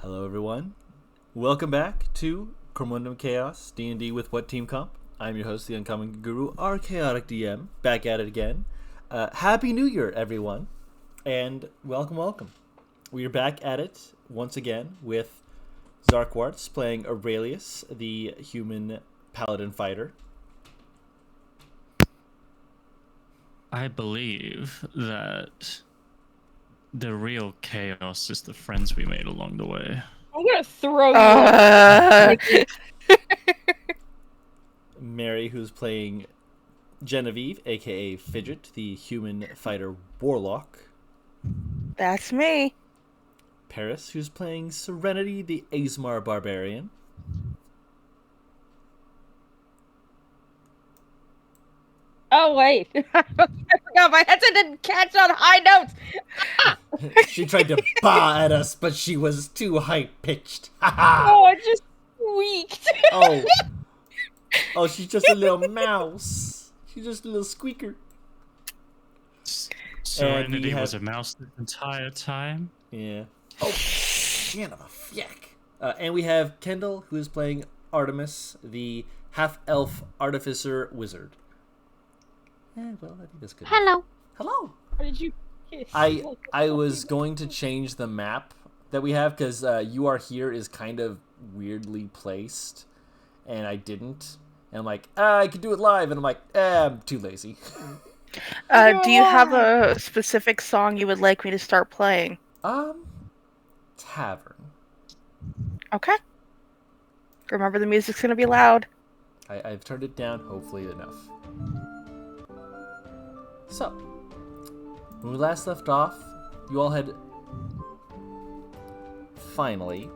Hello everyone. Welcome back to Cormundum Chaos D&D with WhatTeamComp. I'm your host, the Uncommon Guru, our chaotic DM, back at it again. Happy New Year, everyone, and welcome. We are back at it once again with Zarkwarts playing Aurelius, the human paladin fighter. I believe that the real chaos is the friends we made along the way. I'm gonna throw you. Mary, who's playing Genevieve, aka Fidget, the human fighter warlock. That's me. Paris, who's playing Serenity, the Azmar barbarian. Oh wait, I forgot my headset didn't catch on high notes. She tried to bah at us, but she was too high-pitched. Oh, I just squeaked. Oh, she's just a little mouse. She's just a little squeaker. Serenity was a mouse the entire time? Yeah. Oh, son of a fiac. And we have Kendall, who is playing Artemis, the half-elf artificer wizard. Yeah, well, I think that's good. Hello. Hello. How did you kiss? I was going to change the map that we have because You Are Here is kind of weirdly placed, and I didn't. And I'm like, I could do it live, and I'm like, I'm too lazy. Do you have a specific song you would like me to start playing? Tavern. Okay. Remember, the music's gonna be loud. I've turned it down, hopefully enough. So, when we last left off, you all had finally,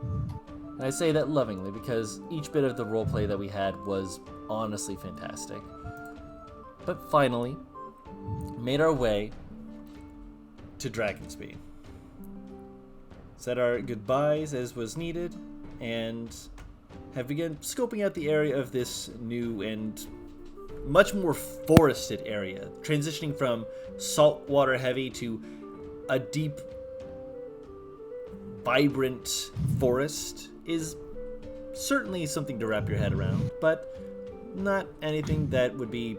and I say that lovingly because each bit of the roleplay that we had was honestly fantastic, but finally made our way to Dragonspeed. Said our goodbyes as was needed, and have begun scoping out the area of this new and much more forested area, transitioning from saltwater heavy to a deep, vibrant forest is certainly something to wrap your head around, but not anything that would be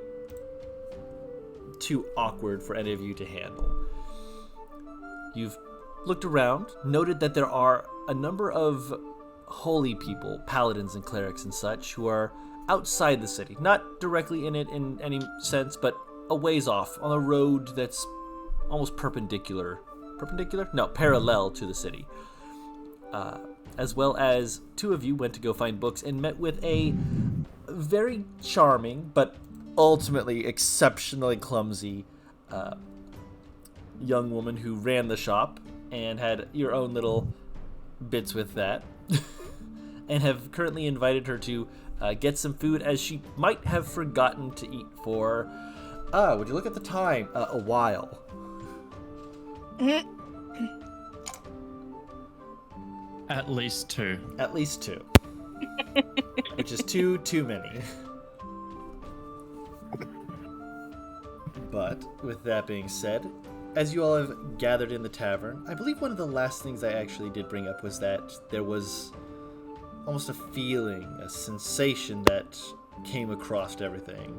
too awkward for any of you to handle. You've looked around, noted that there are a number of holy people, paladins and clerics and such, who are outside the city, not directly in it in any sense, but a ways off on a road that's almost parallel to the city. As well as two of you went to go find books and met with a very charming but ultimately exceptionally clumsy young woman who ran the shop and had your own little bits with that and have currently invited her to get some food, as she might have forgotten to eat for, would you look at the time? A while. At least two. At least two. Which is too many. But, with that being said, as you all have gathered in the tavern, I believe one of the last things I actually did bring up was that there was almost a feeling, a sensation that came across everything.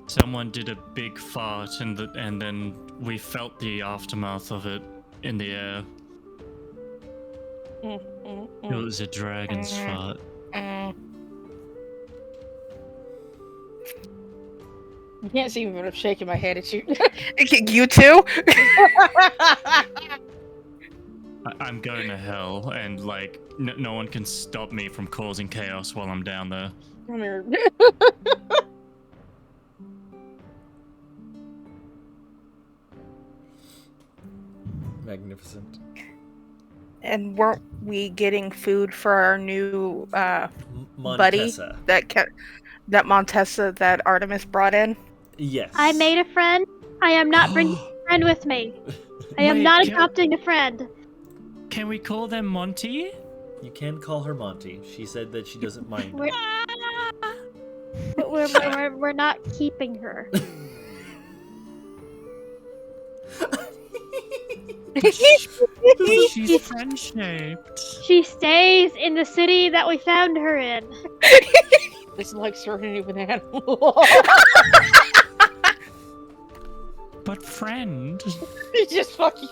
Someone did a big fart, and then we felt the aftermath of it in the air. It was a dragon's fart. You can't see me, but I'm shaking my head at you. You too? I'm going to hell, and like no one can stop me from causing chaos while I'm down there. Come here. Magnificent. And weren't we getting food for our new buddy Montessa. that Montessa that Artemis brought in? Yes. I made a friend. I am not bringing a friend with me. I am not adopting a friend. Can we call them Monty? You can call her Monty. She said that she doesn't mind. We're not keeping her. She's friend-shaped. She stays in the city that we found her in. This is like Serenity with an animal. But friend. It's just fucking.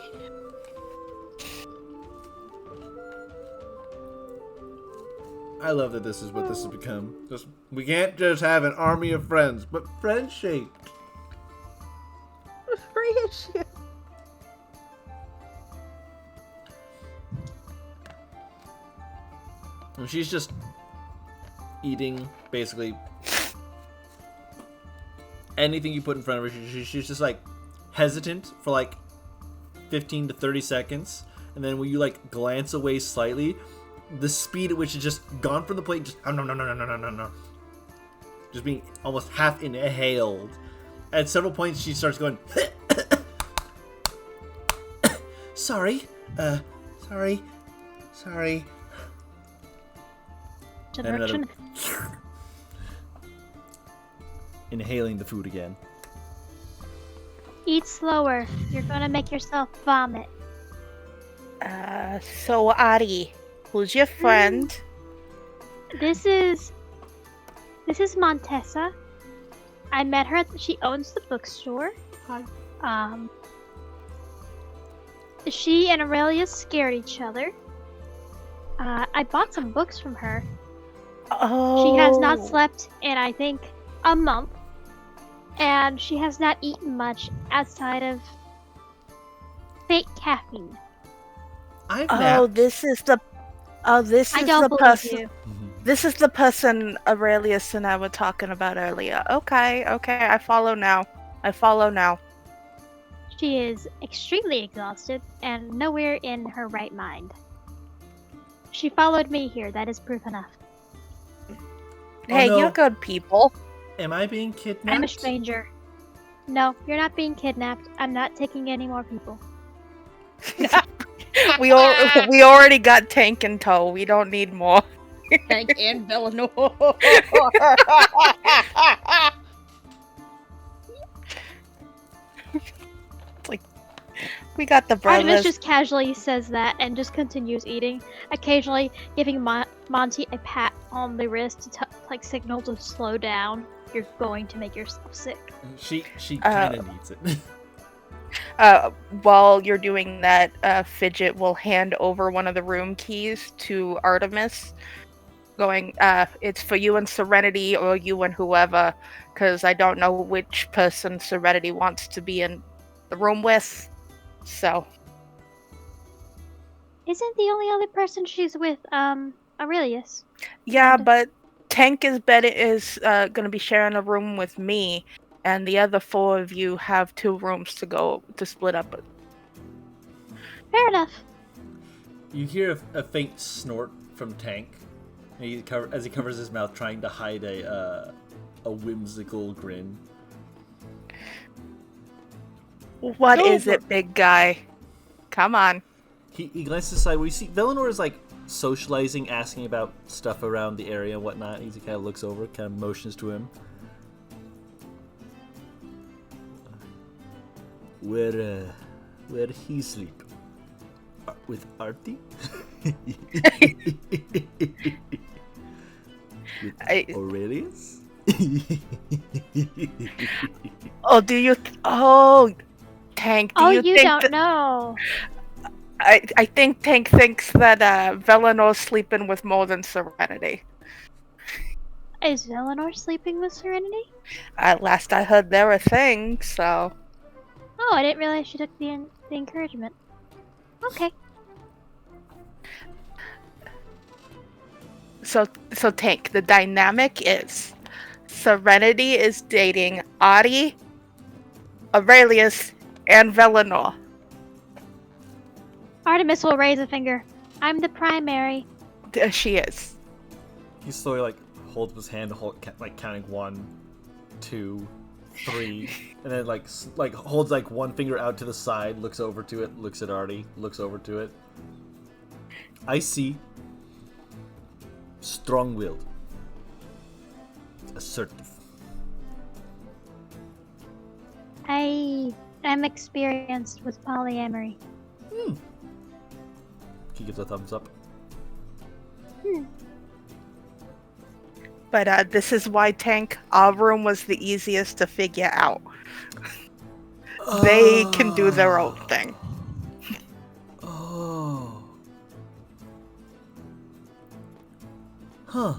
I love that this is what this has become. We can't just have an army of friends, but friend-shaped. Friendship. And she's just eating, basically, anything you put in front of her. She's just, like, hesitant for, like, 15 to 30 seconds. And then when you, like, glance away slightly, the speed at which it's just gone from the plate, just no. Just being almost half inhaled. At several points, she starts going, sorry. And another, inhaling the food again. Eat slower. You're gonna make yourself vomit. So Ari, who's your friend? This is Montessa. I met her. She owns the bookstore. Hi. She and Aurelia scared each other. I bought some books from her. Oh. She has not slept in, I think, a month. And she has not eaten much outside of fake caffeine. I've Oh, napped. this is the person. This is the person Aurelius and I were talking about earlier. Okay, I follow now. She is extremely exhausted and nowhere in her right mind. She followed me here, that is proof enough. Hey, no. you're good people. Am I being kidnapped? I'm a stranger. No, you're not being kidnapped. I'm not taking any more people. We already got Tank in tow. We don't need more. Tank and Villanor. We got the Artemis brothers. just casually says that and just continues eating, occasionally giving Monty a pat on the wrist to like signal to slow down. You're going to make yourself sick. She kind of needs it. While you're doing that, Fidget will hand over one of the room keys to Artemis, going, it's for you and Serenity, or you and whoever, because I don't know which person Serenity wants to be in the room with, so. Isn't the only other person she's with, Aurelius? Yeah, but Tank is gonna be sharing a room with me, and the other four of you have 2 rooms to split up. Fair enough. You hear a faint snort from Tank, and as he covers his mouth, trying to hide a whimsical grin. What is it, big guy? Come on. He glances aside. We see Villanor is like socializing, asking about stuff around the area and whatnot. He kind of looks over, kind of motions to him. Where he sleep? With Artie? With Aurelius? Oh, do you? Tank. Do you think don't know. I think Tank thinks that Velanor's sleeping with more than Serenity. Is Eleanor sleeping with Serenity? Last I heard, they're a thing. So. Oh, I didn't realize she took the encouragement. Okay. So Tank, the dynamic is Serenity is dating Adi, Aurelius, and Velanor. Artemis will raise a finger. I'm the primary. She is. He slowly like holds his hand, like counting 1, 2, 3, and then like holds like one finger out to the side, looks over to it, looks at Artie, looks over to it. I see. Strong-willed. Assertive. I am experienced with polyamory. He gives a thumbs up. But this is why, Tank, our room was the easiest to figure out. They can do their own thing. Oh. Huh.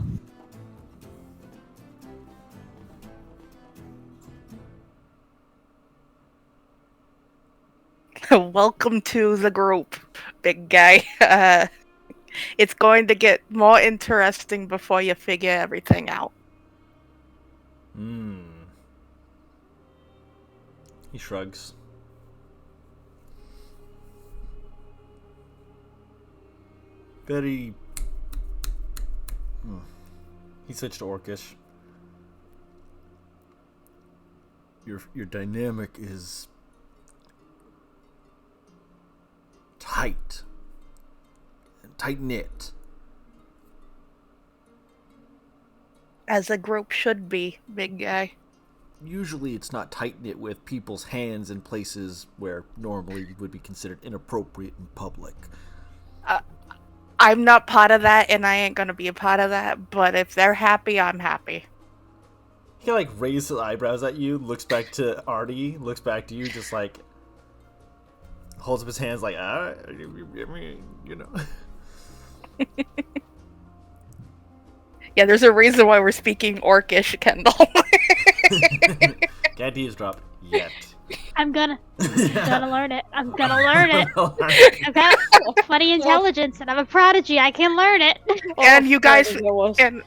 Welcome to the group, big guy. It's going to get more interesting before you figure everything out. He shrugs. Very... He switched to Orcish. Your dynamic is... tight. Tight-knit. As a group should be, big guy. Usually it's not tight-knit with people's hands in places where normally would be considered inappropriate in public. I'm not part of that, and I ain't gonna be a part of that, but if they're happy, I'm happy. He like raises his eyebrows at you, looks back to Artie, looks back to you, just like holds up his hands like, you know. Yeah, there's a reason why we're speaking Orcish, Kendall. Can't eavesdrop yet. I'm gonna learn it. I'm gonna learn it. I've got funny intelligence, and I'm a prodigy. I can learn it. And you guys, and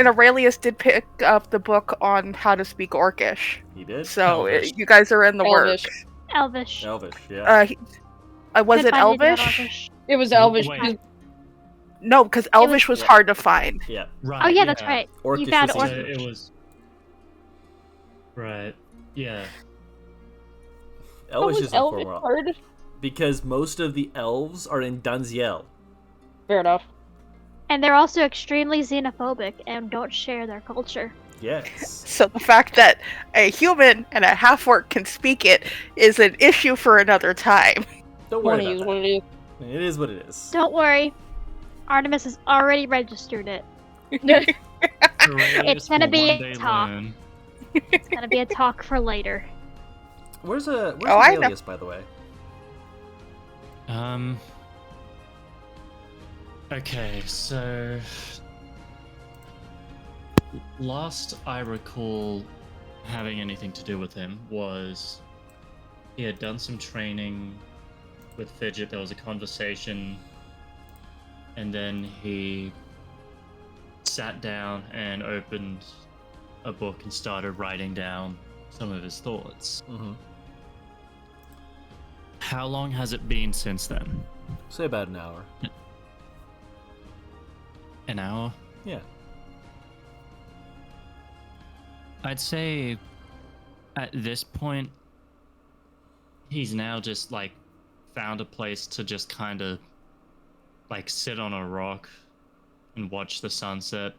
Aurelius did pick up the book on how to speak Orcish. He did? So Elvish. you guys are in the Elvish. work. Elvish. Elvish, yeah. Was Could it find down Elvish? Elvish. It was Elvish. Wait. because- No, because Elvish was Yeah. hard to find. Yeah. Right. Oh yeah, that's right. Orcish You found was So Orcish. it was. Right. Yeah. Elvish was isn't Elvish for hard? because most of the elves are in Dunziel. Fair enough. And they're also extremely xenophobic and don't share their culture. Yes. So the fact that a human and a half-orc can speak it is an issue for another time. Don't One worry of about you, that. one of you. It is what it is. Don't worry. Artemis has already registered it. Aurelius gonna will be one a day talk. learn. It's gonna be a talk for later. Where's Oh, I know. Aurelius, by the way? Okay, so last I recall having anything to do with him was he had done some training with Fidget. There was a conversation, and then he sat down and opened a book and started writing down some of his thoughts. Mm-hmm. How long has it been since then? Say about an hour. An hour? Yeah. I'd say at this point, he's now just like found a place to just kind of like sit on a rock and watch the sunset.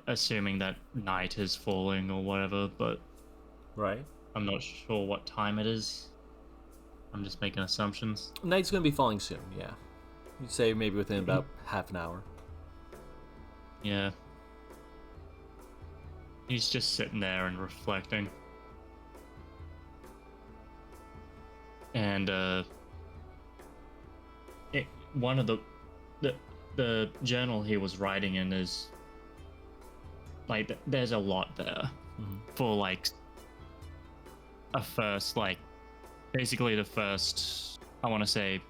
Assuming that night is falling or whatever, but Right. I'm not sure what time it is. I'm just making assumptions. Night's gonna be falling soon, yeah. You'd say maybe within about half an hour. Yeah. He's just sitting there and reflecting. And one of the journal he was writing in is like there's a lot there for like a first basically the first I want to say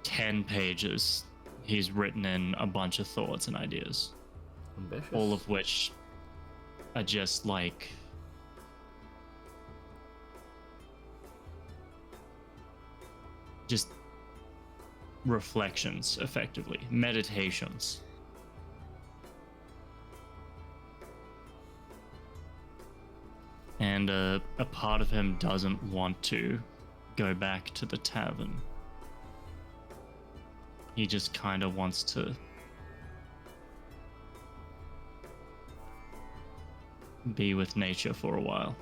10 pages. He's written in a bunch of thoughts and ideas, Ambitious. all of which are just like just reflections, effectively meditations. And a part of him doesn't want to go back to the tavern. He just kind of wants to be with nature for a while.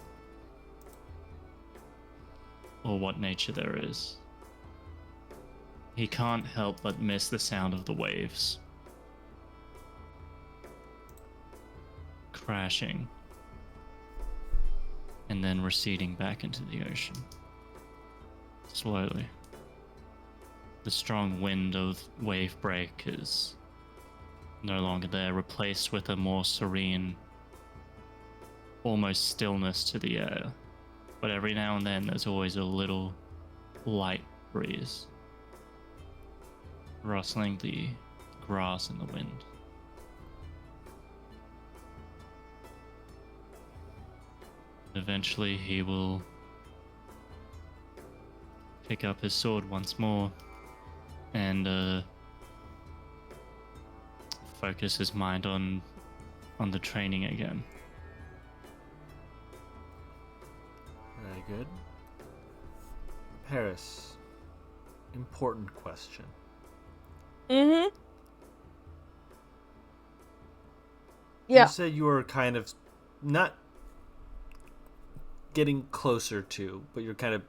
or what nature there is, he can't help but miss the sound of the waves crashing and then receding back into the ocean. Slowly. The strong wind of wave break is no longer there, replaced with a more serene, almost stillness to the air. But every now and then there's always a little light breeze, rustling the grass in the wind. Eventually he will pick up his sword once more and focus his mind on the training again. Very good. Paris, important question. Yeah. You said you were kind of not getting closer to, but you're kind of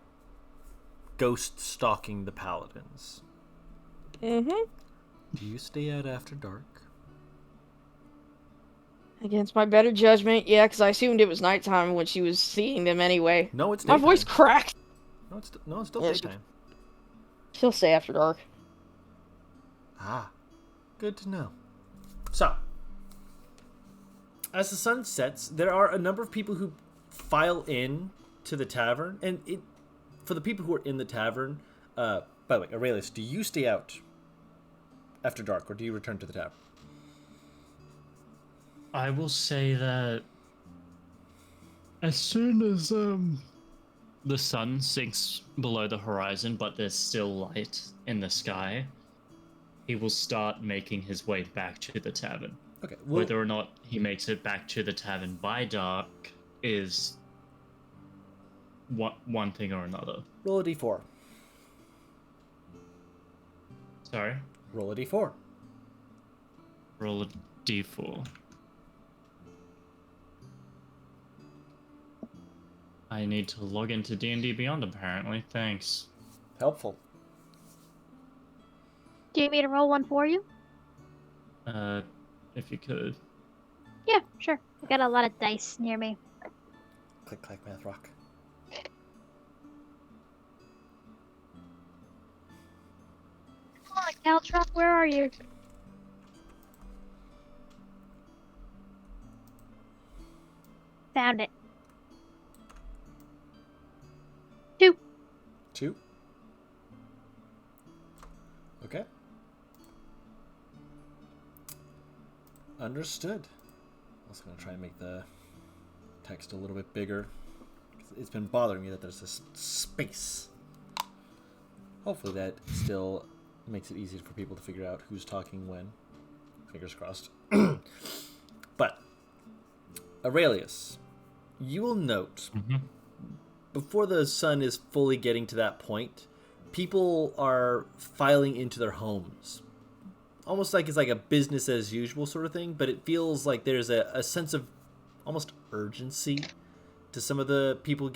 ghost stalking the paladins. Do you stay out after dark? Against my better judgment, yeah, because I assumed it was nighttime when she was seeing them anyway. No, it's My daytime. voice cracked. No, it's still Yeah, daytime. She'll stay after dark. Ah, good to know. So, as the sun sets, there are a number of people who file in to the tavern, and for the people who are in the tavern, by the way, Aurelius, do you stay out after dark, or do you return to the tavern? I will say that as soon as the sun sinks below the horizon, but there's still light in the sky, he will start making his way back to the tavern. Okay. Well, Whether or not he makes it back to the tavern by dark is one thing or another. roll a d4. Sorry? Roll a d4. Roll a d4. I need to log into D&D Beyond, apparently. Thanks. Helpful. Do you want me to roll one for you? If you could. Yeah, sure. I got a lot of dice near me. Click, clack, math, rock. Come on, Caltrop, where are you? Found it. 2. 2. Okay. Understood. I was going to try and make the text a little bit bigger. It's been bothering me that there's this space. Hopefully that still makes it easier for people to figure out who's talking when. Fingers crossed. But, Aurelius, you will note, before the sun is fully getting to that point, people are filing into their homes. Almost like it's like a business as usual sort of thing, but it feels like there's a sense of almost urgency to some of the people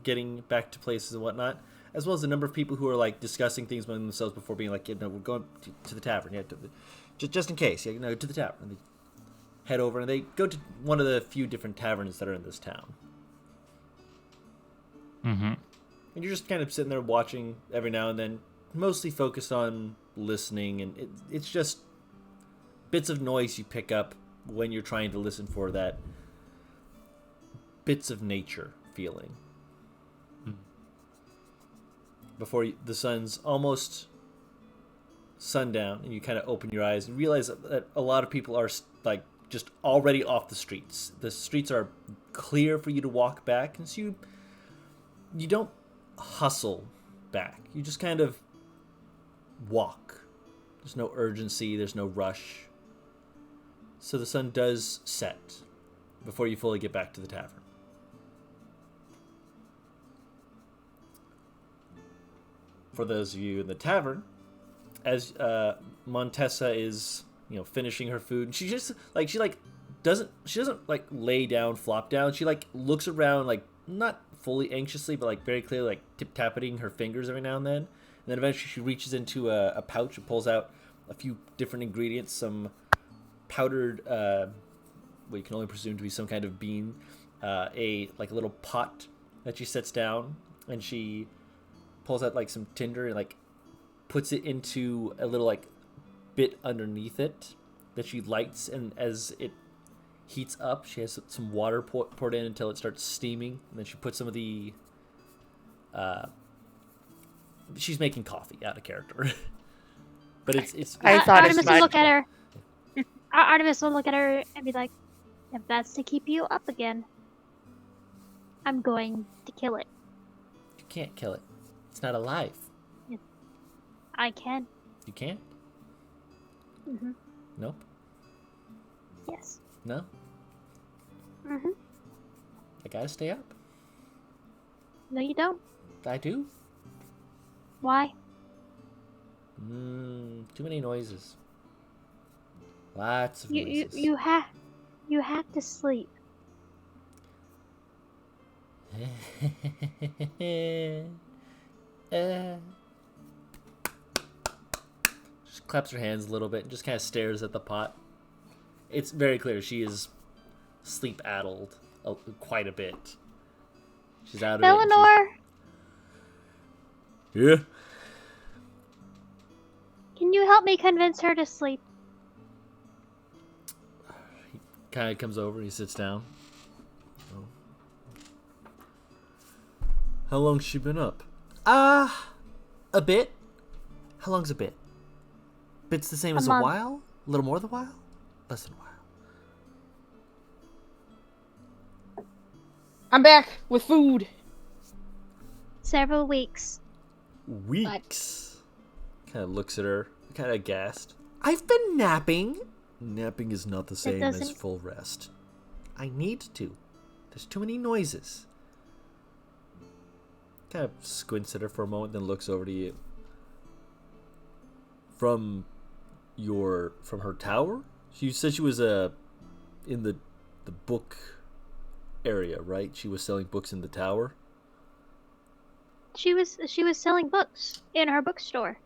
getting back to places and whatnot, as well as a number of people who are like discussing things among themselves before being like, we're going to the tavern, just in case, to the tavern. And they head over and they go to one of the few different taverns that are in this town. And you're just kind of sitting there watching every now and then, mostly focused on listening, and it's just bits of noise you pick up when you're trying to listen for that bits of nature feeling. Before the sun's almost sundown, and you kind of open your eyes and realize that a lot of people are like just already off the streets. The streets are clear for you to walk back, and so you don't hustle back. You just kind of walk. There's no urgency, there's no rush. So the sun does set before you fully get back to the tavern. For those of you in the tavern, as Montessa is, finishing her food, and she doesn't lay down, flop down. She looks around, not fully anxiously, but like very clearly like tip-tapping her fingers every now and then. And then eventually she reaches into a pouch and pulls out a few different ingredients, some powdered, what you can only presume to be some kind of bean, a little pot that she sets down, and she pulls out like some tinder and like puts it into a little like bit underneath it that she lights, and as it heats up, she has some water poured in until it starts steaming, and then she puts some of the she's making coffee out of character. But it's I thought as Artemis much. will look at her. Artemis will look at her and be like, "If that's to keep you up again, I'm going to kill it. you can't kill it. It's not alive. I can." You can't? Mm-hmm. Nope. Yes. No? Mm-hmm. I gotta stay up. No, you don't. I do. Why? Too many noises. Lots of noises. You have to sleep. She claps her hands a little bit and just kind of stares at the pot. It's very clear she is sleep-addled quite a bit. She's out of it. Eleanor, Yeah. can you help me convince her to sleep? He kind of comes over and he sits down. Oh. How long's she been up? A bit. How long's a bit? Bit's the same as a month. while? A little more than a while? Less than a while. I'm back with food. Several weeks. Weeks. Kind of looks at her, kind of aghast. I've been napping. Napping is not the same as doesn't- full rest. I need to. There's too many noises. Kind of squints at her for a moment, then looks over to you. From her tower? She said she was in the book area, right? She was selling books in the tower. She was selling books in her bookstore.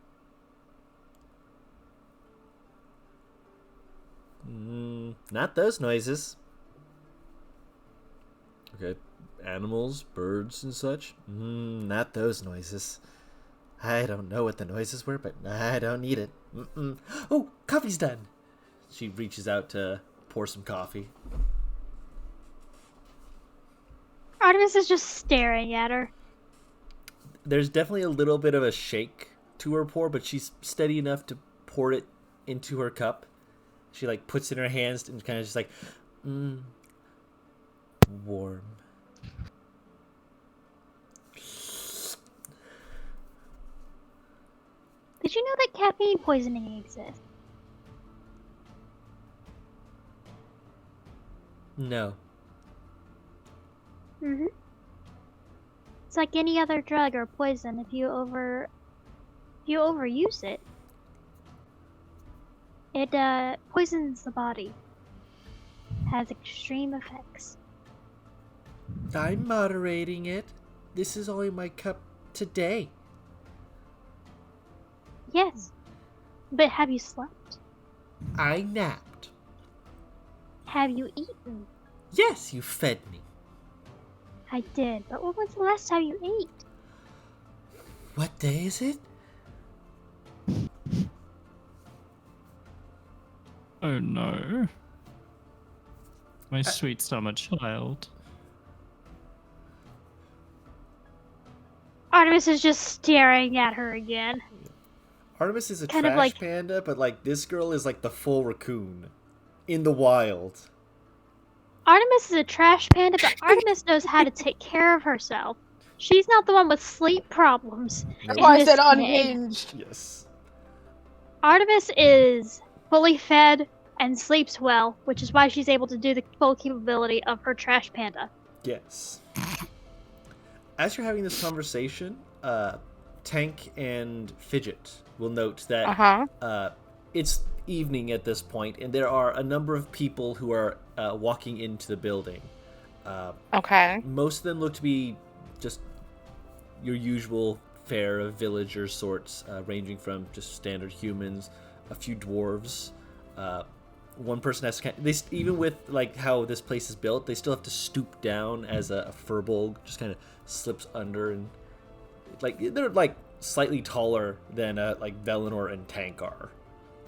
Not those noises. Okay, animals, birds, and such. Not those noises. I don't know what the noises were, but I don't need it. Oh, coffee's done. She reaches out to pour some coffee. Artemis is just staring at her. There's definitely a little bit of a shake to her pour, but she's steady enough to pour it into her cup. She like puts it in her hands and kind of just like, warm. Did you know that caffeine poisoning exists? No. Mm-hmm. It's like any other drug or poison. If you overuse it, it poisons the body. Has extreme effects. I'm moderating it. This is only my cup today. Yes. But have you slept? I napped. Have you eaten? Yes, you fed me. I did, but when was the last time you ate? What day is it? Oh no. My sweet summer child. Artemis is just staring at her again. Artemis is a Kind of trash like- panda, but like this girl is like the full raccoon in the wild. Artemis is a trash panda, but Artemis knows how to take care of herself. She's not the one with sleep problems. That's No. why I in said this- unhinged. Yes. Artemis is fully fed and sleeps well, which is why she's able to do the full capability of her trash panda. Yes. As you're having this conversation, Tank and Fidget will note that it's evening at this point, and there are a number of people who are walking into the building. Okay. Most of them look to be just your usual fare of villager sorts, ranging from just standard humans, a few dwarves. One person has to even with like how this place is built, they still have to stoop down as a furbolg just kind of slips under, and like they're like slightly taller than like Velinor and Tank are.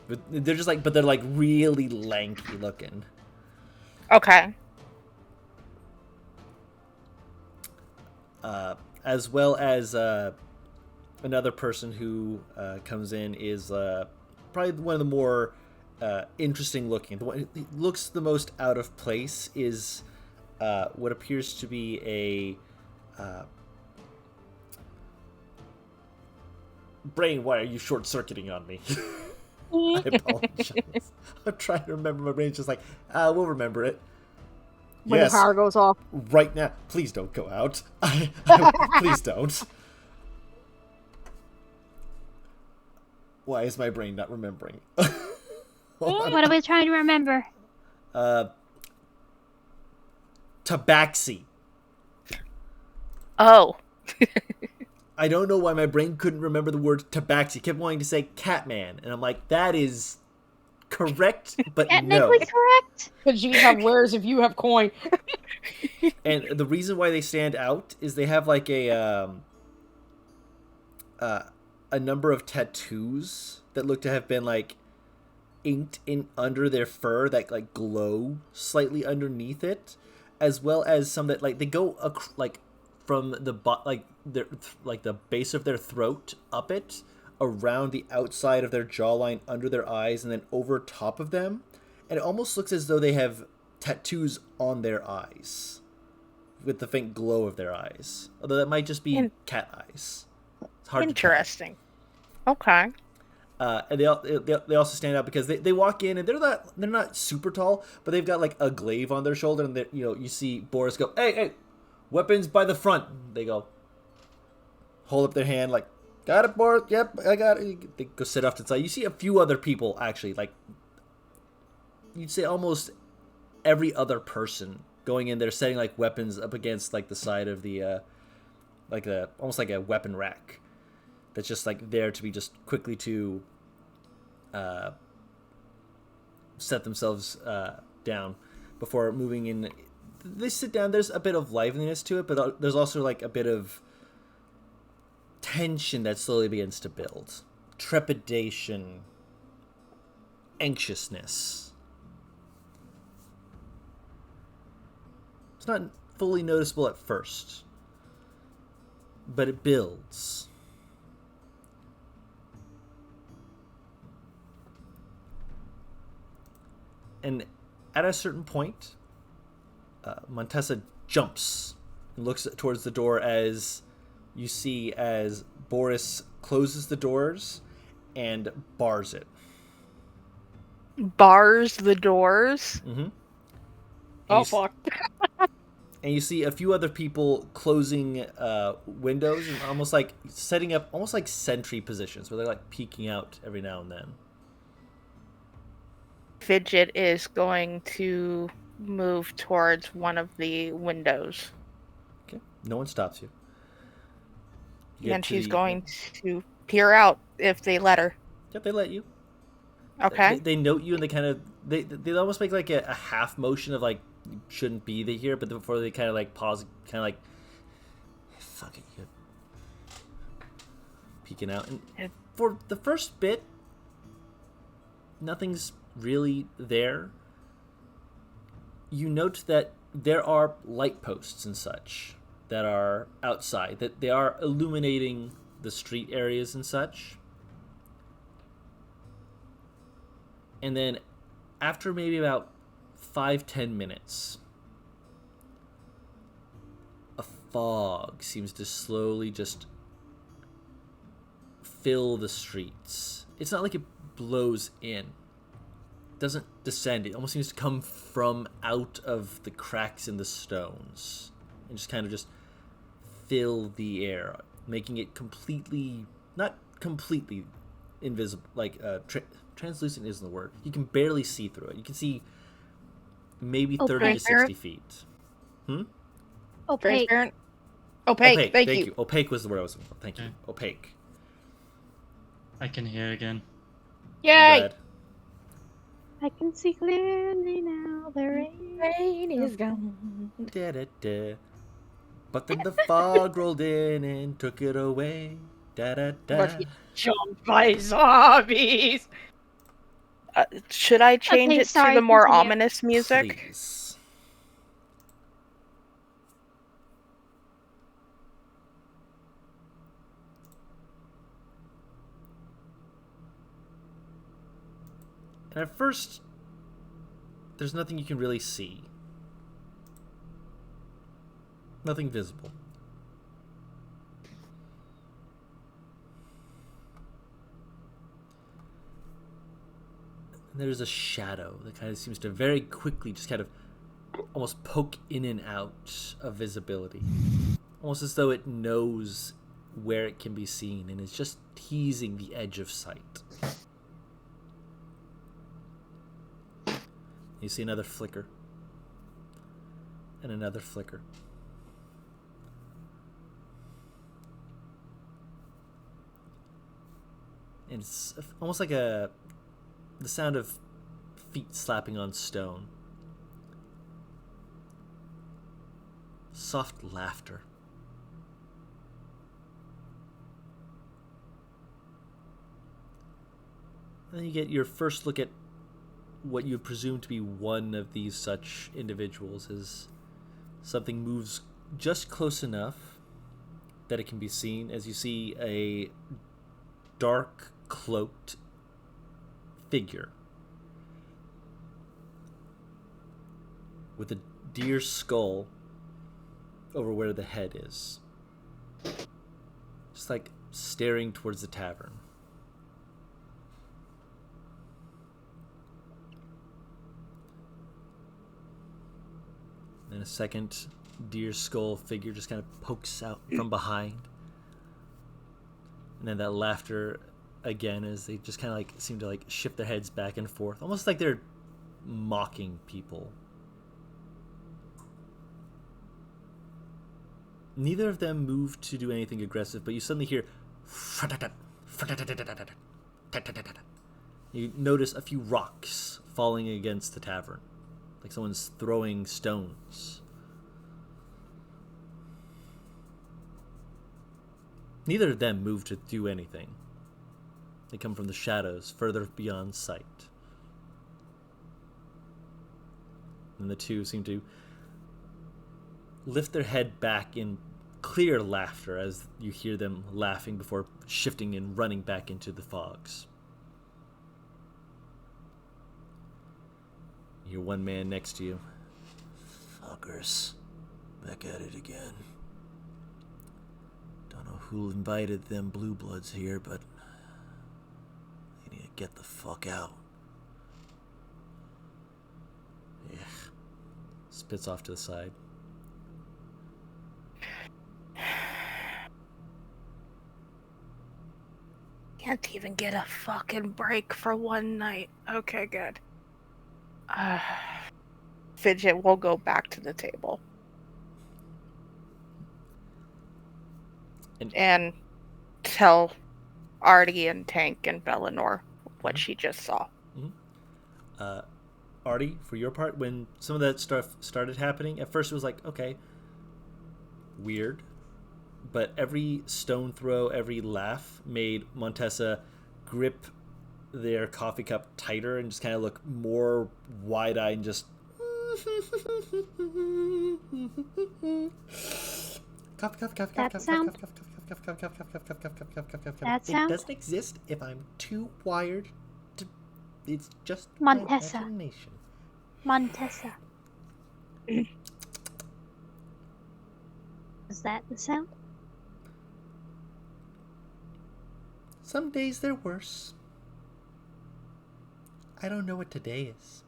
But they're just like, but they're like really lanky looking. Okay. As well as another person who comes in is probably one of the more interesting looking. The one who looks the most out of place is what appears to be a brain. Why are you short circuiting on me? I apologize. I'm trying to remember. My brain's just like, we'll remember it. When Yes, the power goes off. right now. Please don't go out. Please don't. Why is my brain not remembering? What are we trying to remember? Tabaxi. Oh. I don't know why my brain couldn't remember the word tabaxi. It kept wanting to say Catman, and I'm like, that is correct, but no. Technically correct. Because you have wares if you have coin. And the reason why they stand out is they have like a number of tattoos that look to have been like inked in under their fur that like glow slightly underneath it, as well as some that like they go like from the the base of their throat up it, around the outside of their jawline, under their eyes, and then over top of them, and it almost looks as though they have tattoos on their eyes with the faint glow of their eyes, although that might just be cat eyes. It's hard Interesting. To tell. Okay. And they also stand out because they walk in and they're not super tall, but they've got like a glaive on their shoulder, and you see Boris go, hey, weapons by the front. They go, hold up their hand like, got it, Boris. Yep, I got it. They go sit off to the side. You see a few other people actually, like you'd say almost every other person going in there, setting like weapons up against like the side of the almost like a weapon rack that's just like there to be just quickly to set themselves down before moving in. They sit down. There's a bit of liveliness to it, but there's also like a bit of tension that slowly begins to build. Trepidation, anxiousness. It's not fully noticeable at first, but it builds. And at a certain point, Montessa jumps and looks towards the door as you see as Boris closes the doors and bars it. Bars the doors? Mm-hmm. Oh, fuck. And you see a few other people closing windows and almost like setting up almost like sentry positions where they're like peeking out every now and then. Fidget is going to move towards one of the windows. Okay. No one stops you. And she's going to peer out if they let her. Yep, they let you. Okay. They note you and they kind of they almost make like a half motion of like you shouldn't be here, but before they kind of like pause, kind of like fuck it, you peeking out. And for the first bit, nothing's really there. You note that there are light posts and such that are outside, that they are illuminating the street areas and such. And then after maybe about 5-10 minutes, a fog seems to slowly just fill the streets. It's not like it blows in. It doesn't descend. It almost seems to come from out of the cracks in the stones and just kind of just fill the air, making it completely, not completely invisible, like translucent isn't the word. You can barely see through it. You can see maybe 30 to 60 feet. Opaque. Transparent? Opaque, thank you. Opaque was the word I was looking for. Thank you. Okay. Opaque. I can hear again. Yay! Glad. I can see clearly now. The rain. Rain is gone. Da-da-da. But then the fog rolled in and took it away. Da-da-da. But he jumped by zombies. Should I change Okay, it to sorry, the more continue. ominous music? Please. And at first, there's nothing you can really see. Nothing visible. And there's a shadow that kind of seems to very quickly just kind of almost poke in and out of visibility. Almost as though it knows where it can be seen and is just teasing the edge of sight. You see another flicker. And another flicker. And it's almost like the sound of feet slapping on stone. Soft laughter. And then you get your first look at what you presume to be one of these such individuals as something moves just close enough that it can be seen as you see a dark cloaked figure with a deer skull over where the head is, just like staring towards the tavern. Then a second deer skull figure just kind of pokes out from behind. And then that laughter again as they just kind of like seem to like shift their heads back and forth, almost like they're mocking people. Neither of them move to do anything aggressive, but you suddenly hear you notice a few rocks falling against the tavern, like someone's throwing stones. Neither of them move to do anything. They come from the shadows, further beyond sight. And the two seem to lift their head back in clear laughter as you hear them laughing before shifting and running back into the fogs. You hear one man next to you. Fuckers. Back at it again. Don't know who invited them blue bloods here, but they need to get the fuck out. Yeah. Spits off to the side. Can't even get a fucking break for one night. Okay, good. Fidget will go back to the table. And tell Artie and Tank and Bellinor what she just saw. Artie, for your part, when some of that stuff started happening, at first it was like, okay, weird. But every stone throw, every laugh made Montessa grip their coffee cup tighter and just kind of look more wide-eyed and just... That sound? That It sound? doesn't exist if I'm too wired to... It's just Montessa. my imagination. Montessa. Is that the sound? Some days they're worse. I don't know what today is.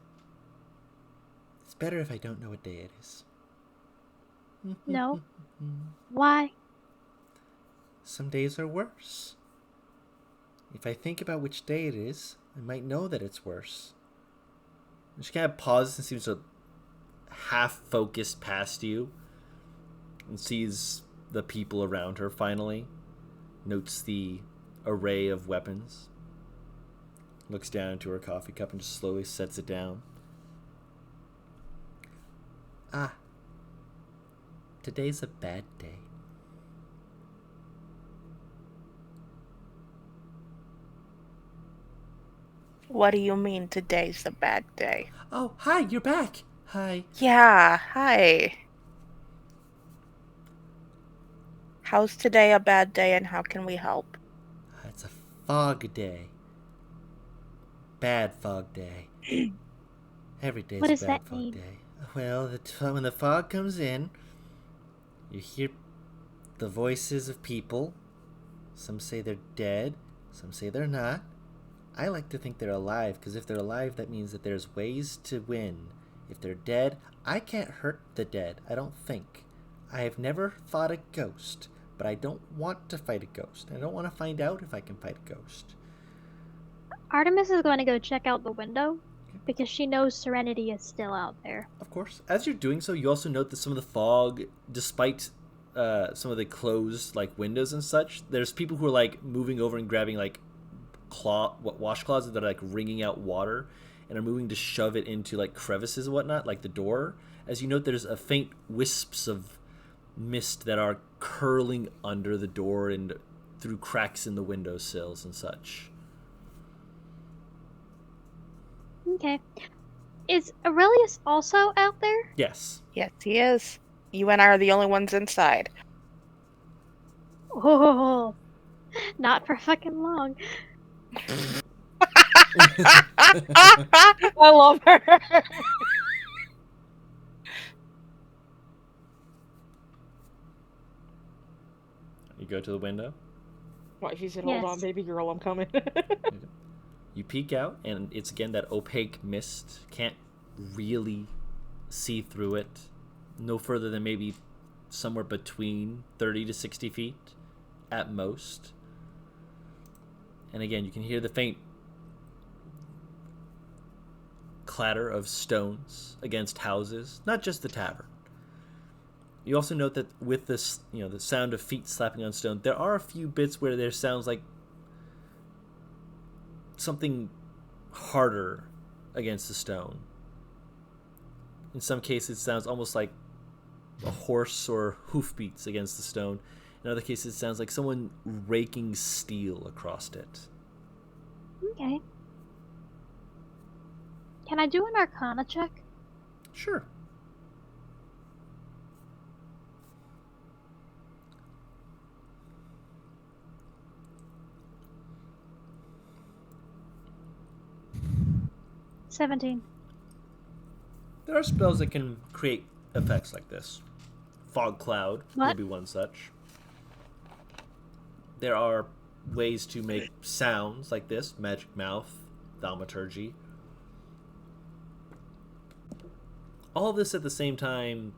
It's better if I don't know what day it is. No. Why? Some days are worse. If I think about which day it is, I might know that it's worse. And she kind of pauses and seems to half focus past you and sees the people around her finally, notes the array of weapons, looks down into her coffee cup and just slowly sets it down. Ah, today's a bad day. What do you mean today's a bad day? Oh, hi, you're back. Hi. Yeah, hi. How's today a bad day and how can we help? It's a fog day. Bad fog day. Every day's What a does bad that fog mean? day. Well, when the fog comes in, you hear the voices of people. Some say they're dead, some say they're not. I like to think they're alive, because if they're alive, that means that there's ways to win. If they're dead, I can't hurt the dead, I don't think. I have never fought a ghost, but I don't want to fight a ghost. I don't want to find out if I can fight a ghost. Artemis is going to go check out the window because she knows Serenity is still out there. Of course. As you're doing so, you also note that some of the fog, despite some of the closed like windows and such, there's people who are like moving over and grabbing like washcloths that are like wringing out water and are moving to shove it into like crevices and whatnot, like the door. As you note, there's a faint wisps of mist that are curling under the door and through cracks in the windowsills and such. Okay. Is Aurelius also out there? Yes. Yes, he is. You and I are the only ones inside. Oh, not for fucking long. I love her. You go to the window. Why she said, "Hold on, Yes. baby girl, I'm coming." You peek out, and it's again that opaque mist. Can't really see through it. No further than maybe somewhere between 30 to 60 feet at most. And again, you can hear the faint clatter of stones against houses, not just the tavern. You also note that with this, the sound of feet slapping on stone, there are a few bits where there sounds like something harder against the stone. In some cases, it sounds almost like a horse or hoofbeats against the stone. In other cases, it sounds like someone raking steel across it. Okay. Can I do an Arcana check? Sure. $17. There are spells that can create effects like this. Fog cloud What? will be one such. There are ways to make sounds like this. Magic mouth, thaumaturgy. All of this at the same time,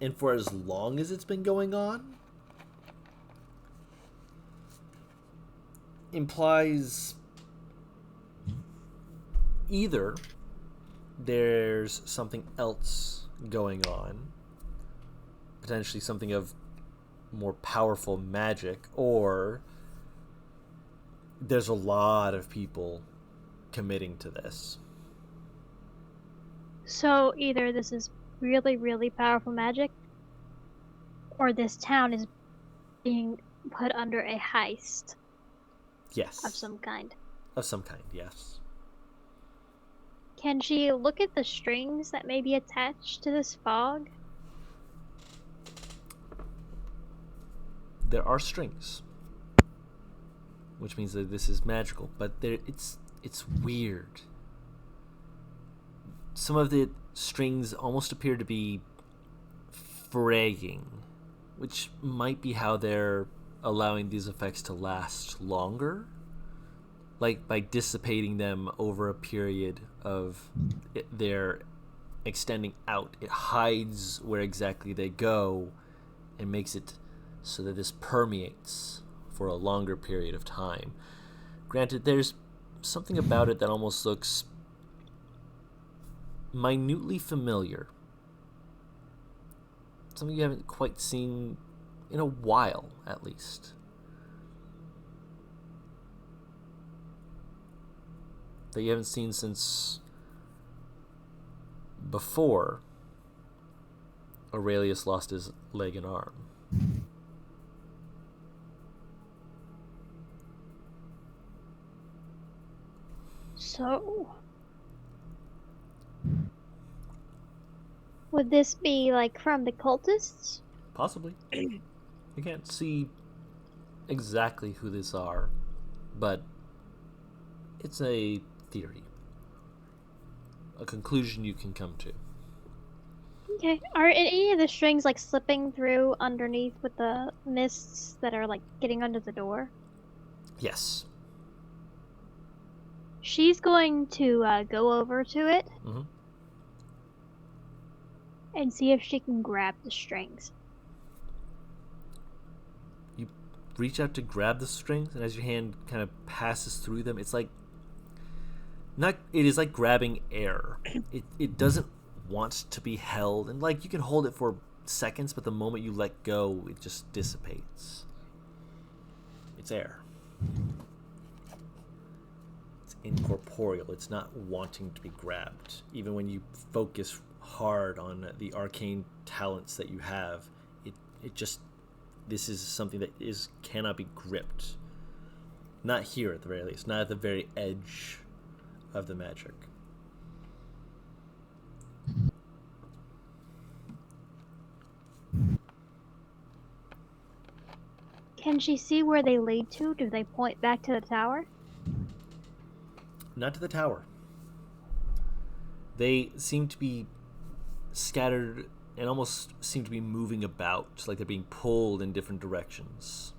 and for as long as it's been going on, implies either there's something else going on, potentially something of more powerful magic, or there's a lot of people committing to this. So either this is really, really powerful magic, or this town is being put under a heist Yes. of some kind. Of some kind, yes. Can she look at the strings that may be attached to this fog? There are strings, which means that this is magical, but it's weird. Some of the strings almost appear to be fraying, which might be how they're allowing these effects to last longer, like by dissipating them over a period of their extending out. It hides where exactly they go and makes it so that this permeates for a longer period of time. Granted, there's something about it that almost looks minutely familiar. Something you haven't quite seen in a while, at least. That you haven't seen since before Aurelius lost his leg and arm. So, would this be like from the cultists? Possibly. You can't see exactly who these are, but it's a theory. A conclusion you can come to. Okay. Are any of the strings like slipping through underneath with the mists that are like getting under the door? Yes. She's going to go over to it Mm-hmm. and see if she can grab the strings. You reach out to grab the strings, and as your hand kind of passes through them, it's like it is like grabbing air. It doesn't want to be held, and like you can hold it for seconds, but the moment you let go, it just dissipates. It's air. It's incorporeal. It's not wanting to be grabbed. Even when you focus hard on the arcane talents that you have, it just, this is something that cannot be gripped. Not here, at the very least. Not at the very edge of the magic. Can she see where they lead to? Do they point back to the tower? Not to the tower. They seem to be scattered and almost seem to be moving about, like they're being pulled in different directions.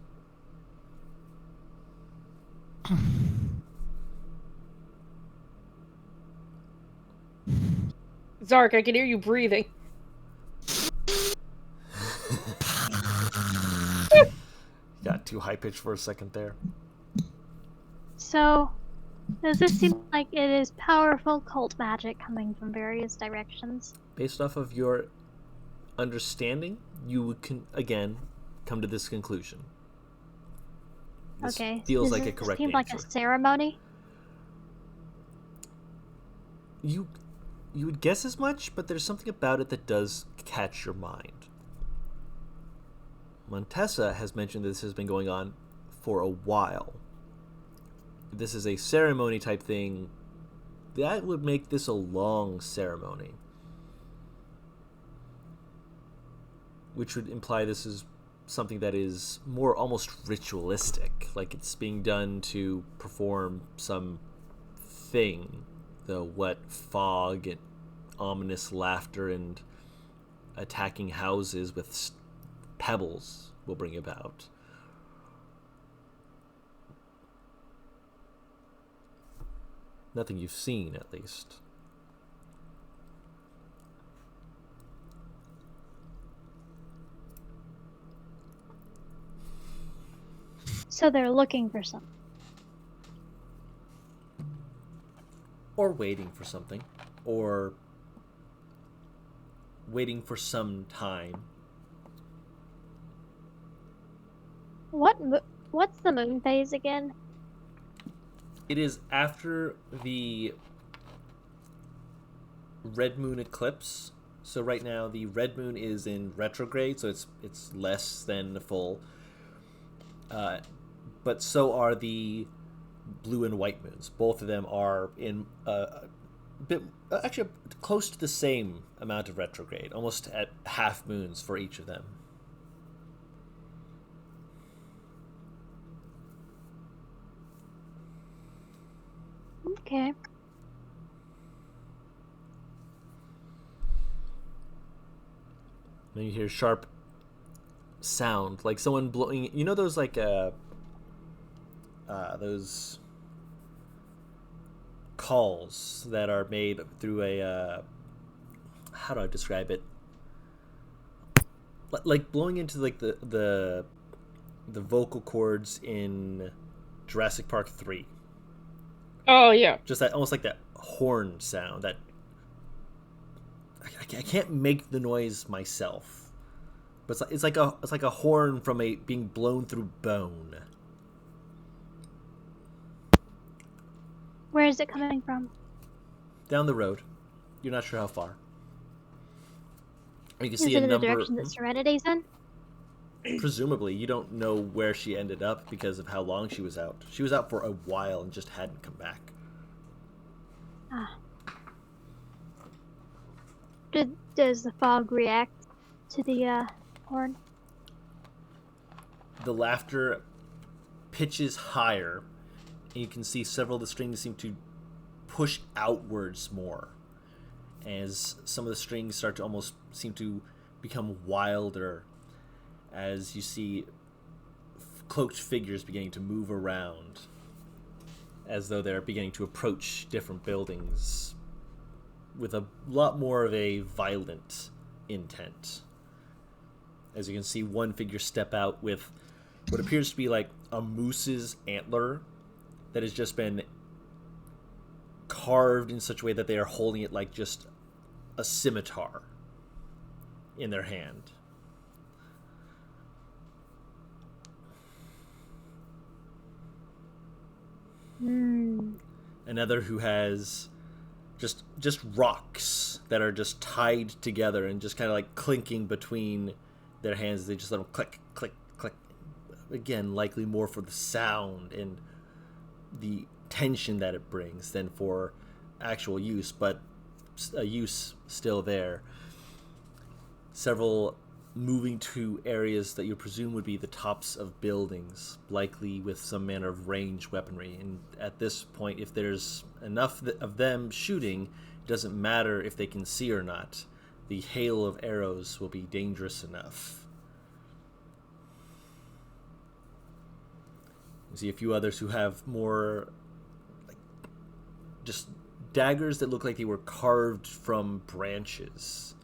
Zark, I can hear you breathing. Got too high pitched for a second there. So, does this seem like it is powerful cult magic coming from various directions? Based off of your understanding, you can again come to this conclusion. This Okay. feels does like a it correct seem like a answer. ceremony? You would guess as much, but there's something about it that does catch your mind. Montessa has mentioned this has been going on for a while. If this is a ceremony type thing, that would make this a long ceremony. Which would imply this is something that is more almost ritualistic, like it's being done to perform some thing, though what fog and ominous laughter and attacking houses with pebbles will bring about. Nothing you've seen, at least. So they're looking for something. Or waiting for something. Or waiting for some time. What's the moon phase again? It is after the red moon eclipse. So right now the red moon is in retrograde, so it's less than full. But so are the blue and white moons. Both of them are in a bit, actually close to the same amount of retrograde, almost at half moons for each of them. Okay. Then you hear sharp sound, like someone blowing. You know those like those calls that are made through a how do I describe it? Like blowing into like the vocal cords in Jurassic Park 3. Oh, yeah. Just that, almost like that horn sound that I can't make the noise myself, But it's like a horn from being blown through bone. Where is it coming from? Down the road. You're not sure how far. You can Is see it a in the number. direction that Serenity's in? Presumably, you don't know where she ended up because of how long she was out. She was out for a while and just hadn't come back. Ah. Does the fog react to the horn? The laughter pitches higher, and you can see several of the strings seem to push outwards more as some of the strings start to almost seem to become wilder as you see cloaked figures beginning to move around as though they're beginning to approach different buildings with a lot more of a violent intent. As you can see one figure step out with what appears to be like a moose's antler that has just been carved in such a way that they are holding it like just a scimitar in their hand. Another who has just rocks that are just tied together and just kind of like clinking between their hands. They just let them click, click, click. Again, likely more for the sound and the tension that it brings than for actual use, but a use still there. Several moving to areas that you presume would be the tops of buildings, likely with some manner of range weaponry. And at this point, if there's enough of them shooting, it doesn't matter if they can see or not. The hail of arrows will be dangerous enough. You see a few others who have more just daggers that look like they were carved from branches,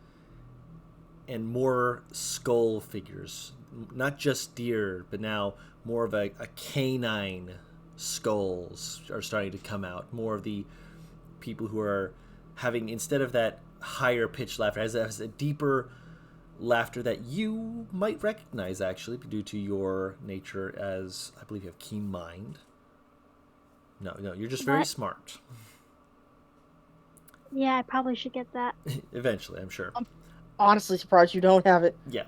and more skull figures, not just deer, but now more of a canine skulls are starting to come out. More of the people who are having, instead of that higher pitched laughter, has a deeper laughter that you might recognize actually due to your nature as, I believe you have keen mind. No, you're just very smart. Yeah, I probably should get that. Eventually, I'm sure. Honestly surprised you don't have it. Yeah,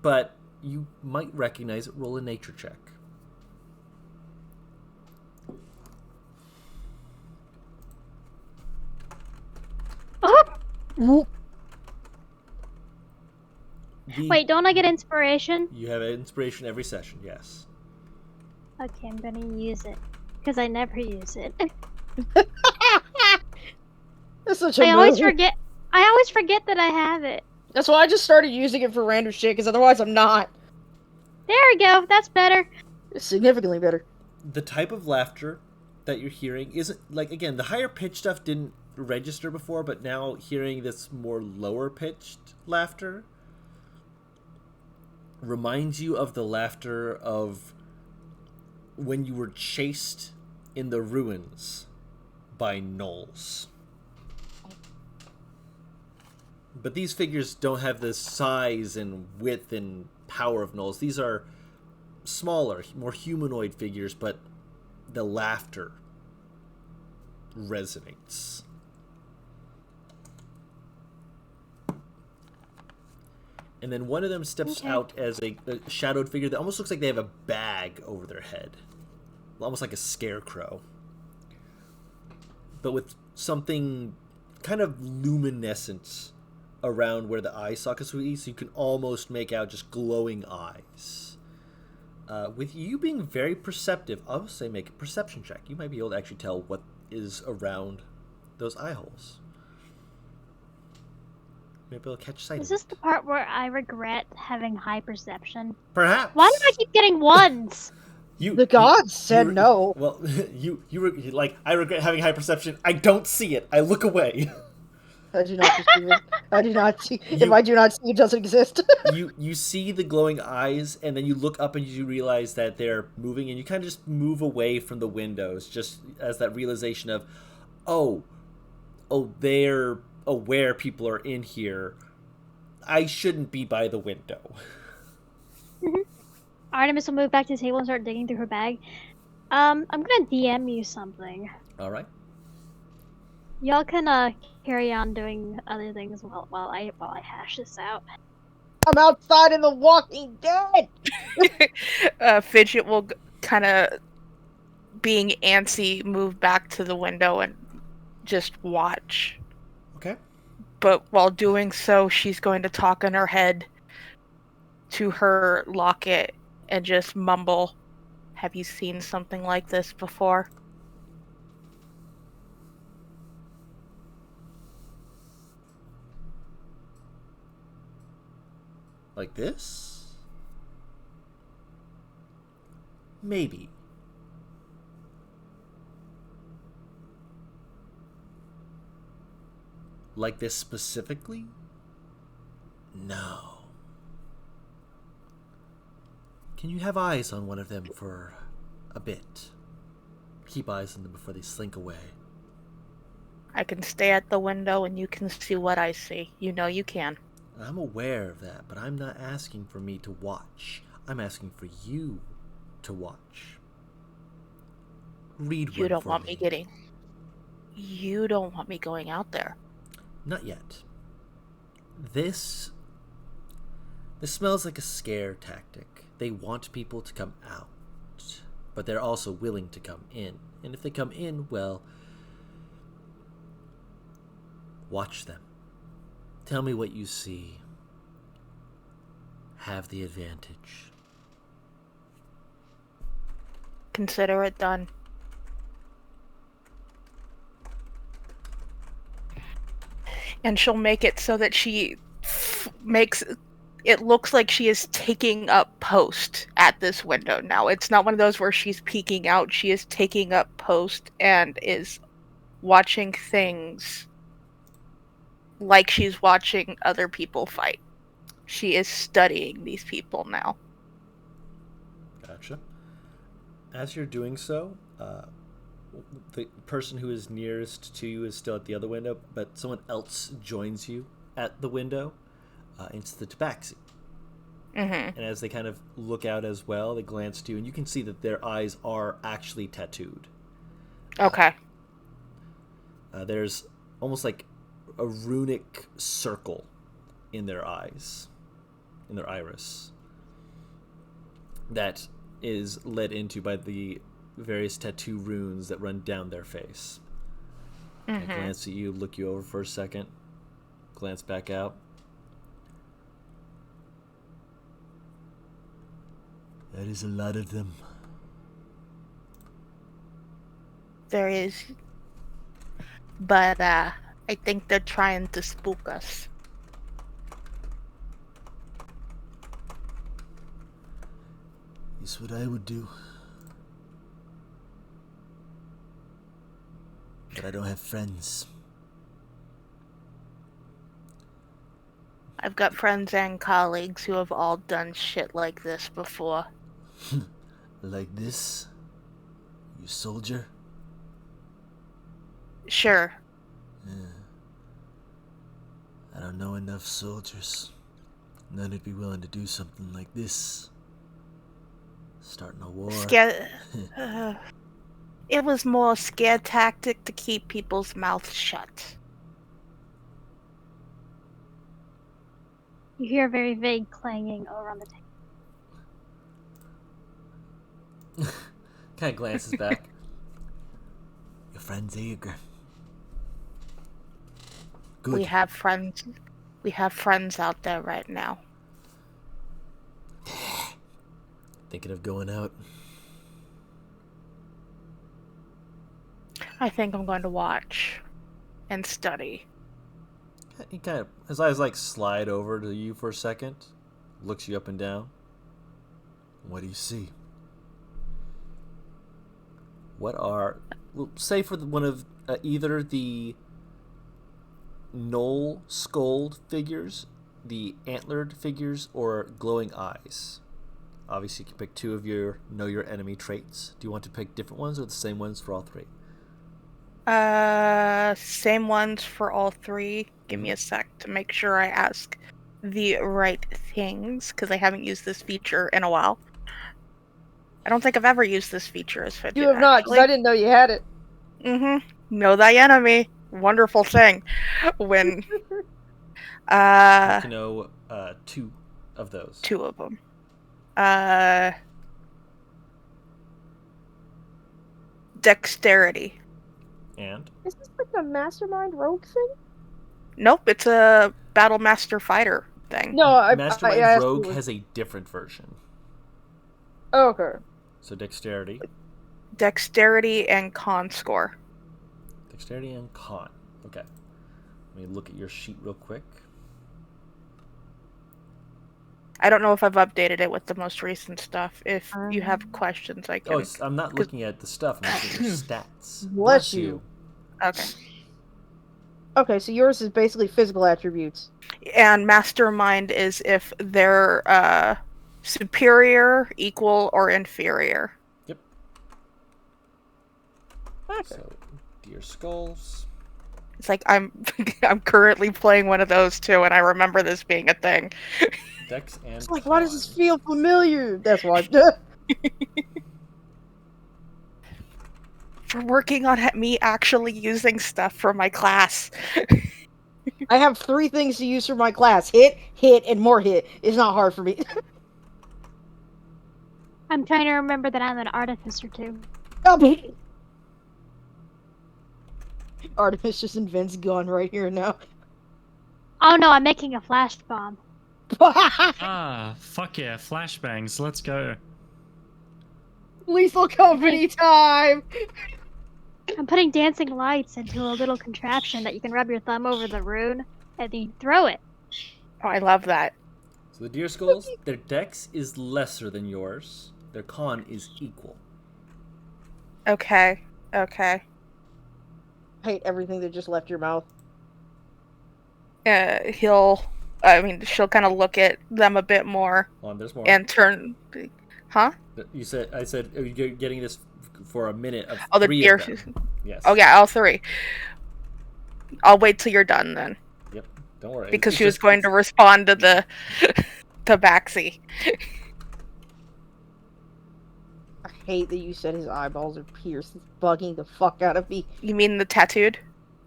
but you might recognize it. Roll a nature check. Oh! Wait, don't I get inspiration? You have inspiration every session, yes. Okay, I'm gonna use it. Because I never use it. That's such a I always move. forget. I always forget that I have it. That's why I just started using it for random shit, because otherwise I'm not. There we go. That's better. It's significantly better. The type of laughter that you're hearing isn't, like, again, the higher pitched stuff didn't register before, but now hearing this more lower pitched laughter reminds you of the laughter of when you were chased in the ruins by gnolls. But these figures don't have the size and width and power of gnolls. These are smaller, more humanoid figures, but the laughter resonates. And then one of them steps out as a shadowed figure that almost looks like they have a bag over their head. Almost like a scarecrow. But with something kind of luminescent around where the eye sockets would be, so you can almost make out just glowing eyes. With you being very perceptive, I'll say make a perception check. You might be able to actually tell what is around those eye holes. Maybe I'll catch sight of it. Is this the part where I regret having high perception? Perhaps. Why do I keep getting ones? The gods said no. Well, you like, I regret having high perception. I don't see it. I look away. I do not perceive it. I do not see. If I do not see, it doesn't exist. you see the glowing eyes, and then you look up and you realize that they're moving, and you kind of just move away from the windows, just as that realization of, oh, they're aware people are in here. I shouldn't be by the window. Artemis will move back to the table and start digging through her bag. I'm gonna DM you something. All right. Y'all can carry on doing other things while I hash this out. I'm outside in The Walking Dead. Fidget will kind of, being antsy, move back to the window and just watch. Okay. But while doing so, she's going to talk in her head to her locket and just mumble, "Have you seen something like this before?" Like this? Maybe. Like this specifically? No. Can you have eyes on one of them for a bit? Keep eyes on them before they slink away. I can stay at the window and you can see what I see. You know you can. I'm aware of that, but I'm not asking for me to watch. I'm asking for you to watch. Read You one don't for want me getting... You don't want me going out there. Not yet. This smells like a scare tactic. They want people to come out, but they're also willing to come in. And if they come in, well, watch them. Tell me what you see. Have the advantage. Consider it done. And she'll make it so that she makes it looks like she is taking up post at this window now. It's not one of those where she's peeking out. She is taking up post and is watching things like she's watching other people fight. She is studying these people now. Gotcha. As you're doing so, the person who is nearest to you is still at the other window, but someone else joins you at the window. It's the Tabaxi. Mm-hmm. And as they kind of look out as well, they glance to you, and you can see that their eyes are actually tattooed. Okay. There's almost like a runic circle in their eyes, in their iris, that is led into by the various tattoo runes that run down their face. Mm-hmm. I glance at you, look you over for a second, glance back out. That is a lot of them. There is. But, I think they're trying to spook us. It's what I would do. But I don't have friends. I've got friends and colleagues who have all done shit like this before. Like this? You soldier? Sure. Yeah. I don't know enough soldiers. None would be willing to do something like this. Starting a war. It was more a scare tactic to keep people's mouths shut. You hear a very vague clanging over on the table. Kind of glances back. Your friend's eager. Good. We have friends. We have friends out there right now. Thinking of going out? I think I'm going to watch and study. He kind of, his eyes like slide over to you for a second, looks you up and down. What do you see? What are, well, say for one of either the knoll skulled figures, the antlered figures, or glowing eyes. Obviously, you can pick two of your know your enemy traits. Do you want to pick different ones or the same ones for all three? Same ones for all three. Give me a sec to make sure I ask the right things because I haven't used this feature in a while. I don't think I've ever used this feature as fidget. You have not, because I didn't know you had it. Know thy enemy. Wonderful thing. When You can know 2 of those. 2 of them. Dexterity. And Is this like a mastermind rogue thing? Nope, it's a battle master fighter thing. No, I Mastermind asked Rogue you. has a different version. Oh, okay. So dexterity. Dexterity and con score. Dexterity and con. Okay. Let me look at your sheet real quick. I don't know if I've updated it with the most recent stuff. If you have questions, I can. Oh, I'm not looking at the stuff. I'm looking at your stats. Bless you. Okay. Okay, so yours is basically physical attributes. And mastermind is if they're superior, equal, or inferior. Yep. Okay. So, deer skulls. It's like I'm currently playing one of those too, and I remember this being a thing. Dex and It's like, why does this con. feel familiar? That's why. For working on me actually using stuff for my class. I have 3 things to use for my class: hit, and more hit. It's not hard for me. I'm trying to remember that I'm an artificer too. Artemis just invents gun right here now. Oh no, I'm making a flash bomb. Ah, fuck yeah, flashbangs, let's go. Lethal company time! I'm putting dancing lights into a little contraption that you can rub your thumb over the rune and then you throw it. Oh, I love that. So the deer skulls, their dex is lesser than yours. Their con is equal. Okay. I hate everything that just left your mouth. She'll kind of look at them a bit more. Hold on, there's more. And turn. Huh? I said, you're getting this for a minute of Oh, the 3 deer. of them. Yes. Oh yeah, all 3. I'll wait till you're done then. Yep. Don't worry. Because she was going to respond to the tabaxi. I hate that you said his eyeballs are pierced. It's bugging the fuck out of me. You mean the tattooed?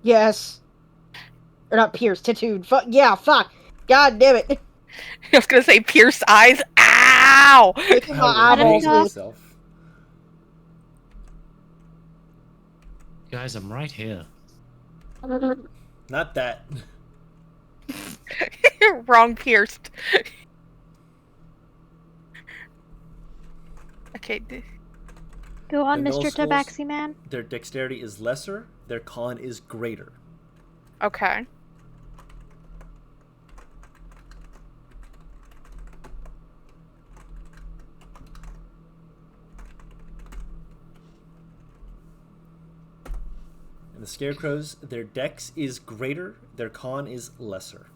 Yes. Or not pierced, tattooed. Fuck, yeah, fuck. God damn it. I was gonna say pierced eyes. Ow! Making my I will eyeballs hate bleed. myself. Guys, I'm right here. Not that. Wrong pierced. Okay. Go on, The Mr. null skulls, Tabaxi Man. Their dexterity is lesser. Their con is greater. Okay. And the scarecrows, their dex is greater. Their con is lesser.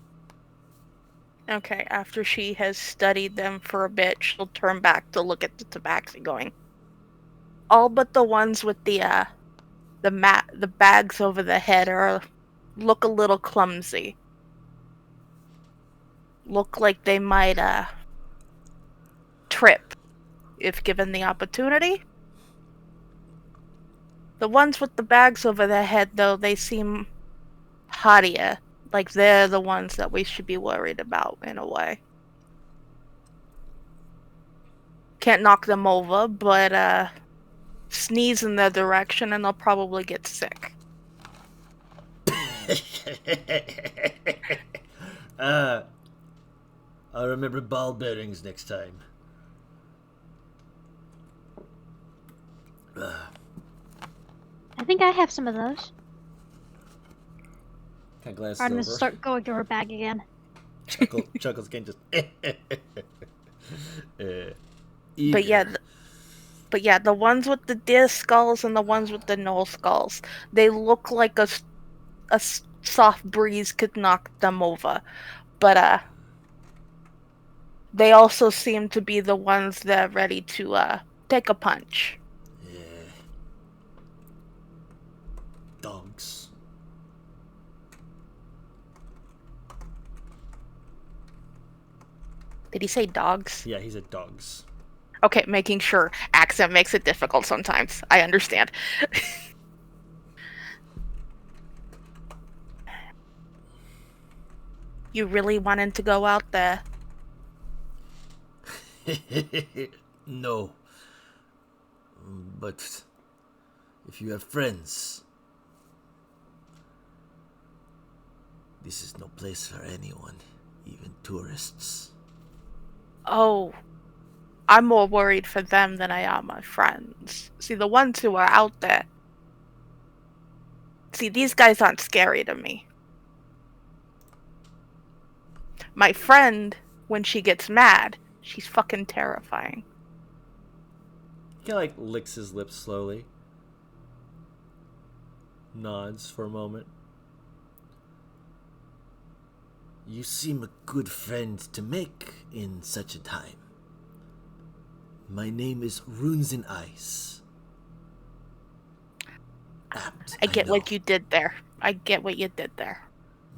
Okay, after she has studied them for a bit, she'll turn back to look at the tabaxi going. All but the ones with the bags over the head look a little clumsy. Look like they might trip if given the opportunity. The ones with the bags over their head, though, they seem haughtier. Like they're the ones that we should be worried about, in a way. Can't knock them over, but sneeze in their direction and they'll probably get sick. I'll remember ball bearings next time. I think I have some of those. Kind of glass Artemis over. start going to her bag again. Chuckles again, just. But yeah, the ones with the deer skulls and the ones with the gnoll skulls, they look like a soft breeze could knock them over. But they also seem to be the ones that are ready to take a punch. Yeah. Dogs. Did he say dogs? Yeah, he said dogs. Okay, making sure. Accent makes it difficult sometimes. I understand. You really wanted to go out there? No. But if you have friends, this is no place for anyone, even tourists. Oh, I'm more worried for them than I am my friends. See, the ones who are out there. See, these guys aren't scary to me. My friend, when she gets mad, she's fucking terrifying. He kind of licks his lips slowly. Nods for a moment. You seem a good friend to make in such a time. My name is Runes in Ice. Apt, I get know. what you did there. I get what you did there.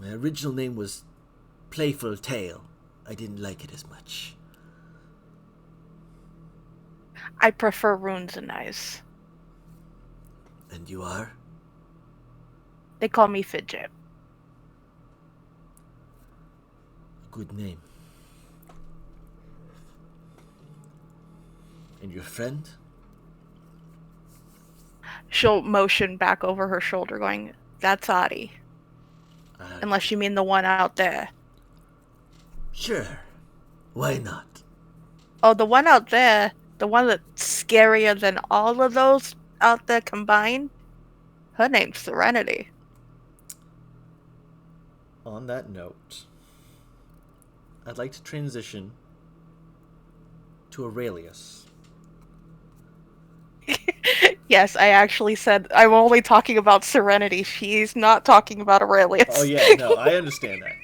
My original name was Playful Tale. I didn't like it as much. I prefer Runes and Eyes. And you are? They call me Fidget. A good name. And your friend? She'll motion back over her shoulder going, that's Adi. Unless you mean the one out there. Sure. Why not? Oh, the one out there, the one that's scarier than all of those out there combined, her name's Serenity. On that note, I'd like to transition to Aurelius. Yes, I actually said I'm only talking about Serenity. She's not talking about Aurelius. Oh yeah, no, I understand that.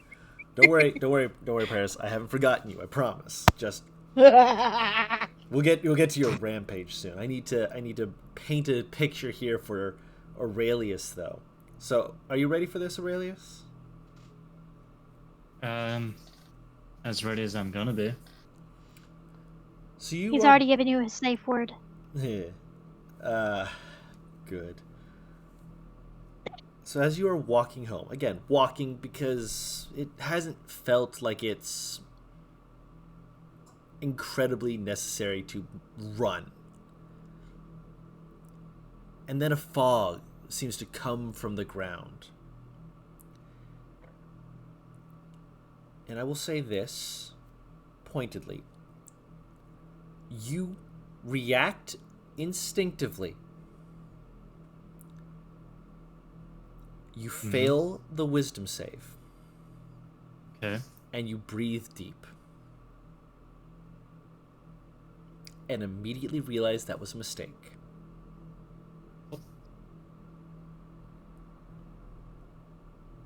Don't worry, Paris. I haven't forgotten you. I promise. Just we'll get to your rampage soon. I need to paint a picture here for Aurelius, though. So, are you ready for this, Aurelius? As ready as I'm gonna be. So you. He's already given you a safe word. Good. So as you are walking home, again, walking because it hasn't felt like it's incredibly necessary to run. And then a fog seems to come from the ground. And I will say this pointedly. You react instinctively. You fail the wisdom save. Okay. And you breathe deep. And immediately realize that was a mistake.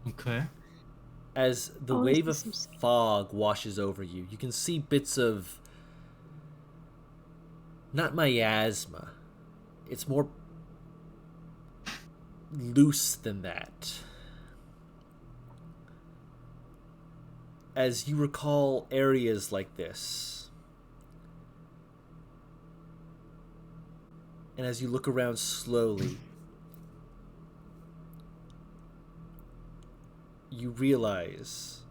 Okay. As the wave of fog washes over you, you can see bits of not miasma. It's more loose than that. As you recall areas like this, and as you look around slowly, you realize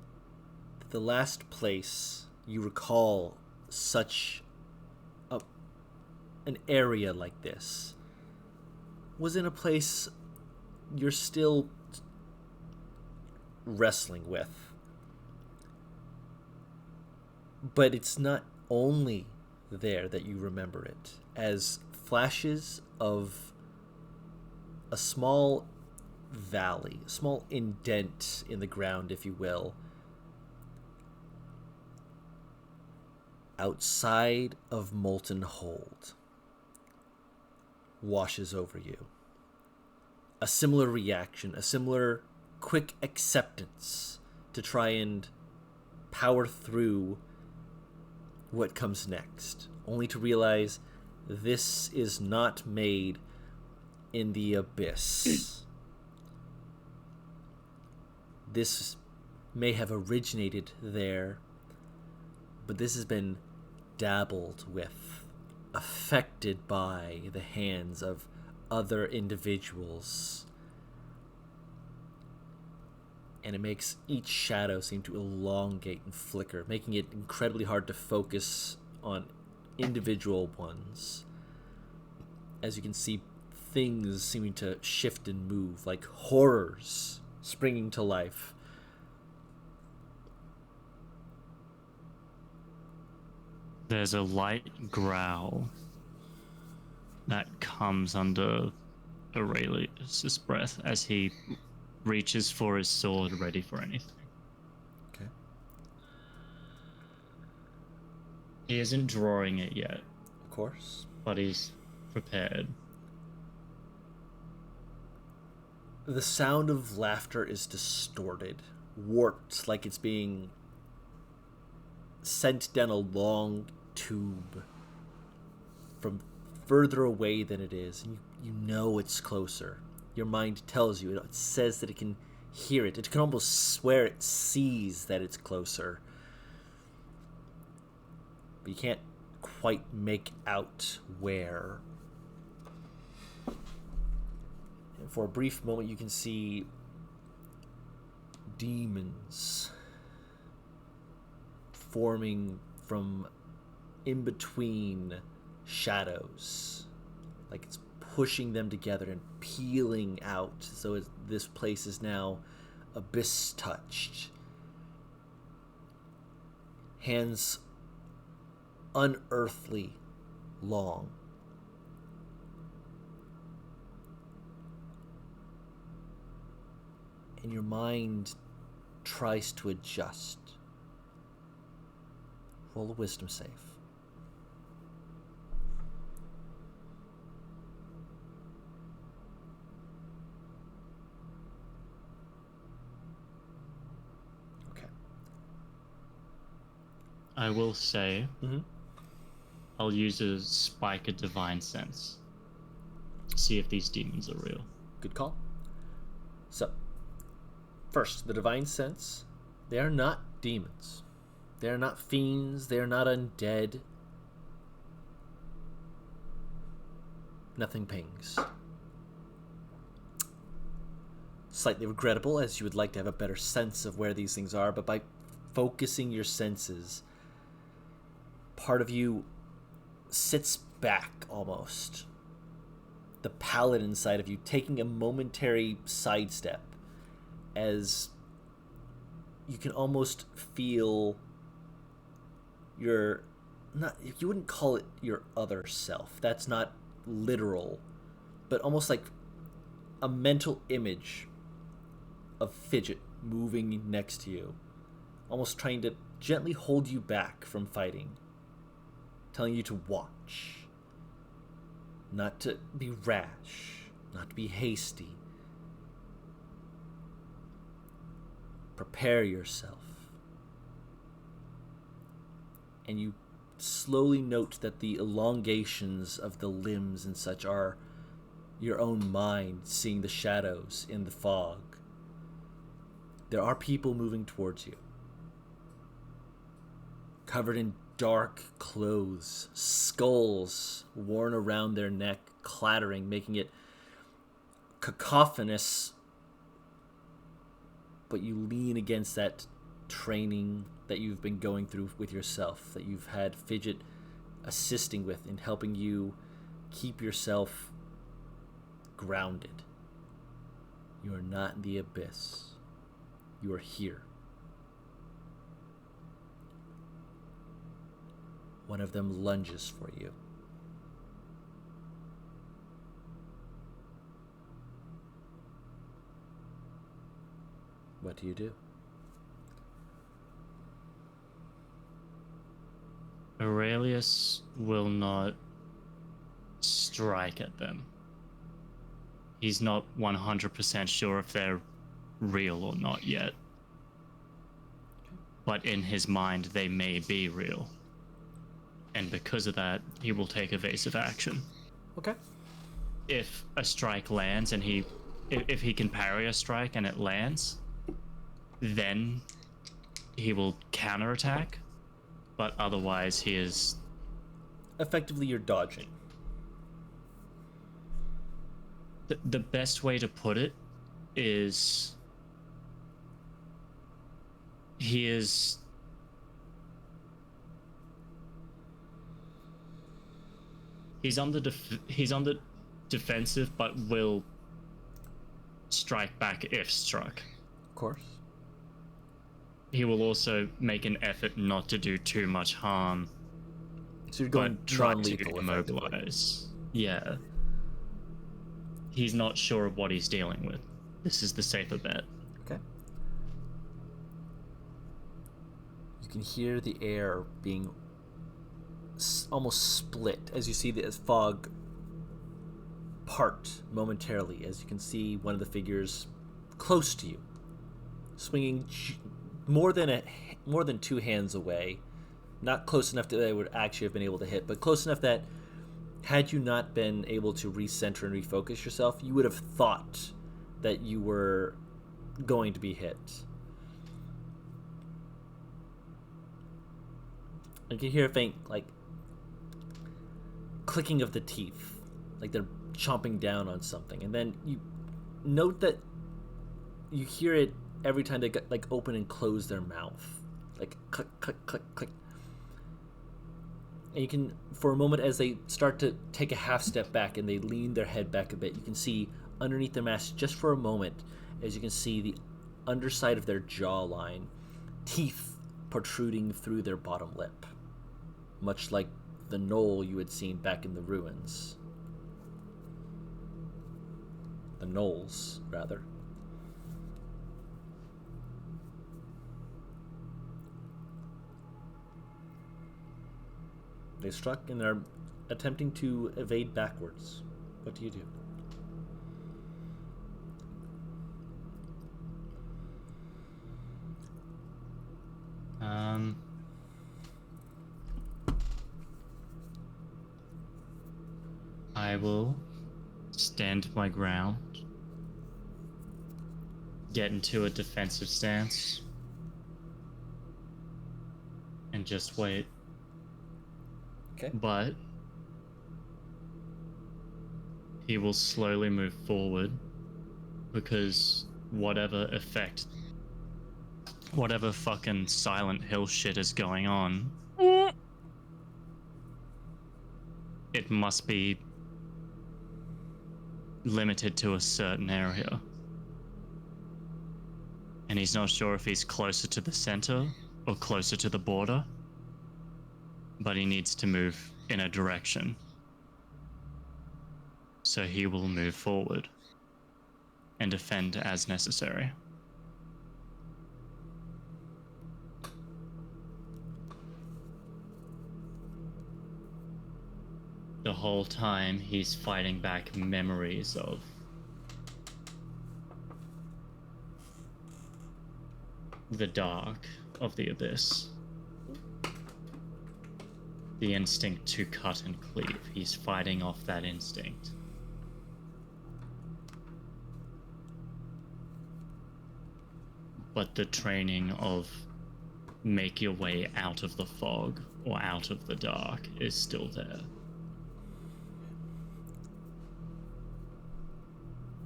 that the last place you recall such an area like this was in a place you're still wrestling with. But it's not only there that you remember it, as flashes of a small valley, a small indent in the ground, if you will, outside of Molten Hold, washes over you. A similar reaction, a similar quick acceptance to try and power through what comes next, only to realize this is not made in the abyss. This may have originated there, but this has been dabbled with, affected by the hands of other individuals. And it makes each shadow seem to elongate and flicker, making it incredibly hard to focus on individual ones. As you can see, things seeming to shift and move, like horrors springing to life. There's a light growl that comes under Aurelius' breath as he reaches for his sword, ready for anything. Okay. He isn't drawing it yet, Of course. but he's prepared. The sound of laughter is distorted, warped, like it's being sent down a long tube from further away than it is. And you know it's closer. Your mind tells you, it says that it can hear it. It can almost swear it sees that it's closer. But you can't quite make out where. And for a brief moment, you can see demons forming from in between shadows, like it's pushing them together and peeling out, so this place is now abyss touched. Hands unearthly long. And your mind tries to adjust. Roll a wisdom save. Okay. I will say, Mm-hmm. I'll use a spike of divine sense to see if these demons are real. Good call. So, first, the divine sense. They are not demons. They are not fiends. They are not undead. Nothing pings. Slightly regrettable, as you would like to have a better sense of where these things are, but by focusing your senses, part of you sits back almost. The paladin side of you taking a momentary sidestep as you can almost feel your, not, you wouldn't call it your other self, that's not literal, but almost like a mental image of Fidget moving next to you, almost trying to gently hold you back from fighting, telling you to watch, not to be rash, not to be hasty. Prepare yourself. And you slowly note that the elongations of the limbs and such are your own mind seeing the shadows in the fog. There are people moving towards you, covered in dark clothes, skulls worn around their neck, clattering, making it cacophonous. But you lean against that training that you've been going through with yourself, that you've had Fidget assisting with in helping you keep yourself grounded. You are not in the abyss. You are here. One of them lunges for you. What do you do? Aurelius will not strike at them. He's not 100% sure if they're real or not yet. But in his mind, they may be real. And because of that, he will take evasive action. Okay. If a strike lands and if he can parry a strike and it lands, then he will counterattack. but otherwise he is... Effectively, you're dodging. The best way to put it is he's on the defensive, but will strike back if struck. Of course. He will also make an effort not to do too much harm. So you're going non-lethal, to effectively. immobilize. Yeah. He's not sure of what he's dealing with. This is the safer bet. Okay. You can hear the air being almost split as you see the fog part momentarily, as you can see one of the figures close to you, swinging more than 2 hands away. Not close enough that they would actually have been able to hit, but close enough that had you not been able to recenter and refocus yourself, you would have thought that you were going to be hit. You can hear a faint, clicking of the teeth, like they're chomping down on something. And then you note that you hear it every time they open and close their mouth. Like click, click, click, click. And you can, for a moment, as they start to take a half step back and they lean their head back a bit, you can see underneath their mask, just for a moment, as you can see the underside of their jawline, teeth protruding through their bottom lip, much like the knoll you had seen back in the ruins. The knolls, rather. They struck and are attempting to evade backwards. What do you do? I will stand my ground, get into a defensive stance, and just wait. Okay. But he will slowly move forward because whatever fucking Silent Hill shit is going on, it must be limited to a certain area. And he's not sure if he's closer to the center or closer to the border, but he needs to move in a direction. So he will move forward and defend as necessary. The whole time he's fighting back memories of the dark, of the abyss. The instinct to cut and cleave. He's fighting off that instinct. But the training of make your way out of the fog or out of the dark is still there.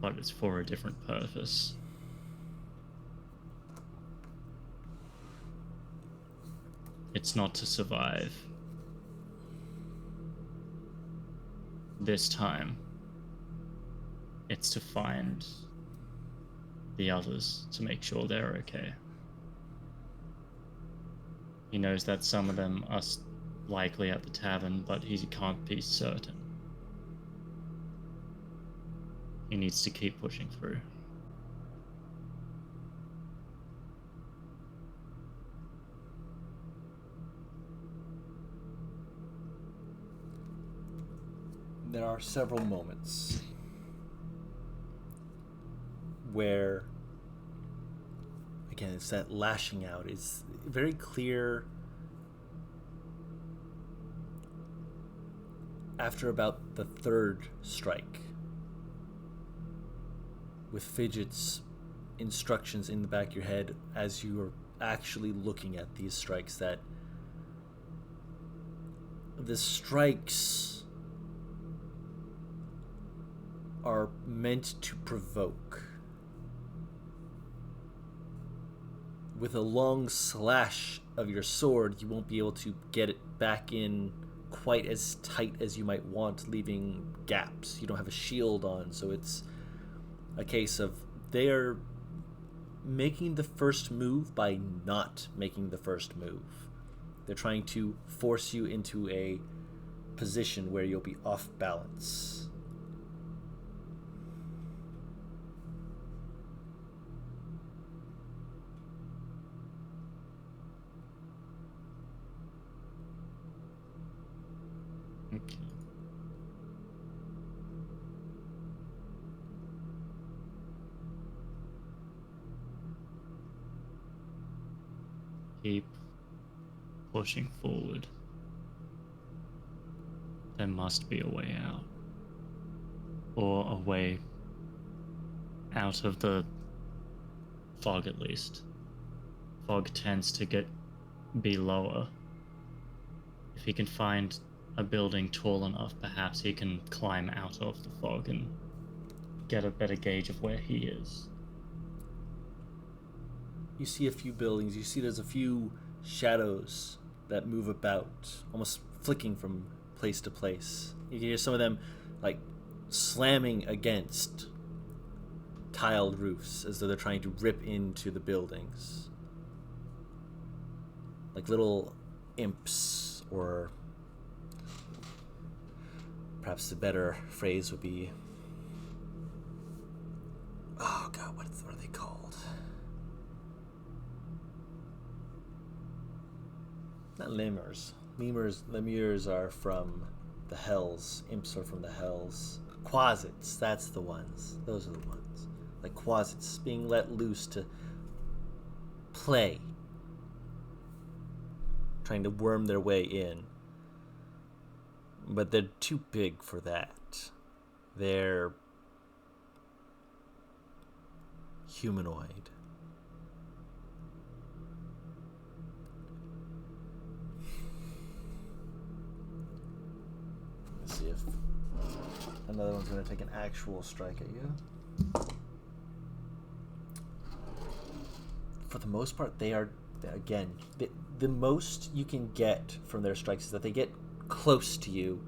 But it's for a different purpose. It's not to survive. This time, it's to find the others, to make sure they're okay. He knows that some of them are likely at the tavern, but he can't be certain. He needs to keep pushing through. There are several moments where, again, it's that lashing out. It's very clear after about the third strike, with Fidget's instructions in the back of your head as you are actually looking at these strikes, that the strikes are meant to provoke. With a long slash of your sword, you won't be able to get it back in quite as tight as you might want, leaving gaps. You don't have a shield on, so it's a case of they're making the first move by not making the first move. They're trying to force you into a position where you'll be off balance. Okay. Keep pushing forward. There must be a way out. Or a way out of the fog, at least. Fog tends to be lower. If he can find a building tall enough, perhaps he can climb out of the fog and get a better gauge of where he is. You see a few buildings. You see there's a few shadows that move about, almost flicking from place to place. You can hear some of them like slamming against tiled roofs as though they're trying to rip into the buildings. Like little imps, or perhaps the better phrase would be, oh god, what are they called? Not lemurs. Lemurs are from the hells. Imps are from the hells. Quasits, that's the ones. Those are the ones. Like quasits being let loose to play. Trying to worm their way in. But they're too big for that. They're humanoid. Let's see if another one's going to take an actual strike at you. For the most part, they are, again, the most you can get from their strikes is that they get close to you.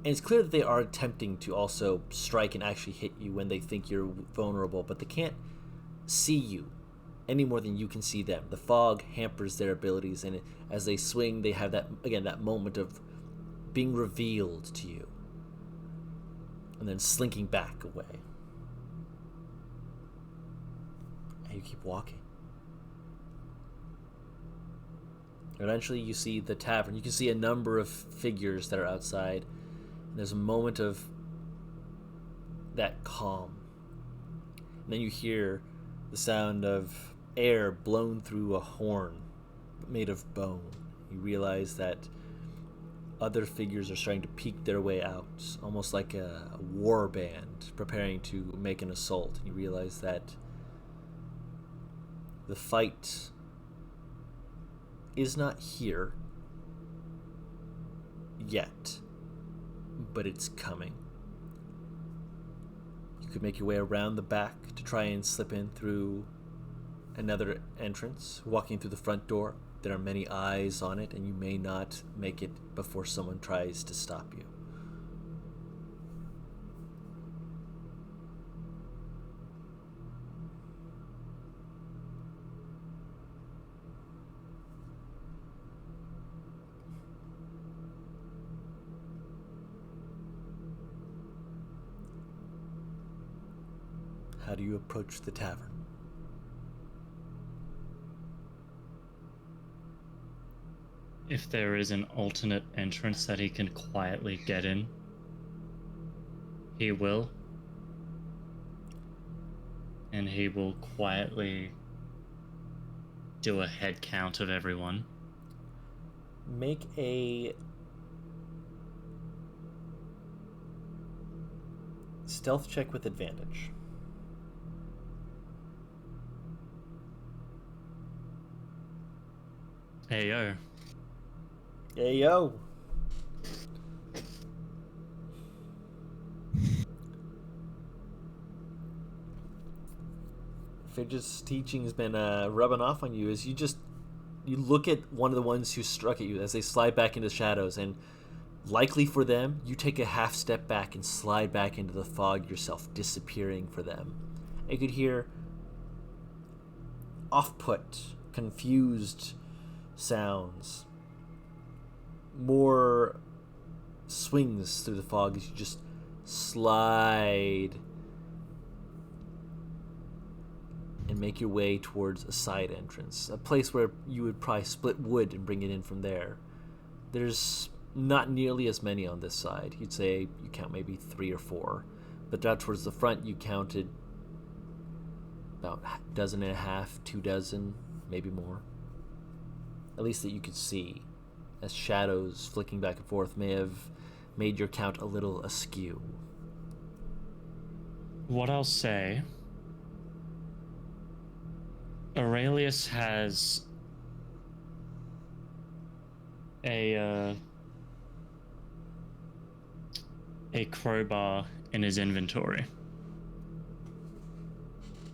And it's clear that they are attempting to also strike and actually hit you when they think you're vulnerable, but they can't see you any more than you can see them. The fog hampers their abilities, and as they swing, they have that moment of being revealed to you and then slinking back away. And you keep walking. Eventually you see the tavern. You can see a number of figures that are outside. And there's a moment of that calm. And then you hear the sound of air blown through a horn made of bone. You realize that other figures are starting to peek their way out, almost like a war band preparing to make an assault. You realize that the fight is not here yet, but it's coming. You could make your way around the back to try and slip in through another entrance. Walking through the front door, there are many eyes on it, and you may not make it before someone tries to stop you. How do you approach the tavern? If there is an alternate entrance that he can quietly get in, he will. And he will quietly do a head count of everyone. Make a stealth check with advantage. Hey yo. Hey yo. Fidget's teaching's been rubbing off on you as you look at one of the ones who struck at you as they slide back into the shadows, and likely for them, you take a half step back and slide back into the fog yourself, disappearing for them. You could hear off-put, confused sounds. More swings through the fog as you just slide and make your way towards a side entrance, a place where you would probably split wood and bring it in from there. There's not nearly as many on this side. You'd say you count maybe 3 or 4, but down towards the front you counted about a dozen and a half, 2 dozen, maybe more. At least that you could see, as shadows flicking back and forth may have made your count a little askew. What I'll say, Aurelius has a crowbar in his inventory.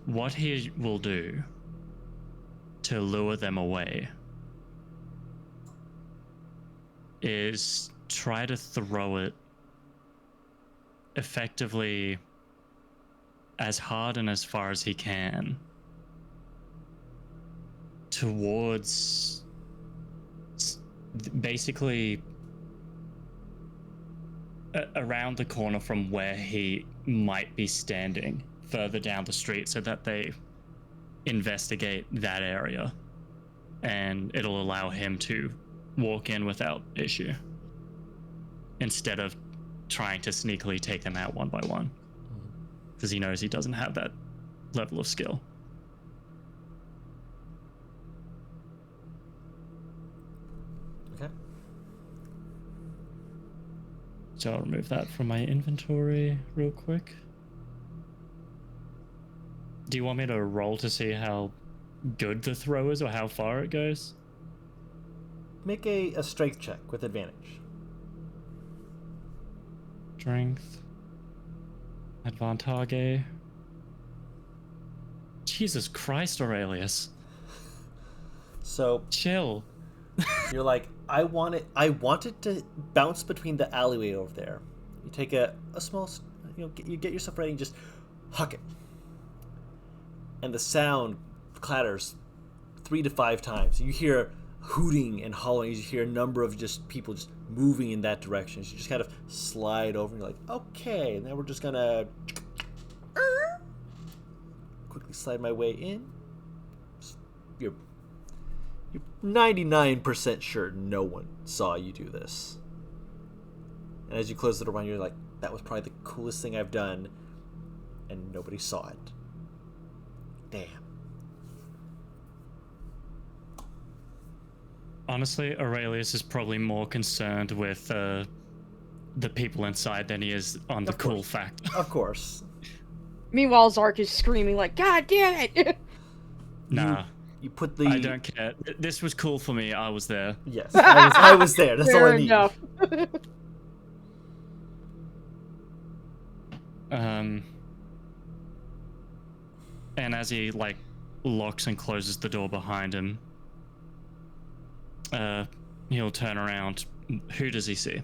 What he will do to lure them away is try to throw it effectively as hard and as far as he can towards basically around the corner from where he might be standing, further down the street, so that they investigate that area, and it'll allow him to walk in without issue instead of trying to sneakily take them out one by one, because he knows he doesn't have that level of skill. Okay. So I'll remove that from my inventory real quick. Do you want me to roll to see how good the throw is or how far it goes? Make a strength check with advantage. Strength. Advantage. Jesus Christ, Aurelius. So Chill. you're like, I want it to bounce between the alleyway over there. You take a small, you get yourself ready and just huck it. And the sound clatters 3 to 5 times. You hear hooting and hollering. You hear a number of just people just moving in that direction. So you just kind of slide over and you're like, okay, now we're just gonna quickly slide my way in. You're 99% sure no one saw you do this. And as you close the door behind you, you're like, that was probably the coolest thing I've done, and nobody saw it. Damn. Honestly, Aurelius is probably more concerned with the people inside than he is on the cool fact. Of course. Meanwhile, Zark is screaming like, God damn it! Nah. You put the... I don't care. This was cool for me. I was there. Yes, I was there. That's all Fair I need. enough. And as he locks and closes the door behind him, he'll turn around. Who does he see?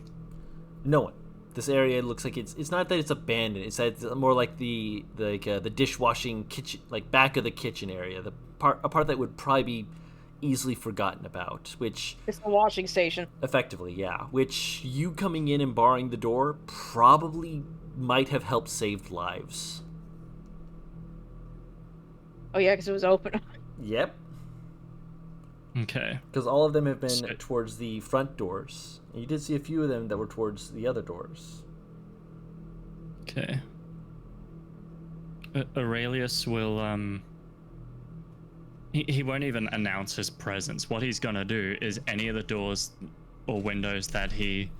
No one. This area looks like it's not that it's abandoned. It's that it's more like the dishwashing kitchen, like back of the kitchen area, a part that would probably be easily forgotten about. Which It's the washing station. effectively, yeah. Which you coming in and barring the door probably might have helped save lives. Oh yeah, because it was open. Yep. Okay. Because all of them have been So- towards the front doors. And you did see a few of them that were towards the other doors. Okay. Aurelius will he won't even announce his presence. What he's gonna do is any of the doors or windows that he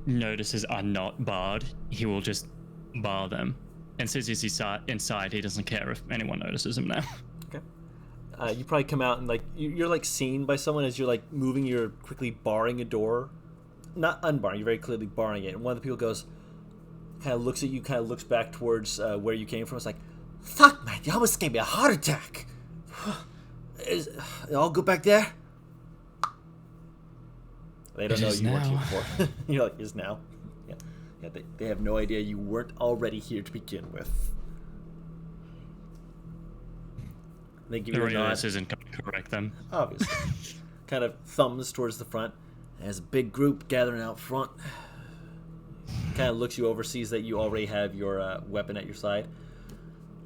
notices are not barred, he will just bar them. And since he's inside, he doesn't care if anyone notices him now. Okay. You probably come out and you're seen by someone as you're moving. You're quickly barring a door, not unbarring. You're very clearly barring it. And one of the people goes, kind of looks at you, kind of looks back towards where you came from. It's like, Fuck, man, you almost gave me a heart attack. Is it all good back there? They don't It know is you weren't here now. before. You're like, is now? Yeah, they have no idea you weren't already here to begin with. They give you a nod. Aurelius isn't going to correct them. Obviously. Kind of thumbs towards the front. There's a big group gathering out front. Kind of looks you over, sees that you already have your weapon at your side.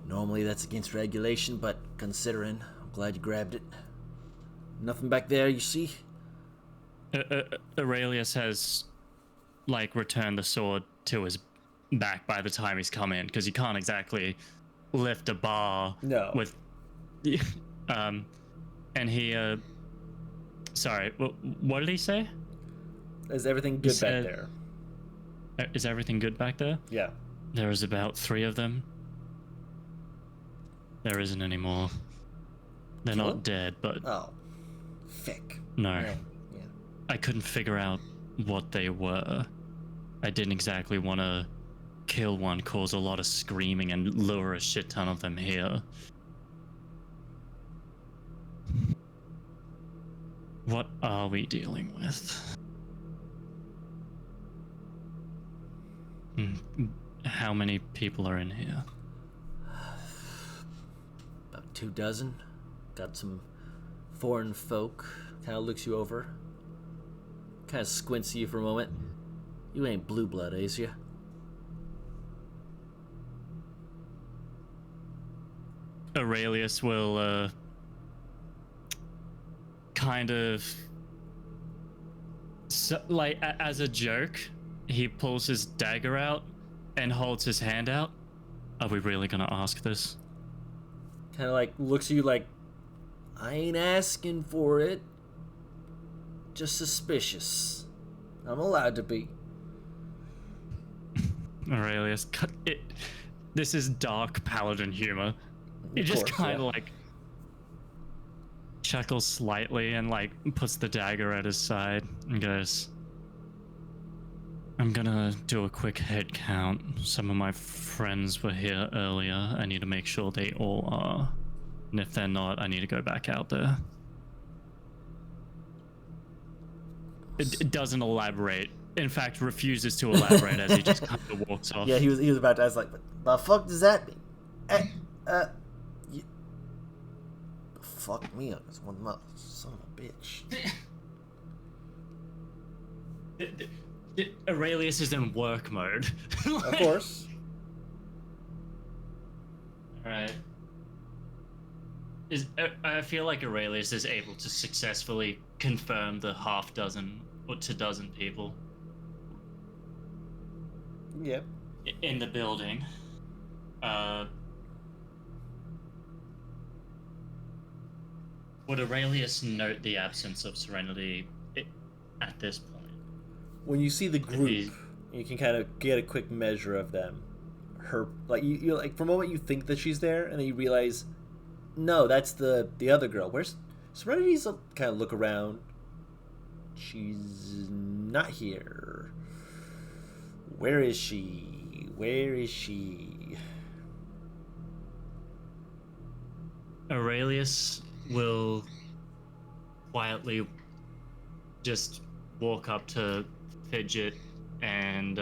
Normally that's against regulation, but considering, I'm glad you grabbed it. Nothing back there, you see? Aurelius has, like, returned the sword to his back by the time he's come in, because you can't exactly lift a bar No. with... and he, sorry, what did he say? Is everything good said- back there? Is everything good back there? Yeah. There is about 3 of them. There isn't any more. They're Kill not them? dead, but Oh. Fick. no. Yeah. I couldn't figure out what they were. I didn't exactly want to kill one, cause a lot of screaming, and lure a shit ton of them here. What are we dealing with? How many people are in here? About 24. Got some foreign folk. Kind of looks you over. Kind of squints at you for a moment. You ain't blue blood, is ya? Aurelius will, kind of... So, like, as a joke, he pulls his dagger out and holds his hand out. Are we really gonna ask this? Kind of like looks at you like, I ain't asking for it. Just suspicious. I'm allowed to be. Aurelius, this is dark paladin humor. He just kind of like chuckles slightly and like puts the dagger at his side and goes, I'm gonna do a quick head count. Some of my friends were here earlier. I need to make sure they all are. And if they're not, I need to go back out there. It doesn't elaborate. In fact, refuses to elaborate as he just kind of walks off. Yeah, he was about to ask like, what the fuck does that mean? Fuck me up. It's one month. Son of a bitch. Aurelius is in work mode. Of course. Alright. I feel like Aurelius is able to successfully confirm the half dozen or to dozen people Yep. in the building. Would Aurelius note the absence of Serenity at this point? When you see the group, you can kind of get a quick measure of them. Her, like you like for a moment you think that she's there, and then you realize, no, that's the other girl. Where's Serenity's? Kind of look around. She's not here. Where is she? Where is she? Aurelius will quietly just walk up to Fidget and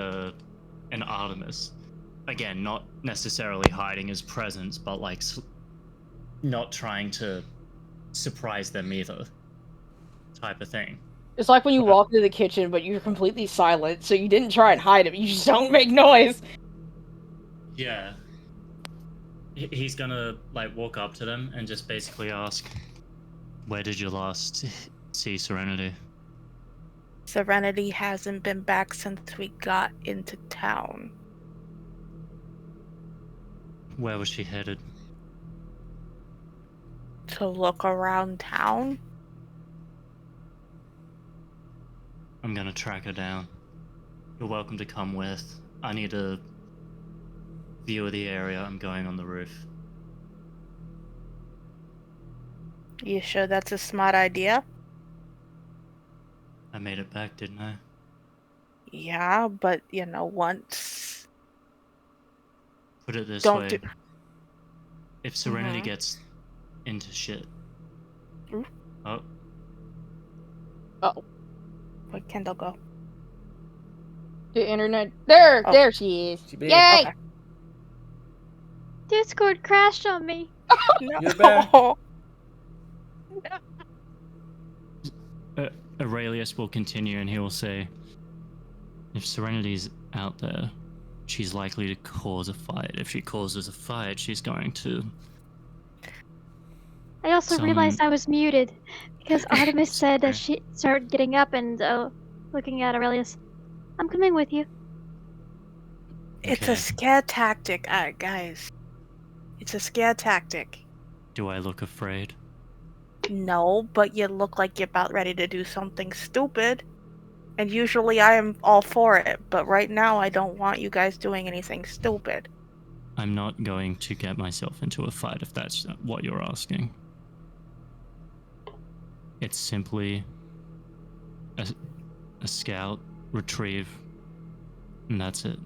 Artemis. Again, not necessarily hiding his presence, but like not trying to surprise them either, type of thing. It's like when you walk into the kitchen, but you're completely silent, so you didn't try and hide him. You just don't make noise. Yeah. He's gonna like walk up to them and just basically ask, "Where did you last see Serenity?" Serenity hasn't been back since we got into town. Where was she headed? To look around town? I'm gonna track her down. You're welcome to come with. I need a view of the area. I'm going on the roof. You sure that's a smart idea? I made it back, didn't I? Yeah, but once... Put it this Don't way. do... if Serenity Mhm. gets into shit. Ooh. Oh, Oh, Where'd Kendall go? the internet. There, Oh. there she is. She be- Yay! Okay. Discord crashed on me. No. You're back. Aurelius will continue and he will say, if Serenity's out there, she's likely to cause a fight. If she causes a fight, she's going to... I also realized I was muted because Artemis said that Sorry. she started getting up and looking at Aurelius. I'm coming with you. It's a Okay. scare tactic, guys. It's a scare tactic. Do I look afraid? No, but you look like you're about ready to do something stupid. And usually I am all for it, but right now I don't want you guys doing anything stupid. I'm not going to get myself into a fight if that's what you're asking. It's simply a scout, retrieve, and that's it.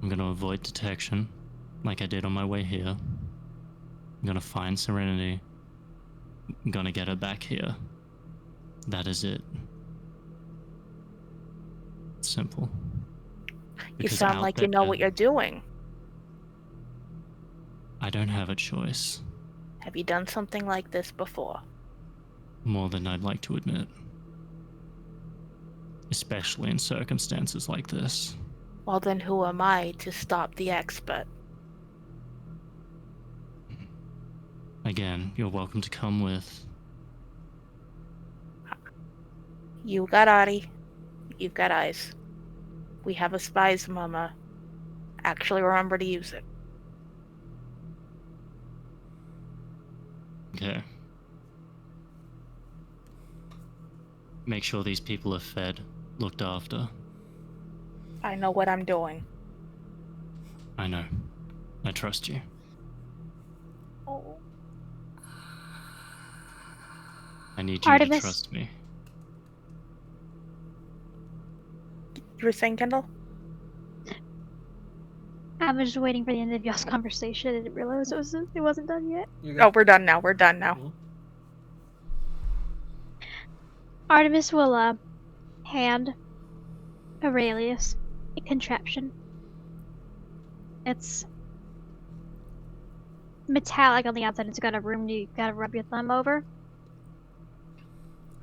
I'm gonna avoid detection, like I did on my way here. I'm gonna find Serenity. I'm gonna get her back here. That is it. It's simple. You Because sound out like you know there, what you're doing. I don't have a choice. Have you done something like this before? More than I'd like to admit. Especially in circumstances like this. Well, then who am I to stop the expert? Again, you're welcome to come with. You got Ari. You've got eyes. We have a spy's mama. Actually remember to use it. Okay. Make sure these people are fed, looked after. I know what I'm doing. I know. I trust you. Oh. I need you Artemis. to trust me. You were saying, Kendall? I was just waiting for the end of y'all's conversation. I didn't realize it wasn't done yet. Oh, we're done now. We're done now. Artemis will hand Aurelius a contraption. It's metallic on the outside. It's got a room you gotta rub your thumb over.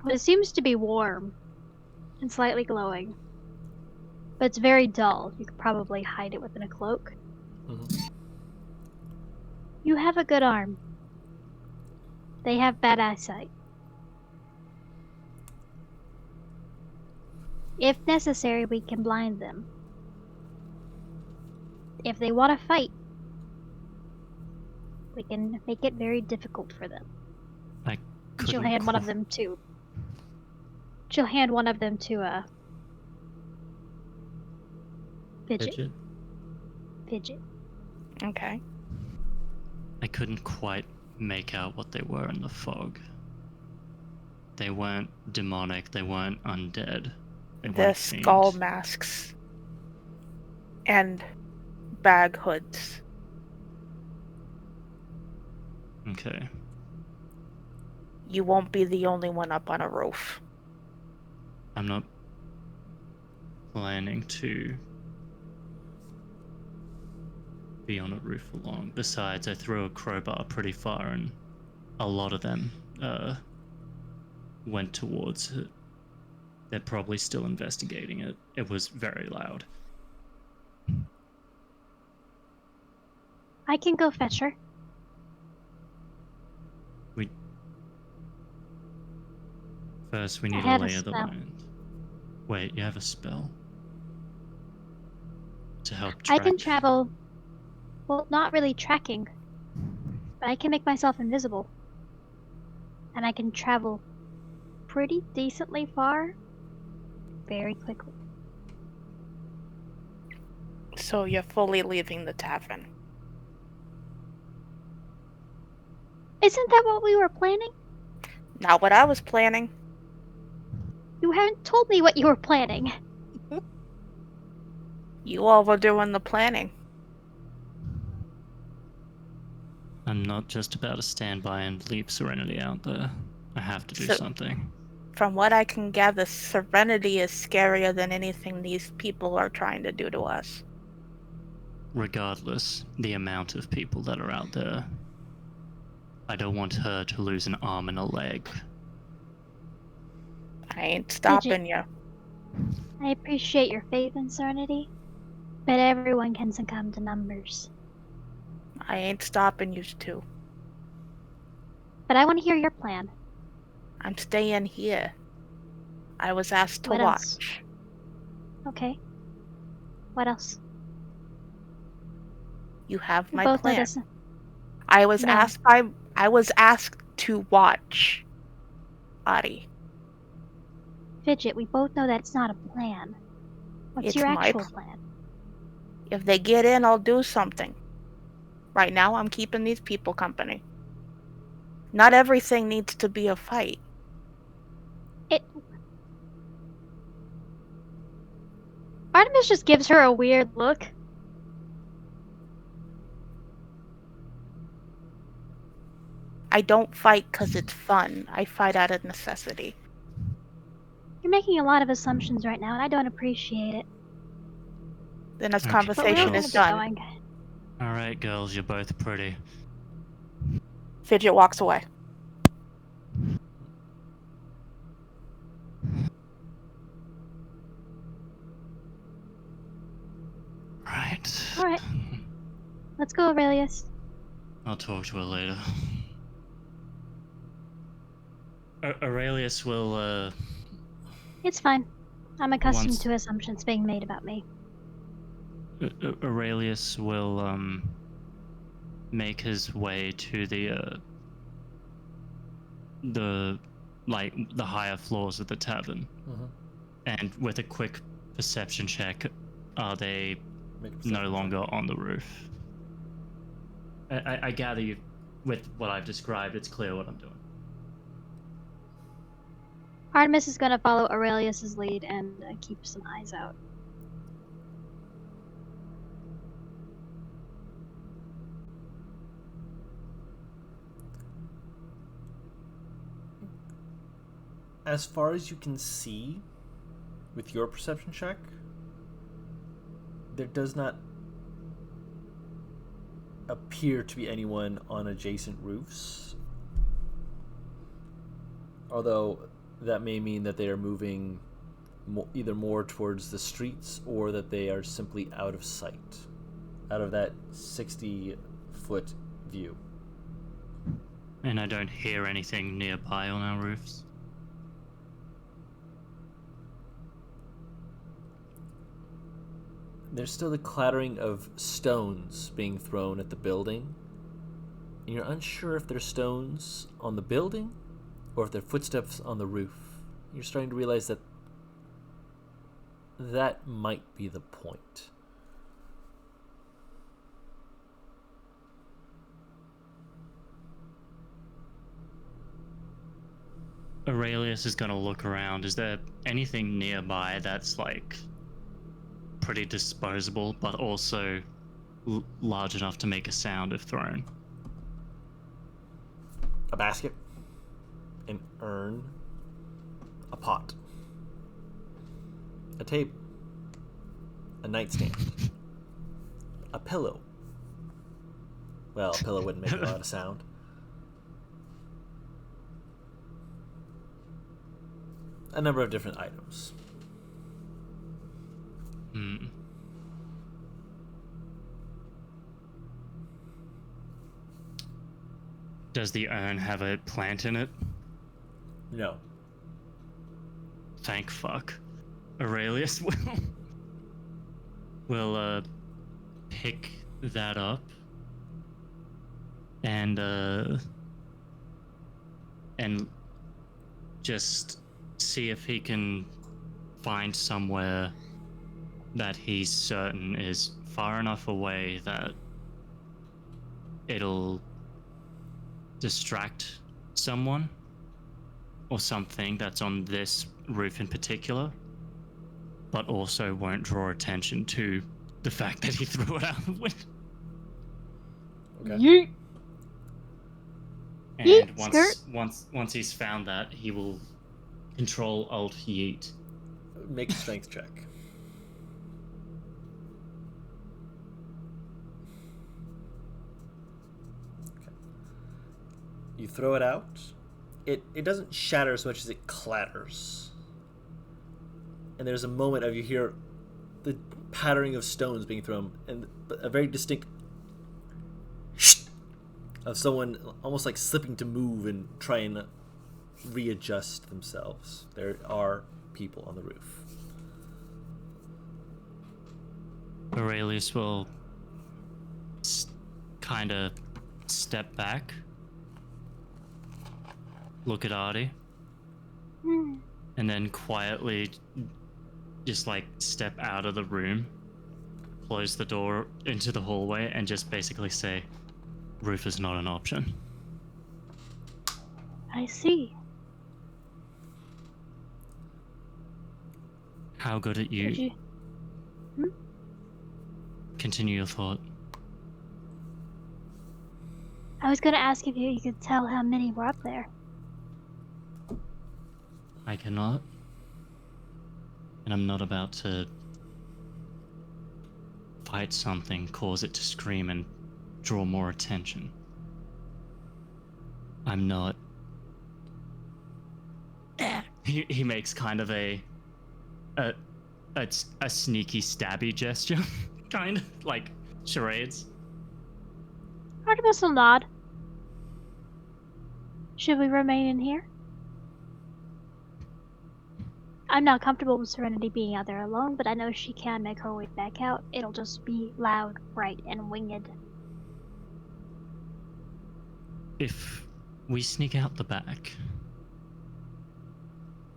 But it seems to be warm and slightly glowing. But it's very dull. You could probably hide it within a cloak. Mhm. You have a good arm. They have bad eyesight. If necessary, we can blind them. If they want to fight, we can make it very difficult for them. She'll hand one of them to. She'll hand one of them to Fidget. Fidget. Okay. I couldn't quite make out what they were in the fog. They weren't demonic, they weren't undead. They The weren't skull fiends. masks. And bag hoods. Okay. You won't be the only one up on a roof. I'm not planning to be on a roof for long. Besides, I threw a crowbar pretty far and a lot of them went towards it. They're probably still investigating it. It was very loud. I can go fetch her. First, we need I to have a lay of the spell. land. Wait, you have a spell? To help I track? can travel. Well, not really tracking. But I can make myself invisible. And I can travel pretty decently far very quickly. So you're fully leaving the tavern. Isn't that what we were planning? Not what I was planning. You haven't told me what you were planning. You all were doing the planning. I'm not just about to stand by and leave Serenity out there. I have to do So- something. From what I can gather, Serenity is scarier than anything these people are trying to do to us. Regardless, the amount of people that are out there, I don't want her to lose an arm and a leg. I ain't stopping you. I appreciate your faith in Serenity, but everyone can succumb to numbers. I ain't stopping you too. But I want to hear your plan. I'm staying here. I was asked to What else? watch. Okay. What else? You have We my both know plan. this. I was No. asked to watch. Ari. Fidget, we both know that it's not a plan. What's It's your my actual plan? If they get in, I'll do something. Right now, I'm keeping these people company. Not everything needs to be a fight. Artemis just gives her a weird look. I don't fight because it's fun. I fight out of necessity. You're making a lot of assumptions right now, and I don't appreciate it. Then this Okay. But we're conversation gonna is get done. going. Alright, girls, you're both pretty. Fidget walks away. Right. Alright. Let's go, Aurelius. I'll talk to her later. Aurelius will, It's fine. I'm accustomed Once- to assumptions being made about me. Aurelius will, make his way to the higher floors of the tavern. Mhm. And with a quick perception check, are they Make a perception no check. longer on the roof? I gather you, with what I've described, it's clear what I'm doing. Artemis is gonna follow Aurelius's lead and keep some eyes out. As far as you can see, with your perception check, there does not appear to be anyone on adjacent roofs. Although that may mean that they are moving either more towards the streets or that they are simply out of sight, out of that 60-foot view. And I don't hear anything nearby on our roofs. There's still the clattering of stones being thrown at the building. And you're unsure if they're stones on the building or if they're footsteps on the roof. You're starting to realize that that might be the point. Aurelius is gonna look around. Is there anything nearby that's like pretty disposable, but also large enough to make a sound if thrown? A basket, an urn, a pot, a table, a nightstand, a pillow. Well, a pillow wouldn't make a lot of sound. A number of different items. Hmm. Does the urn have a plant in it? No. Thank fuck. Aurelius will pick that up and just see if he can find somewhere that he's certain is far enough away that it'll distract someone or something that's on this roof in particular, but also won't draw attention to the fact that he threw it out the window. Okay. Yeet. And Yeet, skirt. once he's found that, he will control Alt Yeet. Make a strength check. Okay. You throw it out. It doesn't shatter as much as it clatters. And there's a moment of you hear the pattering of stones being thrown and a very distinct of someone almost like slipping to move and try and readjust themselves. There are people on the roof. Aurelius will kind of step back, look at Artie, and then quietly just like step out of the room, close the door into the hallway, and just basically say, roof is not an option. I see. How good at you? Did you? Continue your thought. I was gonna ask if you could tell how many were up there. I cannot. And I'm not about to fight something, cause it to scream and draw more attention. I'm not. He makes kind of a sneaky stabby gesture, kind of like charades. Artemis will nod. Should we remain in here? I'm not comfortable with Serenity being out there alone, but I know she can make her way back out. It'll just be loud, bright, and winged. If we sneak out the back,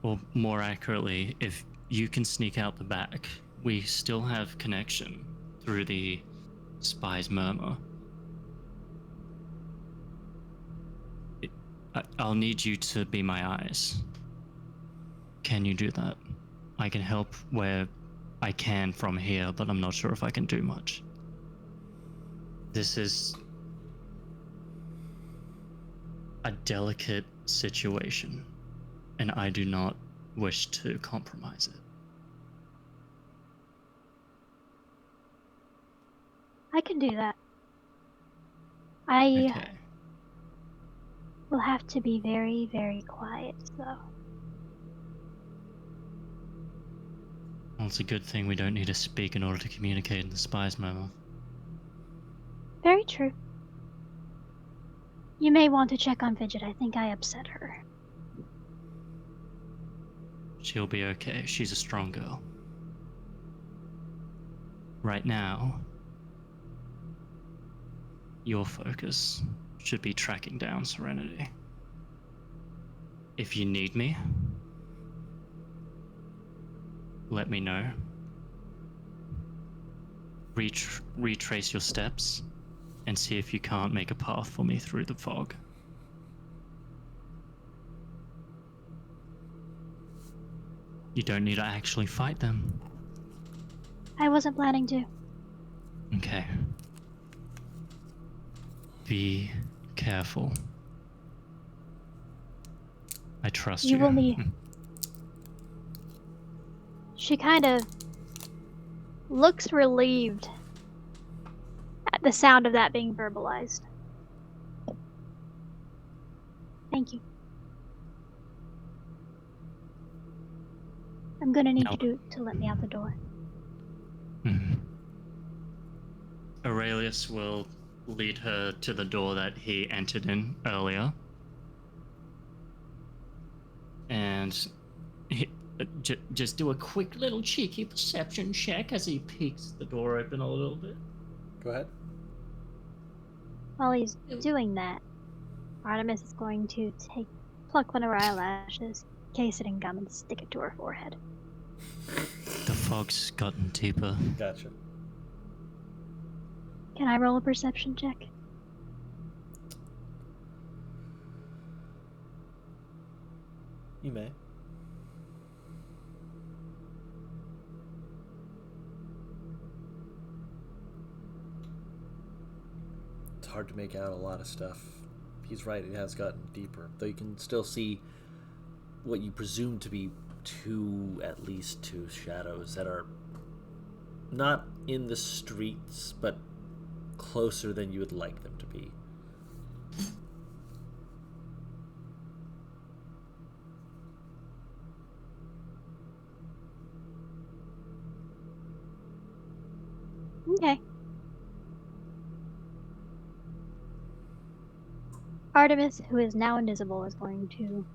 or more accurately, if you can sneak out the back, we still have connection through the spy's murmur. I'll need you to be my eyes. Can you do that? I can help where I can from here, but I'm not sure if I can do much. This is a delicate situation, and I do not wish to compromise it. I can do that. I Okay. will have to be very, very quiet, though. Well, it's a good thing we don't need to speak in order to communicate in the spy's memo. Very true. You may want to check on Fidget. I think I upset her. She'll be okay. She's a strong girl. Right now, your focus should be tracking down Serenity. If you need me, let me know. Retrace your steps and see if you can't make a path for me through the fog. You don't need to actually fight them. I wasn't planning to. Okay. Be careful. I trust you. You will need. She kind of looks relieved at the sound of that being verbalized. Thank you. I'm gonna need you to let me out the door. Mm-hmm. Aurelius will lead her to the door that he entered in earlier. And just do a quick little cheeky perception check as he peeks the door open a little bit. Go ahead. While he's doing that, Artemis is going to pluck one of her eyelashes, case it in gum, and stick it to her forehead. The fog's gotten deeper. Gotcha. Can I roll a perception check? You may. It's hard to make out a lot of stuff. he's right. It has gotten deeper, though you can still see what you presume to be at least two shadows that are not in the streets, but closer than you would like them to be. Okay. Artemis, who is now invisible, is going to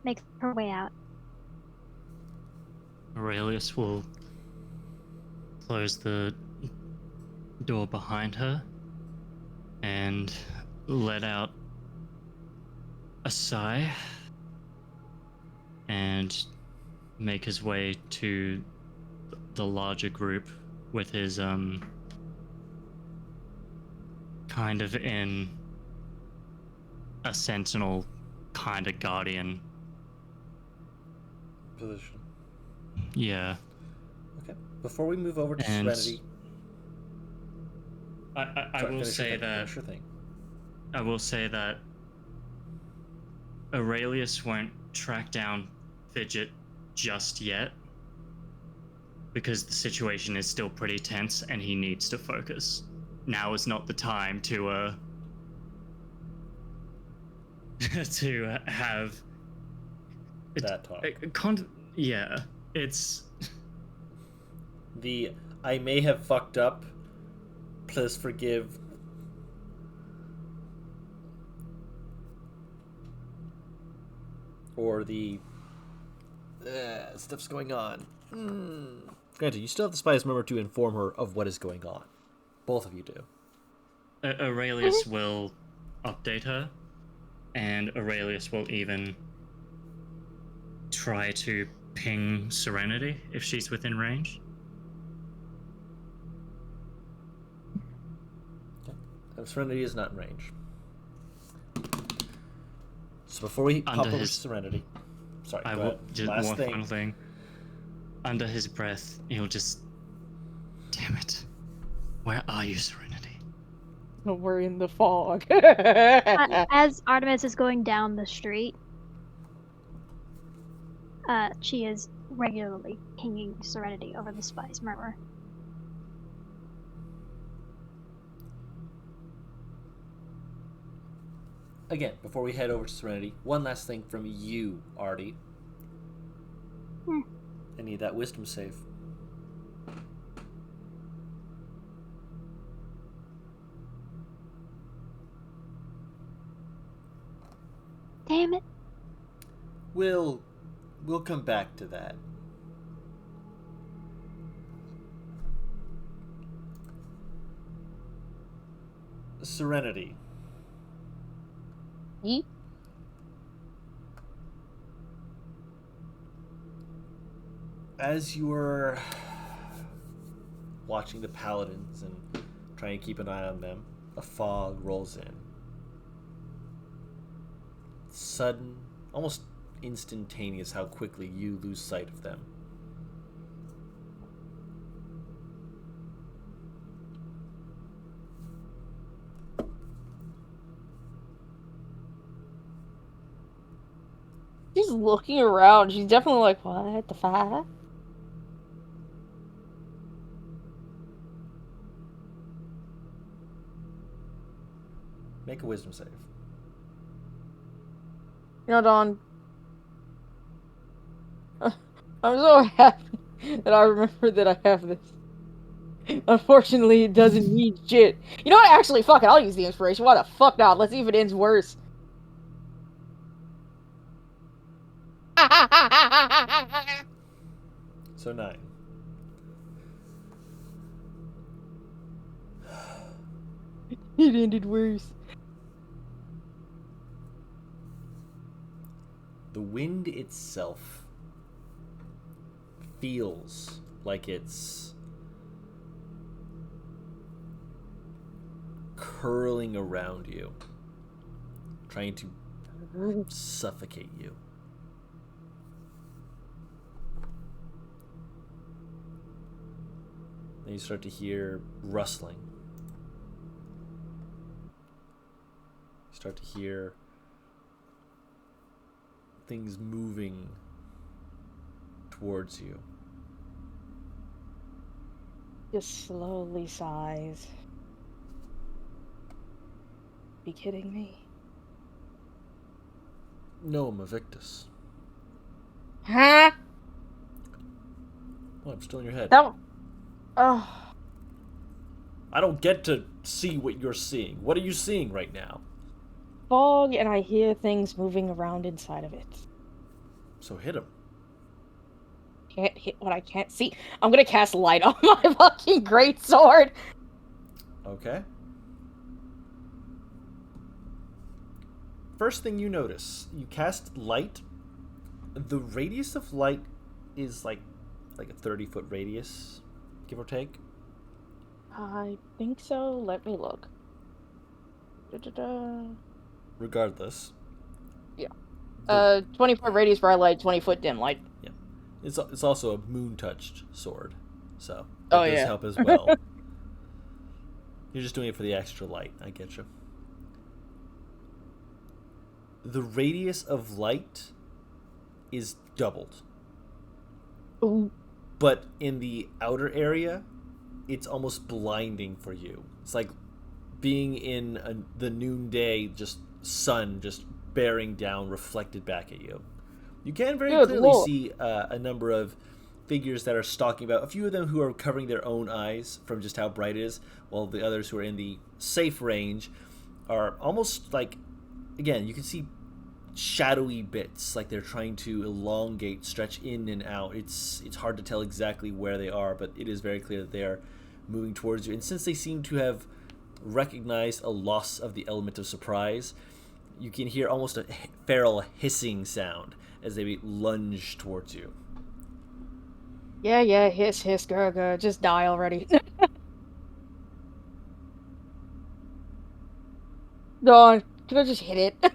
make her way out. Aurelius will close the door behind her and let out a sigh and make his way to the larger group with his kind of in a sentinel kind of guardian Position. Yeah. Okay. Before we move over to And Serenity, I will say that Sure thing. I will say that Aurelius won't track down Fidget just yet because the situation is still pretty tense and he needs to focus. Now is not the time to to have That talk. Yeah, it's The I may have fucked up. Please forgive. Or the stuff's going on. Granted, you still have the spy's member to inform her of what is going on. Both of you do. Aurelius will update her, and Aurelius will even try to ping Serenity if she's within range. Okay. Serenity is not in range. So before we pop over to Serenity, sorry, I go will ahead. just Last one thing. final thing. Under his breath, he'll just, damn it, where are you, Serenity? We're in the fog. As Artemis is going down the street, she is regularly pinging Serenity over the spy's murmur. Again, before we head over to Serenity, one last thing from you, Artie. I need that wisdom save. Damn it. We'll come back to that. Serenity. Yeet. As you were watching the paladins and trying to keep an eye on them, a fog rolls in. Sudden, almost instantaneous how quickly you lose sight of them. She's looking around. She's definitely like, what the fuck? Make a wisdom save. You know, Dawn. I'm so happy that I remember that I have this. Unfortunately, it doesn't mean shit. You know what? Actually, fuck it. I'll use the inspiration. Why the fuck not? Let's see if it ends worse. So 9. It ended worse. The wind itself feels like it's curling around you, trying to suffocate you. Then you start to hear rustling. You start to hear things moving towards you. Just slowly sighs. Be kidding me? No, I'm Evictus. Huh? Oh, I'm still in your head. Oh. I don't get to see what you're seeing. What are you seeing right now? Fog, and I hear things moving around inside of it. So hit him. Can't hit what I can't see. I'm gonna cast light on my fucking great sword. Okay. First thing you notice, you cast light. The radius of light is like a 30-foot radius, give or take. I think so. Let me look. Da-da-da. Regardless. Yeah. the- 20-foot radius bright light, 20-foot dim light. Yeah. It's also a moon-touched sword, so that Oh, does yeah. help as well. You're just doing it for the extra light. I get you. The radius of light is doubled. Ooh. But in the outer area, it's almost blinding for you. It's like being in the noonday just sun just bearing down, reflected back at you. You can very Good clearly Lord. see a number of figures that are stalking about. A few of them who are covering their own eyes from just how bright it is, while the others who are in the safe range are almost like, again, you can see shadowy bits, like they're trying to elongate, stretch in and out. It's hard to tell exactly where they are, but it is very clear that they are moving towards you. And since they seem to have recognized a loss of the element of surprise, you can hear almost a feral hissing sound as they lunge towards you. Yeah, hiss, grr, just die already. No, can I just hit it?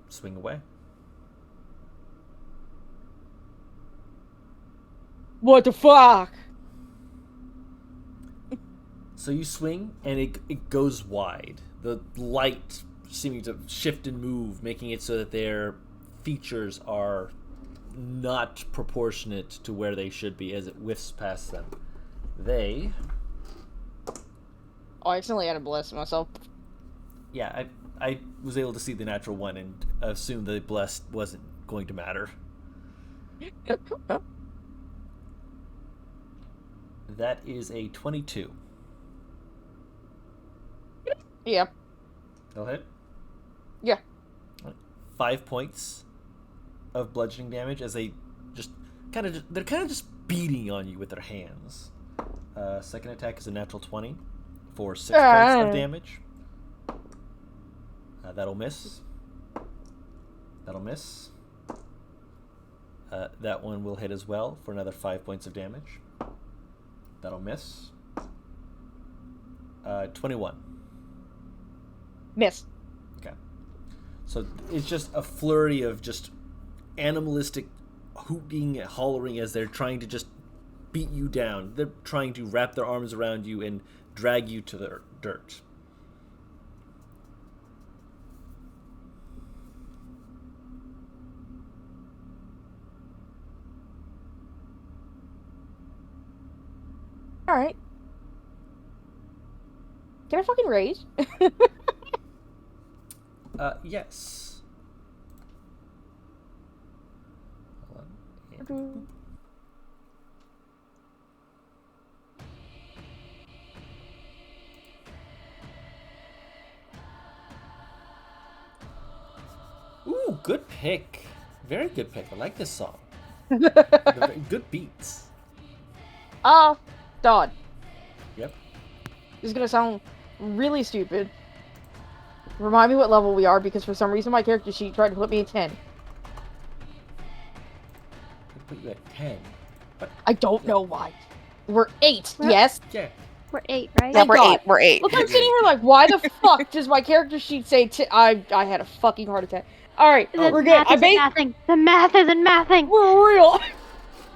Swing away. What the fuck? So you swing, and it goes wide. The light seeming to shift and move, making it so that their features are not proportionate to where they should be as it whiffs past them. They... Oh, I accidentally had to bless myself. Yeah, I was able to see the natural one and assumed that blessed wasn't going to matter. That is a 22. Yeah. That'll hit? Yeah. 5 points of bludgeoning damage as they just they're kind of just beating on you with their hands. Second attack is a natural 20 for 6 points of damage. That'll miss. That'll miss. That one will hit as well for another 5 points of damage. That'll miss. 21. Miss. Okay. So it's just a flurry of just animalistic hooting and hollering as they're trying to just beat you down. They're trying to wrap their arms around you and drag you to the dirt. Alright. Can I fucking rage? Yes. Hold on. Ooh, good pick. Very good pick. I like this song. Good beats. Dawn. Yep. This is gonna sound really stupid. Remind me what level we are, because for some reason my character sheet tried to put me at 10. I put you at 10. But I don't know why. We're 8, What? yes? yeah. We're 8, right? Yeah, Thank we're God. eight. We're 8. Look, I'm sitting here like, why the fuck does my character sheet say I had a fucking heart attack. Alright, The we're good. math I isn't made... mathing. The math isn't mathing. We're real.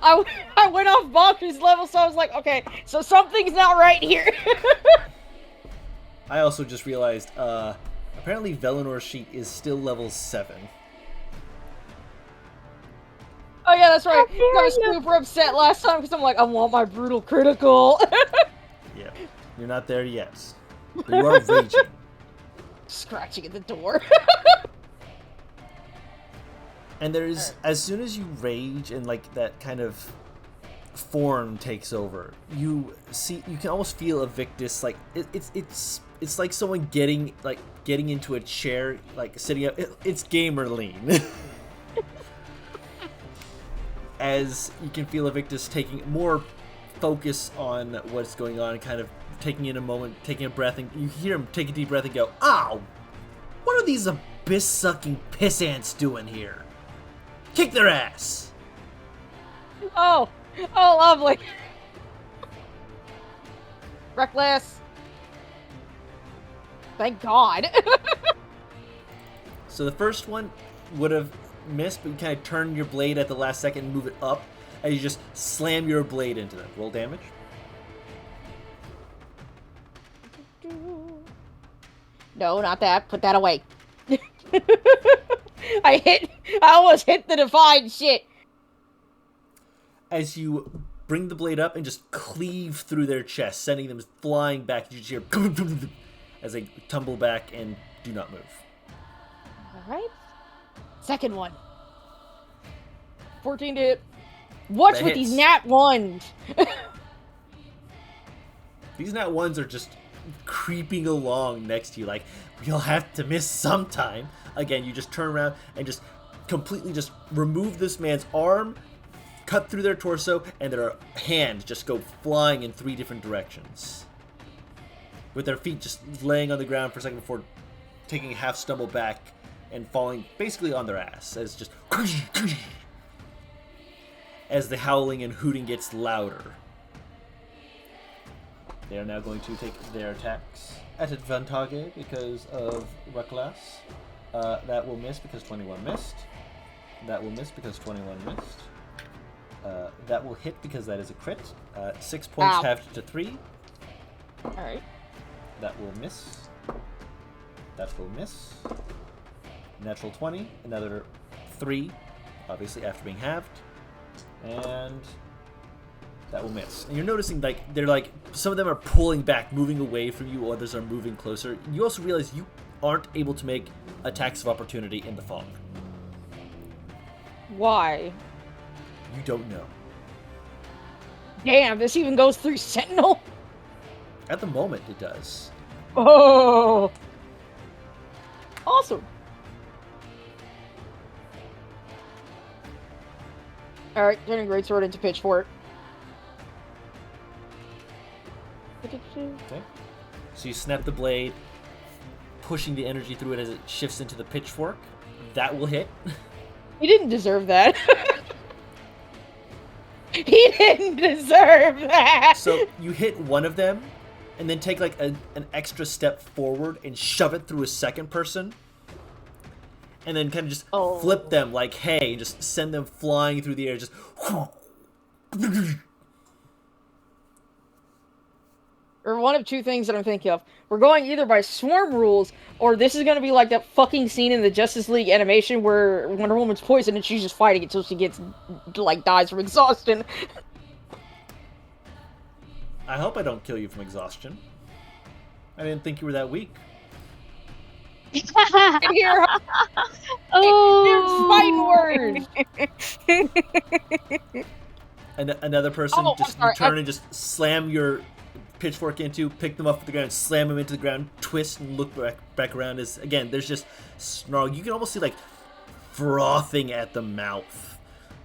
I went off Valkyrie's level, so I was like, okay, so something's not right here. I also just realized, apparently Velenor's sheet is still level 7. Oh yeah, that's right. How I was dare you. super upset last time because I'm like, I want my brutal critical. Yeah, you're not there yet. But you are raging. Scratching at the door. And there's, as soon as you rage and like that kind of form takes over, you can almost feel Evictus, like it's like someone getting into a chair, like sitting up. It's gamer lean. As you can feel Evictus taking more focus on what's going on, and kind of taking in a moment, taking a breath, and you hear him take a deep breath and go, "Ow! What are these abyss-sucking piss ants doing here? Kick their ass!" Oh, lovely. Reckless. Thank God. So the first one would have missed, but you kind of turn your blade at the last second and move it up, and you just slam your blade into them. Roll damage. No, not that. Put that away. I almost hit the divine shit. As you bring the blade up and just cleave through their chest, sending them flying back. You just hear as they tumble back and do not move. Alright. Second one. 14 to hit. What's That with hits. these nat ones? These nat ones are just creeping along next to you, like, you'll have to miss sometime. Again, you just turn around and just completely just remove this man's arm, cut through their torso, and their hand just go flying in 3 different directions. With their feet just laying on the ground for a second before taking a half stumble back and falling basically on their ass, as just as the howling and hooting gets louder. They are now going to take their attacks at advantage because of Reckless. That will miss because 21 missed. That will miss because 21 missed. That will hit because that is a crit. 6 points Ow. halved to 3. Alright. That will miss. That will miss. Natural 20. Another 3, obviously after being halved. And that will miss. And you're noticing, like, they're like, some of them are pulling back, moving away from you, others are moving closer. You also realize you aren't able to make attacks of opportunity in the fog. Why? You don't know. Damn, this even goes through Sentinel? At the moment, it does. Oh! Awesome. Alright, turning Greatsword into Pitchfork. Okay. So you snap the blade, pushing the energy through it as it shifts into the pitchfork. That will hit. He didn't deserve that. He didn't deserve that! So you hit one of them, and then take like an extra step forward and shove it through a second person. And then kind of just flip them like hay, and just send them flying through the air. Just Or one of 2 things that I'm thinking of. We're going either by swarm rules, or this is going to be like that fucking scene in the Justice League animation where Wonder Woman's poisoned and she's just fighting until she gets, like, dies from exhaustion. I hope I don't kill you from exhaustion. I didn't think you were that weak. And here, Oh. here's fighting words! And another person Oh, I'm just sorry. turn and just slam your pitchfork into, pick them up off the ground, slam them into the ground, twist and look back around. As again, there's just snarl. You can almost see like frothing at the mouth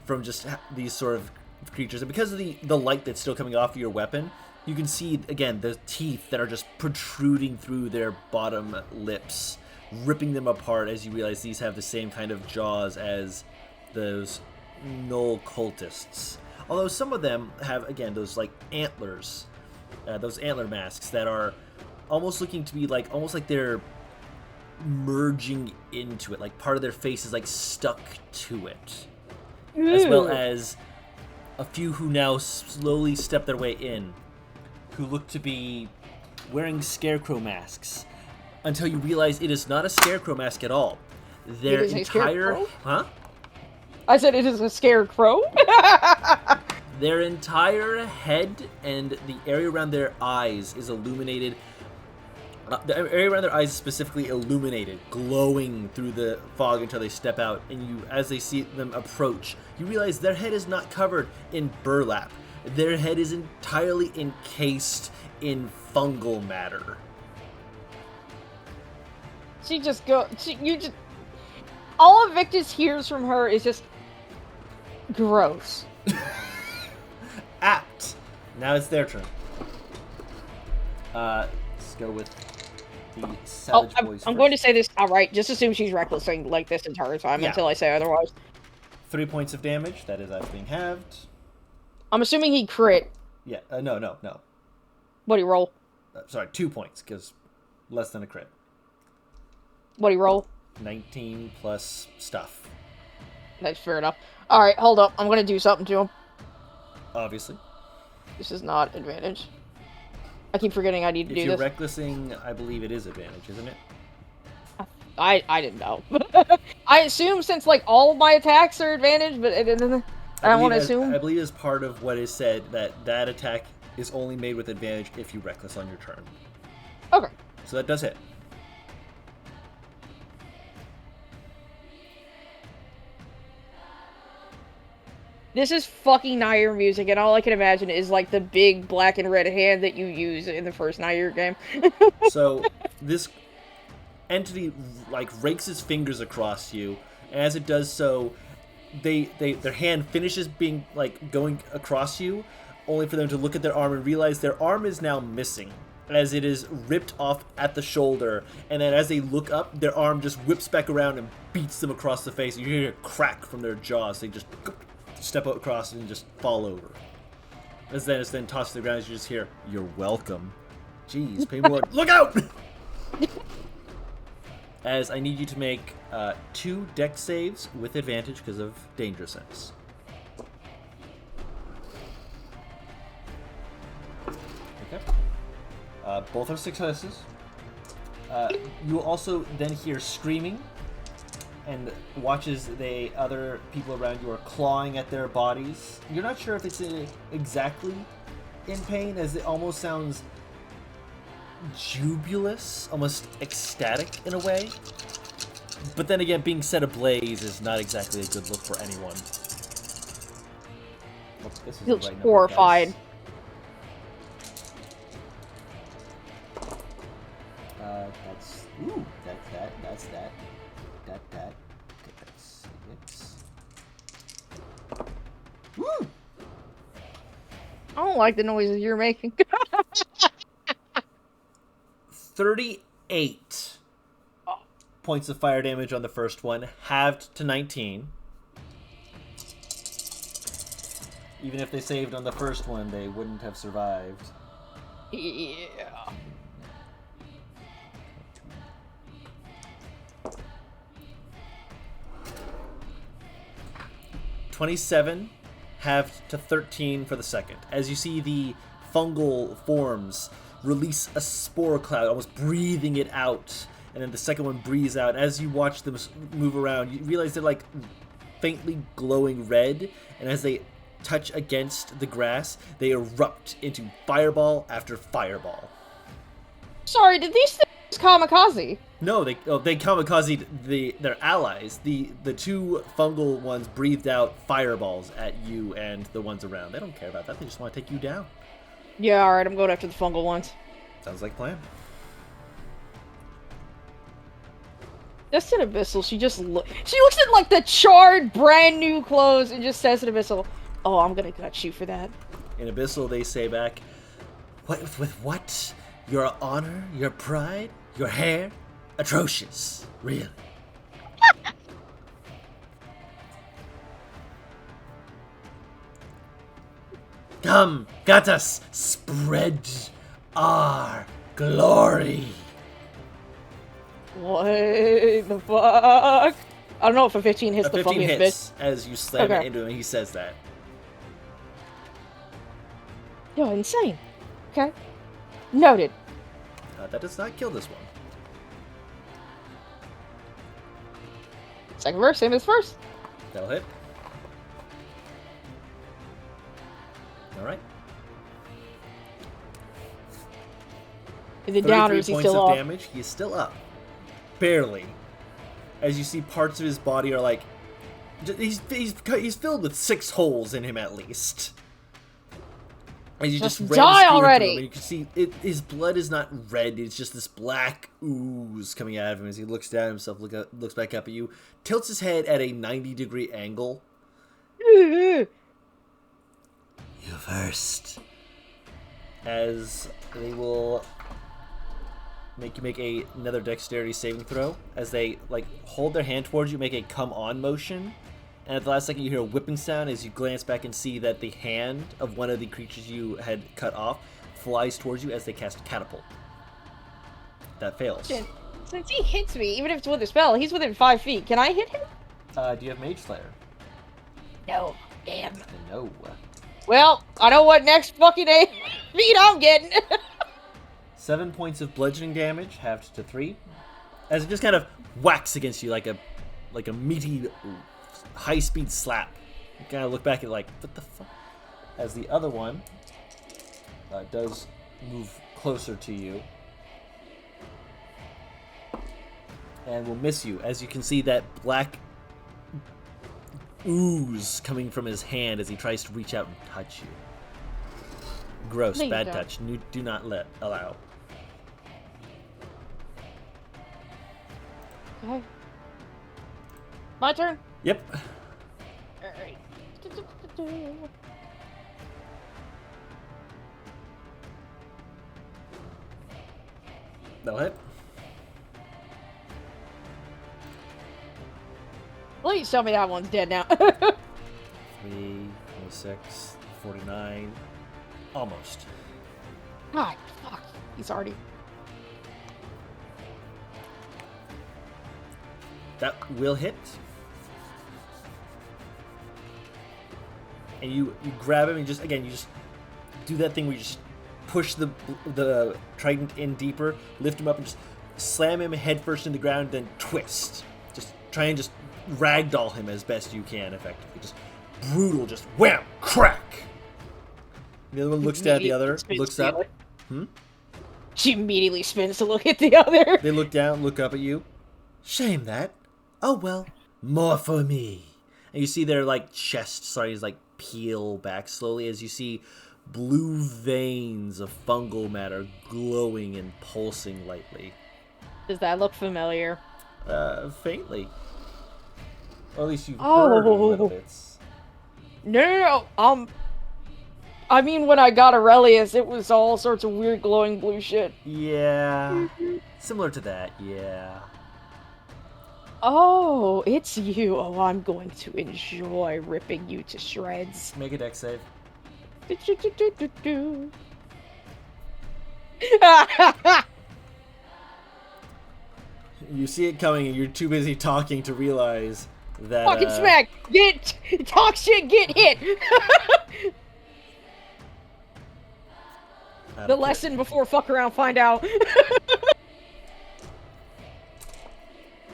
from just these sort of creatures, and because of the light that's still coming off of your weapon, you can see again the teeth that are just protruding through their bottom lips, ripping them apart as you realize these have the same kind of jaws as those Null cultists. Although some of them have, again, those like antlers, those antler masks that are almost looking to be like, almost like they're merging into it. Like part of their face is like stuck to it. As well as a few who now slowly step their way in, who look to be wearing scarecrow masks until you realize it is not a scarecrow mask at all. Their It is a entire scarecrow? huh? I said it is a scarecrow. Their entire head and the area around their eyes is illuminated. The area around their eyes is specifically illuminated, glowing through the fog until they step out. And you, as they see them approach, you realize their head is not covered in burlap. Their head is entirely encased in fungal matter. All Invictus hears from her is just gross. Apt. Now it's their turn. Let's go with the Savage Boys I'm first. going to say this outright. Just assume she's recklessing like this entire time until I say otherwise. 3 points of damage. That is as being halved. I'm assuming he crit. Yeah. No. What'd he roll? Sorry, 2 points, because less than a crit. What'd he roll? 19 plus stuff. That's fair enough. Alright, hold up. I'm going to do something to him. Obviously. This is not advantage. I keep forgetting I need to If do you're this. recklessing, I believe it is advantage, isn't it? I didn't know. I assume since like all of my attacks are advantage, but I don't want to assume. I believe as part of what is said that attack is only made with advantage if you reckless on your turn. Okay. So that does hit. This is fucking Nair music, and all I can imagine is like the big black and red hand that you use in the first Nair game. So this entity like rakes its fingers across you, and as it does so, their hand finishes being like going across you, only for them to look at their arm and realize their arm is now missing, as it is ripped off at the shoulder, and then as they look up, their arm just whips back around and beats them across the face. You hear a crack from their jaws. They just step across and just fall over. As then it's then tossed to the ground, as you just hear, "You're welcome." Jeez, pay more. Look out! As I need you to make 2 dex saves with advantage because of danger sense. Okay. Both are successes. You will also then hear screaming, and watch as the other people around you are clawing at their bodies. You're not sure if it's exactly in pain, as it almost sounds jubilous, almost ecstatic in a way. But then again, being set ablaze is not exactly a good look for anyone. Oh, this is He the looks right number of horrified. dice. That's that. Okay, that's 6. Woo! I don't like the noises you're making. 38 points of fire damage on the first one, halved to 19. Even if they saved on the first one, they wouldn't have survived. Yeah. 27, halved to 13 for the second. As you see the fungal forms release a spore cloud, almost breathing it out, and then the second one breathes out. As you watch them move around, you realize they're like faintly glowing red, and as they touch against the grass, they erupt into fireball after fireball. Sorry, did these things kamikaze? No, they kamikazed their allies. The 2 fungal ones breathed out fireballs at you and the ones around. They don't care about that. They just want to take you down. Yeah, alright, I'm going after the fungal ones. Sounds like a plan. Just an Abyssal, she looks at like the charred, brand new clothes and just says to Abyssal, "Oh, I'm gonna gut you for that." In Abyssal, they say back, with what? Your honor? Your pride? Your hair? Atrocious. Really? Come, got us. Spread our glory. What the fuck? I don't know if a 15 hits A the 15 fucking hits as you slam Okay. it into him. He says that. Yo, insane. Okay. Noted. That does not kill this one. Second verse, same as first. That'll hit. Alright. Is it down or is he points still of up? damage. He is still up. Barely. As you see, parts of his body are like... He's filled with 6 holes in him at least. As you Just ram die the spear through already! him, and you can see his blood is not red. It's just this black ooze coming out of him as he looks down at himself, looks back up at you, tilts his head at a 90-degree angle. You first. As they will make you make another dexterity saving throw. As they hold their hand towards you, make a come on motion. And at the last second, you hear a whipping sound as you glance back and see that the hand of one of the creatures you had cut off flies towards you as they cast Catapult. That fails. Since he hits me, even if it's with a spell, he's within 5 feet. Can I hit him? Do you have Mage Slayer? No. Damn. No. Well, I know what next fucking feet I'm getting. 7 points of bludgeoning damage, halved to 3, as it just kind of whacks against you like a meaty, high-speed slap. You kind of look back at what the fuck? As the other one does move closer to you. And will miss you, as you can see that black ooze coming from his hand as he tries to reach out and touch you. Gross, Please bad don't. touch. Do not allow. Okay. My turn? Yep. Alright. That'll hit. Please tell me that one's dead now. 3, 26, 49. Almost. God, fuck. He's already... That will hit. And you grab him and you just do that thing where you just push the trident in deeper, lift him up and just slam him headfirst in the ground, then twist. Just try and just ragdoll him as best you can, effectively. Just brutal, just wham, crack. The other one looks down at the other, looks up. She immediately spins to look at the other. They look down, look up at you. Shame that. Oh well, more for me. And you see their chest starting to peel back slowly as you see blue veins of fungal matter glowing and pulsing lightly. Does that look familiar? Faintly. Or at least you've heard of little bits. No. I mean, when I got Aurelius, it was all sorts of weird glowing blue shit. Yeah. Similar to that, yeah. Oh, it's you. Oh, I'm going to enjoy ripping you to shreds. Make a dex save. You see it coming and you're too busy talking to realize that... Fucking smack! Talk shit, get hit! The lesson before fuck around, find out.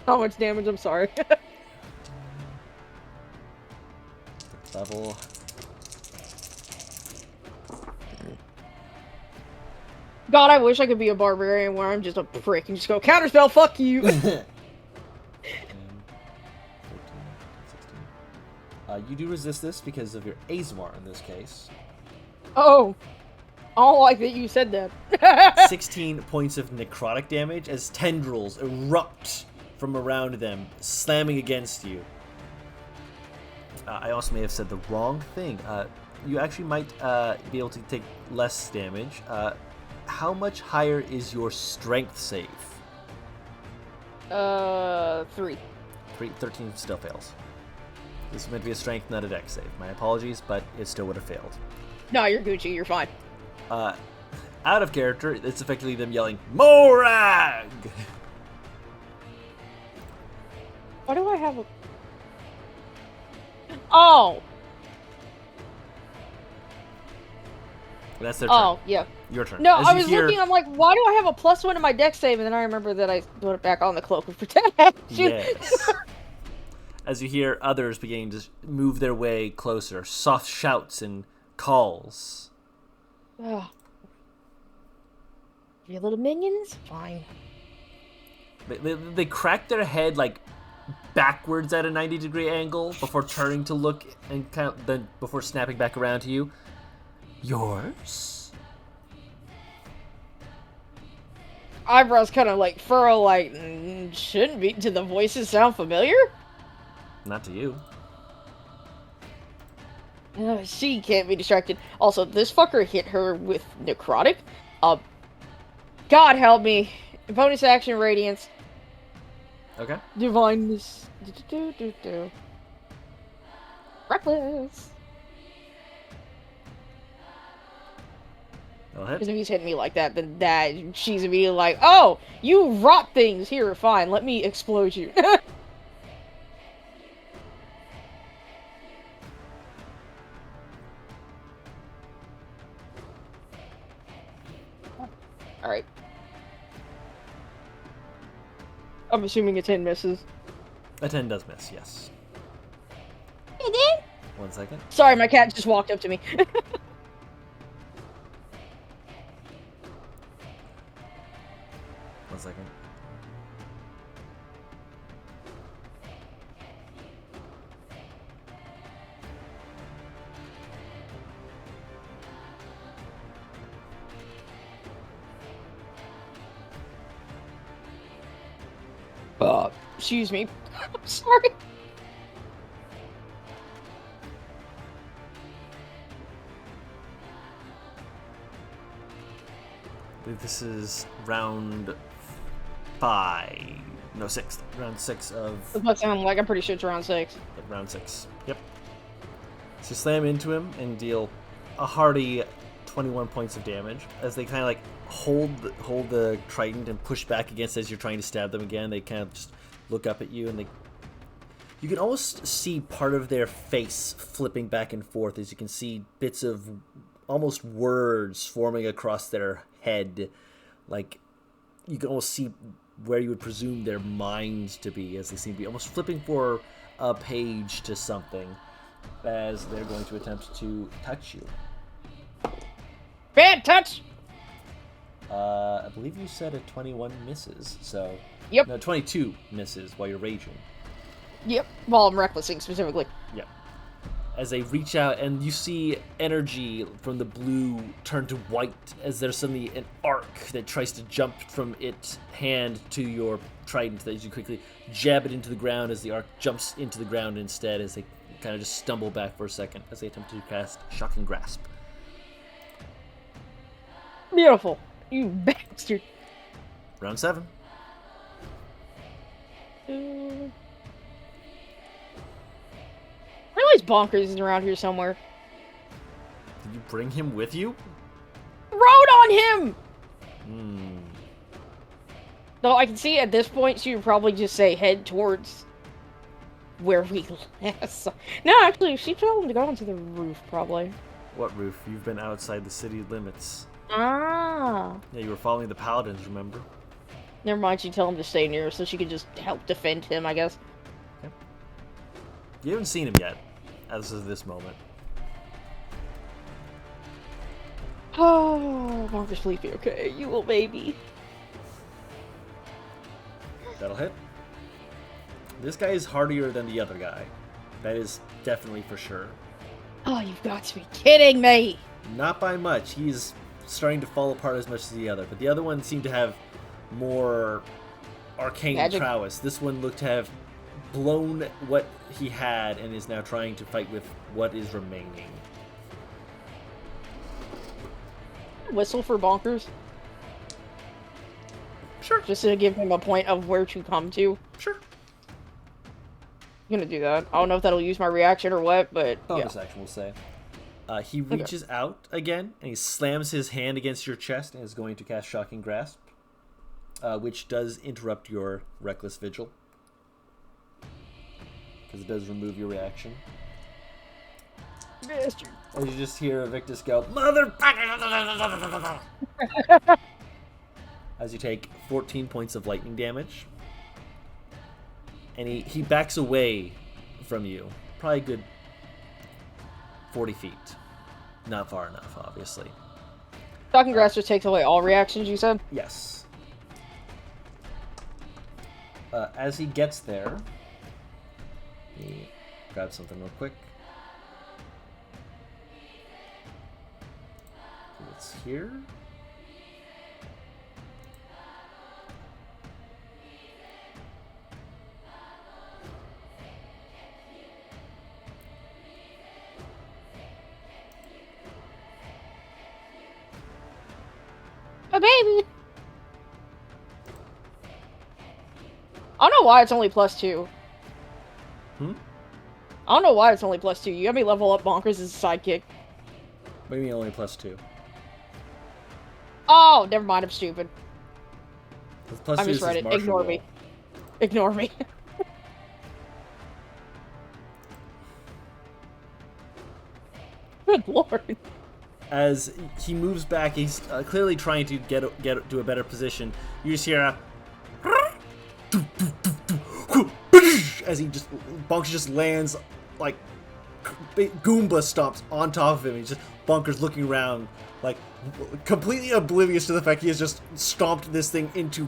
How much damage? I'm sorry. Level. God, I wish I could be a barbarian where I'm just a prick and just go, counterspell, fuck you! 10, 14, 16. You do resist this because of your Azmar in this case. Oh. I don't like that you said that. 16 points of necrotic damage as tendrils erupt from around them, slamming against you. I also may have said the wrong thing. You actually might be able to take less damage. How much higher is your strength save? 3. 13 still fails. This is meant to be a strength, not a dex save. My apologies, but it still would have failed. No, you're Gucci, you're fine. Out of character, it's effectively them yelling, Morag! Why do I have a... Oh! That's their turn. Oh, yeah. Your turn. No, As I you was hear- looking, I'm like, why do I have a +1 in my dex save? And then I remember that I put it back on the cloak of protection. Yes. As you hear others beginning to move their way closer, soft shouts and calls. Ugh. Your little minions? Fine. They crack their head like backwards at a 90-degree angle before turning to look and then before snapping back around to you. Yours? Eyebrows kind of like furrow, like, shouldn't be. Do the voices sound familiar? Not to you. She can't be distracted. Also, this fucker hit her with necrotic. God help me. Bonus action radiance. Okay. Divineness. Reckless. Go ahead. Because if he's hitting me like that, then she's immediately like, oh, you rot things. Here, fine, let me explode you. Alright. I'm assuming a 10 misses. A 10 does miss, yes. It did? 1 second. Sorry, my cat just walked up to me. 1 second. Excuse me. I'm sorry. I believe this is round 5. No, 6. Round 6 of... That's what it sounds like. I'm pretty sure it's around 6. Round 6. Yep. So you slam into him and deal a hearty 21 points of damage. As they kind of like hold the trident and push back against as you're trying to stab them again. They kind of just look up at you and you can almost see part of their face flipping back and forth as you can see bits of almost words forming across their head. Like you can almost see where you would presume their minds to be as they seem to be almost flipping for a page to something as they're going to attempt to touch you. Bad touch! I believe you said a 21 misses, so... Yep. No, 22 misses while you're raging. Yep. Well, I'm recklessing specifically. Yep. As they reach out and you see energy from the blue turn to white as there's suddenly an arc that tries to jump from its hand to your trident as you quickly jab it into the ground as the arc jumps into the ground instead as they kind of just stumble back for a second as they attempt to cast Shocking Grasp. Beautiful. You bastard. Round 7. I realize Bonkers is around here somewhere. Did you bring him with you? Rode on him! Hmm. Though I can see at this point she would probably just say head towards where we last saw. No, actually, she told him to go onto the roof, probably. What roof? You've been outside the city limits. Ah. Yeah, you were following the paladins, remember? Never mind, she'd tell him to stay near her so she could just help defend him, I guess. Yep. You haven't seen him yet, as of this moment. Oh, Bonkers, please be okay. You will, baby. That'll hit. This guy is hardier than the other guy. That is definitely for sure. Oh, you've got to be kidding me! Not by much. He's starting to fall apart as much as the other. But the other one seemed to have more arcane Magic. prowess. This one looked to have blown what he had and is now trying to fight with what is remaining. Whistle for Bonkers. Sure. Just to give him a point of where to come to. Sure. I'm gonna do that. I don't know if that'll use my reaction or what, but Bonus action, we'll say. He reaches out again, and he slams his hand against your chest and is going to cast Shocking Grasp, which does interrupt your Reckless Vigil, because it does remove your reaction. Bastard. As you just hear Victus go, motherfucker! As you take 14 points of lightning damage. And he backs away from you. Probably a good 40 feet. Not far enough, obviously. Shocking Grasp just takes away all reactions, you said? Yes. As he gets there, he grab something real quick. It's here. A baby! I don't know why it's only +2. Hmm? I don't know why it's only +2. You got me level up Bonkers as a sidekick. What do you mean only +2? Oh, never mind, I'm stupid. Plus I 2 is misread his it. martial Ignore me. roll. Ignore me. Good lord. As he moves back, he's clearly trying to get to a better position. You just hear a as he just Bunker just lands like Goomba stomps on top of him. He's just Bunker's looking around like completely oblivious to the fact he has just stomped this thing into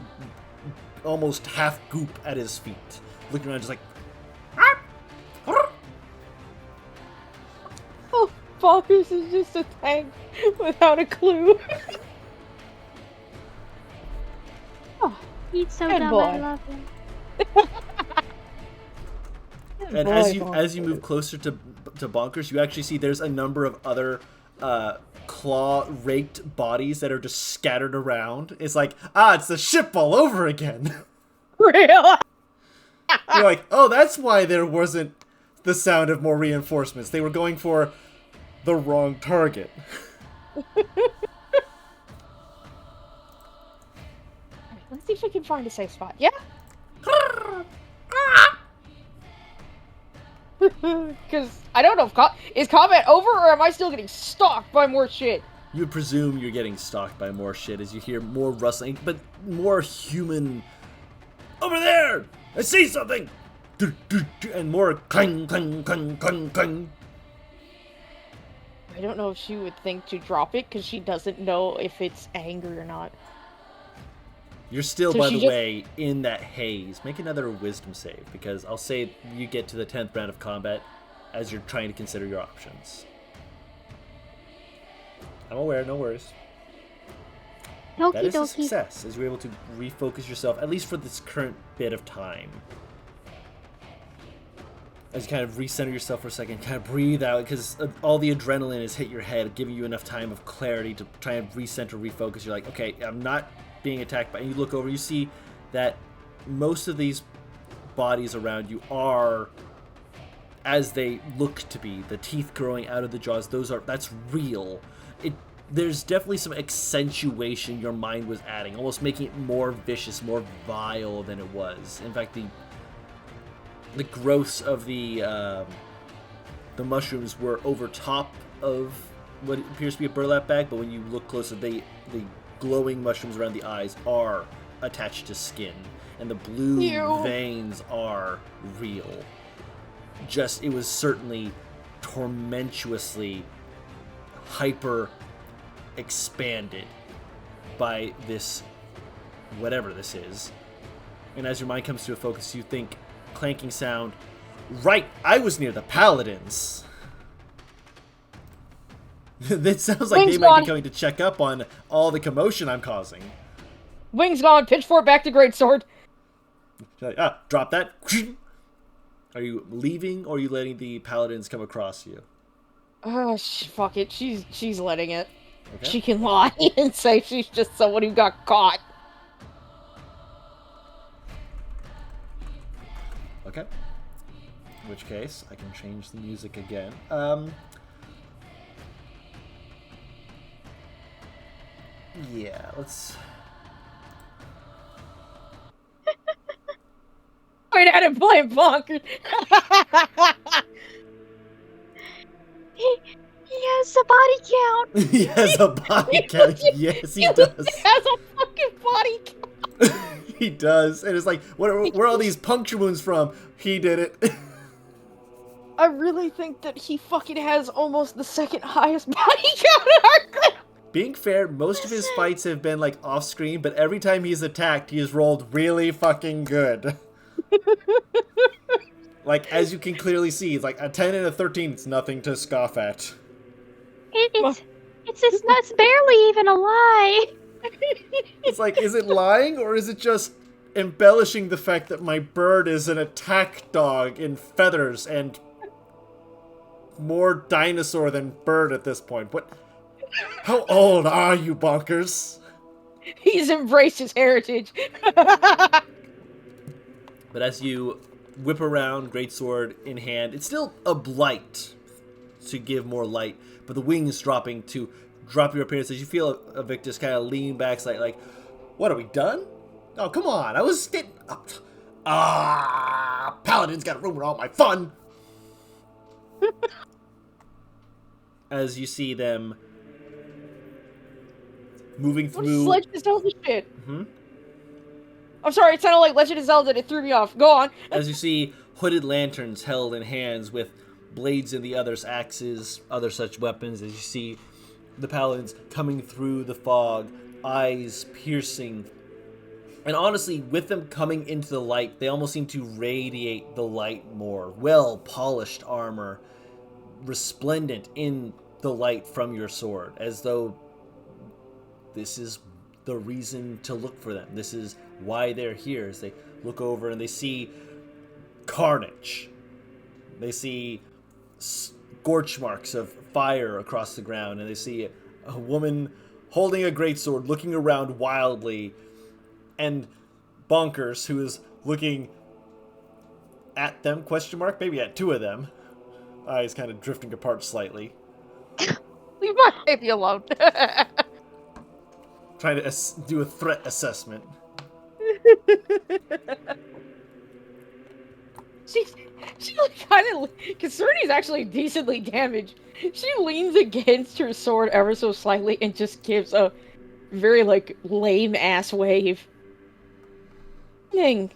almost half goop at his feet. Looking around just like Oh, Bonkers is just a tank without a clue. Oh, He's so Good dumb, boy. I love him. And boy, as you move closer to Bonkers, you actually see there's a number of other claw-raked bodies that are just scattered around. It's like, it's the ship all over again. Real? You're like, oh, that's why there wasn't the sound of more reinforcements. They were going for the wrong target. Let's see if we can find a safe spot. Yeah? Because I don't know if is combat over or am I still getting stalked by more shit? You would presume you're getting stalked by more shit as you hear more rustling, but more human. Over there! I see something! And more clang, clang, clang, clang, clang. I don't know if she would think to drop it because she doesn't know if it's angry or not. You're still, So by she the just- way, in that haze. Make another wisdom save, because I'll say you get to the 10th round of combat as you're trying to consider your options. I'm aware, no worries. That Okie is a dokie. success, as you're able to refocus yourself, at least for this current bit of time. As you kind of recenter yourself for a second, kind of breathe out, because all the adrenaline has hit your head, giving you enough time of clarity to try and recenter, refocus. You're like, okay, I'm not being attacked by, and you look over, you see that most of these bodies around you are as they look to be. The teeth growing out of the jaws, that's real. There's definitely some accentuation your mind was adding, almost making it more vicious, more vile than it was. In fact, the growths of the mushrooms were over top of what appears to be a burlap bag, but when you look closer, the glowing mushrooms around the eyes are attached to skin, and the blue Ew. veins are real. It was certainly tormentously hyper expanded by this, whatever this is. And as your mind comes to a focus, you think, clanking sound, right, I was near the paladins. That sounds like Wings they might gone. be coming to check up on all the commotion I'm causing. Wings gone, pitchfork back to greatsword. You're like, drop that. Are you leaving, or are you letting the paladins come across you? Oh, fuck it. She's letting it. Okay. She can lie and say she's just someone who got caught. Okay. In which case, I can change the music again. Yeah, let's... Wait at him playing bonkers. He has a body count. He has a body count. Yes, he does. He has a fucking body count. He does. And it's like, where are all these puncture wounds from? He did it. I really think that he fucking has almost the second highest body count in our group. Being fair, most of his fights have been like off screen, but every time he's attacked, he has rolled really fucking good. Like, as you can clearly see, it's like a 10 and a 13, it's nothing to scoff at. It's barely even a lie. It's like, is it lying, or is it just embellishing the fact that my bird is an attack dog in feathers and more dinosaur than bird at this point? What? How old are you, bonkers? He's embraced his heritage. But as you whip around, greatsword in hand, it's still a blight to give more light, but the wings dropping to drop your appearance as you feel Evictus kind of lean back, slightly, like, what, are we done? Oh, come on, I was getting... Paladin's got to ruin all my fun! As you see them moving through... What Legend of Zelda shit? I'm sorry, it sounded like Legend of Zelda, it threw me off. Go on. As you see hooded lanterns held in hands with blades in the others, axes, other such weapons, as you see the paladins coming through the fog, eyes piercing. And honestly, with them coming into the light, they almost seem to radiate the light more. Well-polished armor, resplendent in the light from your sword, as though this is the reason to look for them. This is why they're here. As they look over and they see carnage. They see scorch marks of fire across the ground, and they see a woman holding a greatsword, looking around wildly, and Bonkers, who is looking at them, question mark, maybe at two of them, eyes kind of drifting apart slightly. Leave my baby alone. Trying to do a threat assessment. She like kind of, considering he's actually decently damaged, she leans against her sword ever so slightly and just gives a very like lame ass wave. Dang.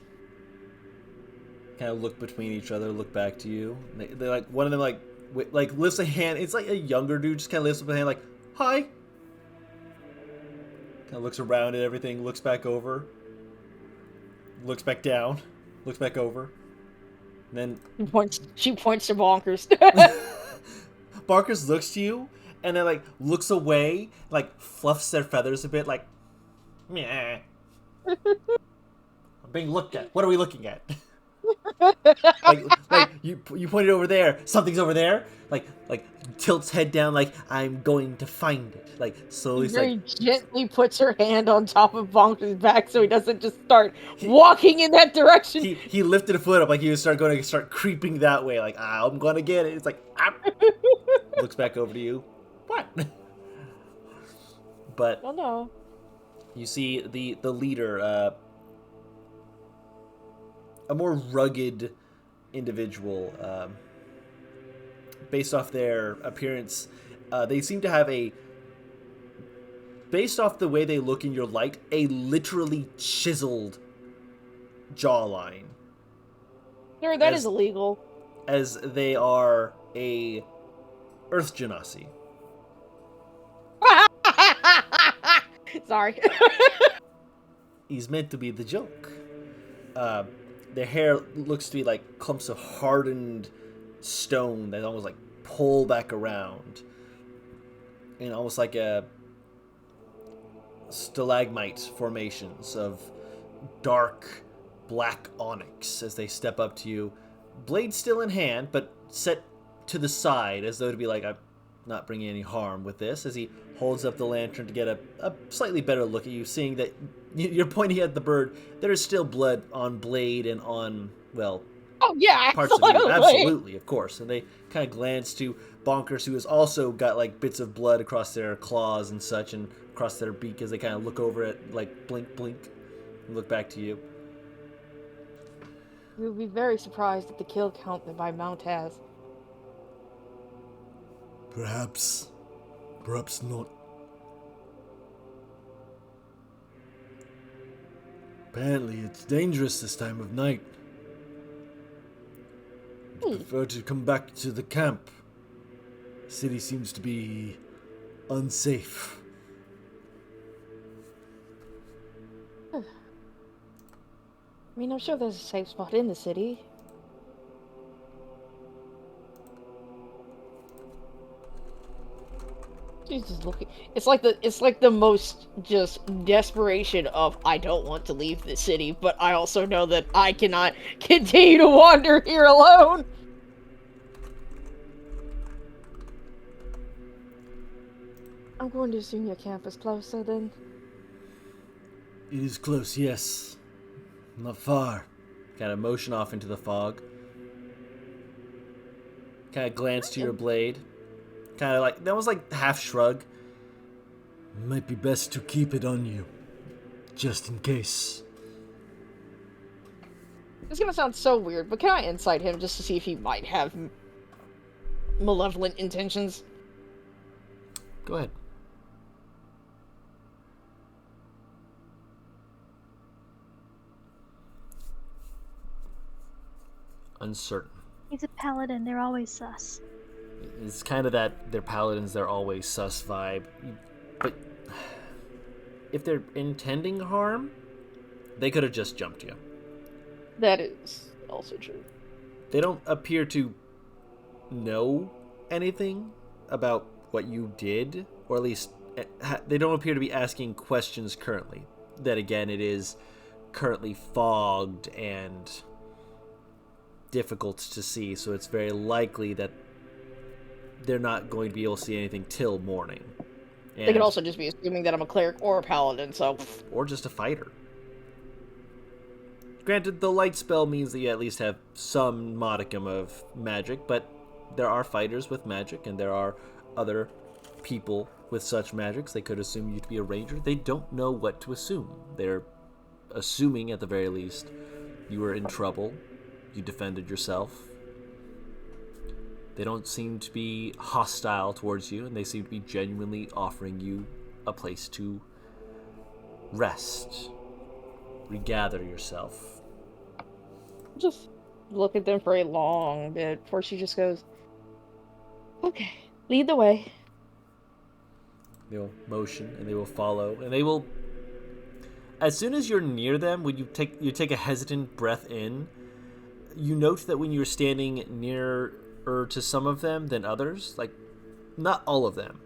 Kind of look between each other, look back to you. They like, one of them like lifts a hand. It's like a younger dude, just kind of lifts up a hand like, hi. Kind of looks around at everything, looks back over, looks back down, looks back over. And then She points to Bonkers. Bonkers looks to you and then like looks away, like fluffs their feathers a bit, like, meh. I'm being looked at. What are we looking at? like you pointed over there. Something's over there. Like tilts head down. Like, I'm going to find it. Like slowly, Very like gently puts her hand on top of Bonkers' back so he doesn't just start walking in that direction. he lifted a foot up like he was start creeping that way. Like, I'm gonna get it. It's like, looks back over to you. What? But Oh no. you see the leader, a more rugged individual. Based off their appearance, they seem to have based off the way they look in your light, a literally chiseled jawline. Sure, that is illegal. As they are a Earth Genasi. Sorry. He's meant to be the joke. Their hair looks to be like clumps of hardened stone that almost like pull back around. And almost like a stalagmite formations of dark black onyx as they step up to you. Blade still in hand, but set to the side as though to be like, I'm not bringing any harm with this, as he holds up the lantern to get a slightly better look at you, seeing that you're pointing at the bird. There is still blood on Blade and on, well, Oh yeah, parts absolutely. of you. Absolutely, of course. And they kind of glance to Bonkers, who has also got like bits of blood across their claws and such, and across their beak as they kind of look over it, like blink, blink, and look back to you. You'll be very surprised at the kill count that my mount has. Perhaps not. Apparently, it's dangerous this time of night. I prefer to come back to the camp. The city seems to be unsafe. I mean, I'm sure there's a safe spot in the city. She's just looking. It's like the most just desperation of I don't want to leave the city, but I also know that I cannot continue to wander here alone. I'm going to assume your camp is closer then. It is close, yes. Not far. Kind of motion off into the fog. Kind of glance to your blade. Kind of like, that was like half shrug. Might be best to keep it on you. Just in case. It's gonna sound so weird, but can I insight him just to see if he might have malevolent intentions? Go ahead. Uncertain. He's a paladin, they're always sus. It's kind of that they're paladins, they're always sus vibe. But if they're intending harm, they could have just jumped you. That is also true. They don't appear to know anything about what you did, or at least they don't appear to be asking questions currently. Then again, it is currently fogged and difficult to see, so it's very likely that they're not going to be able to see anything till morning. They could also just be assuming that I'm a cleric or a paladin, so... Or just a fighter. Granted, the light spell means that you at least have some modicum of magic, but there are fighters with magic, and there are other people with such magics. They could assume you to be a ranger. They don't know what to assume. They're assuming, at the very least, you were in trouble. You defended yourself. They don't seem to be hostile towards you, and they seem to be genuinely offering you a place to rest, regather yourself. Just look at them for a long bit before she just goes, okay, lead the way. They will motion, and they will follow, and they will... As soon as you're near them, when you take a hesitant breath in, you note that when you're standing nearer to some of them than others, like, not all of them.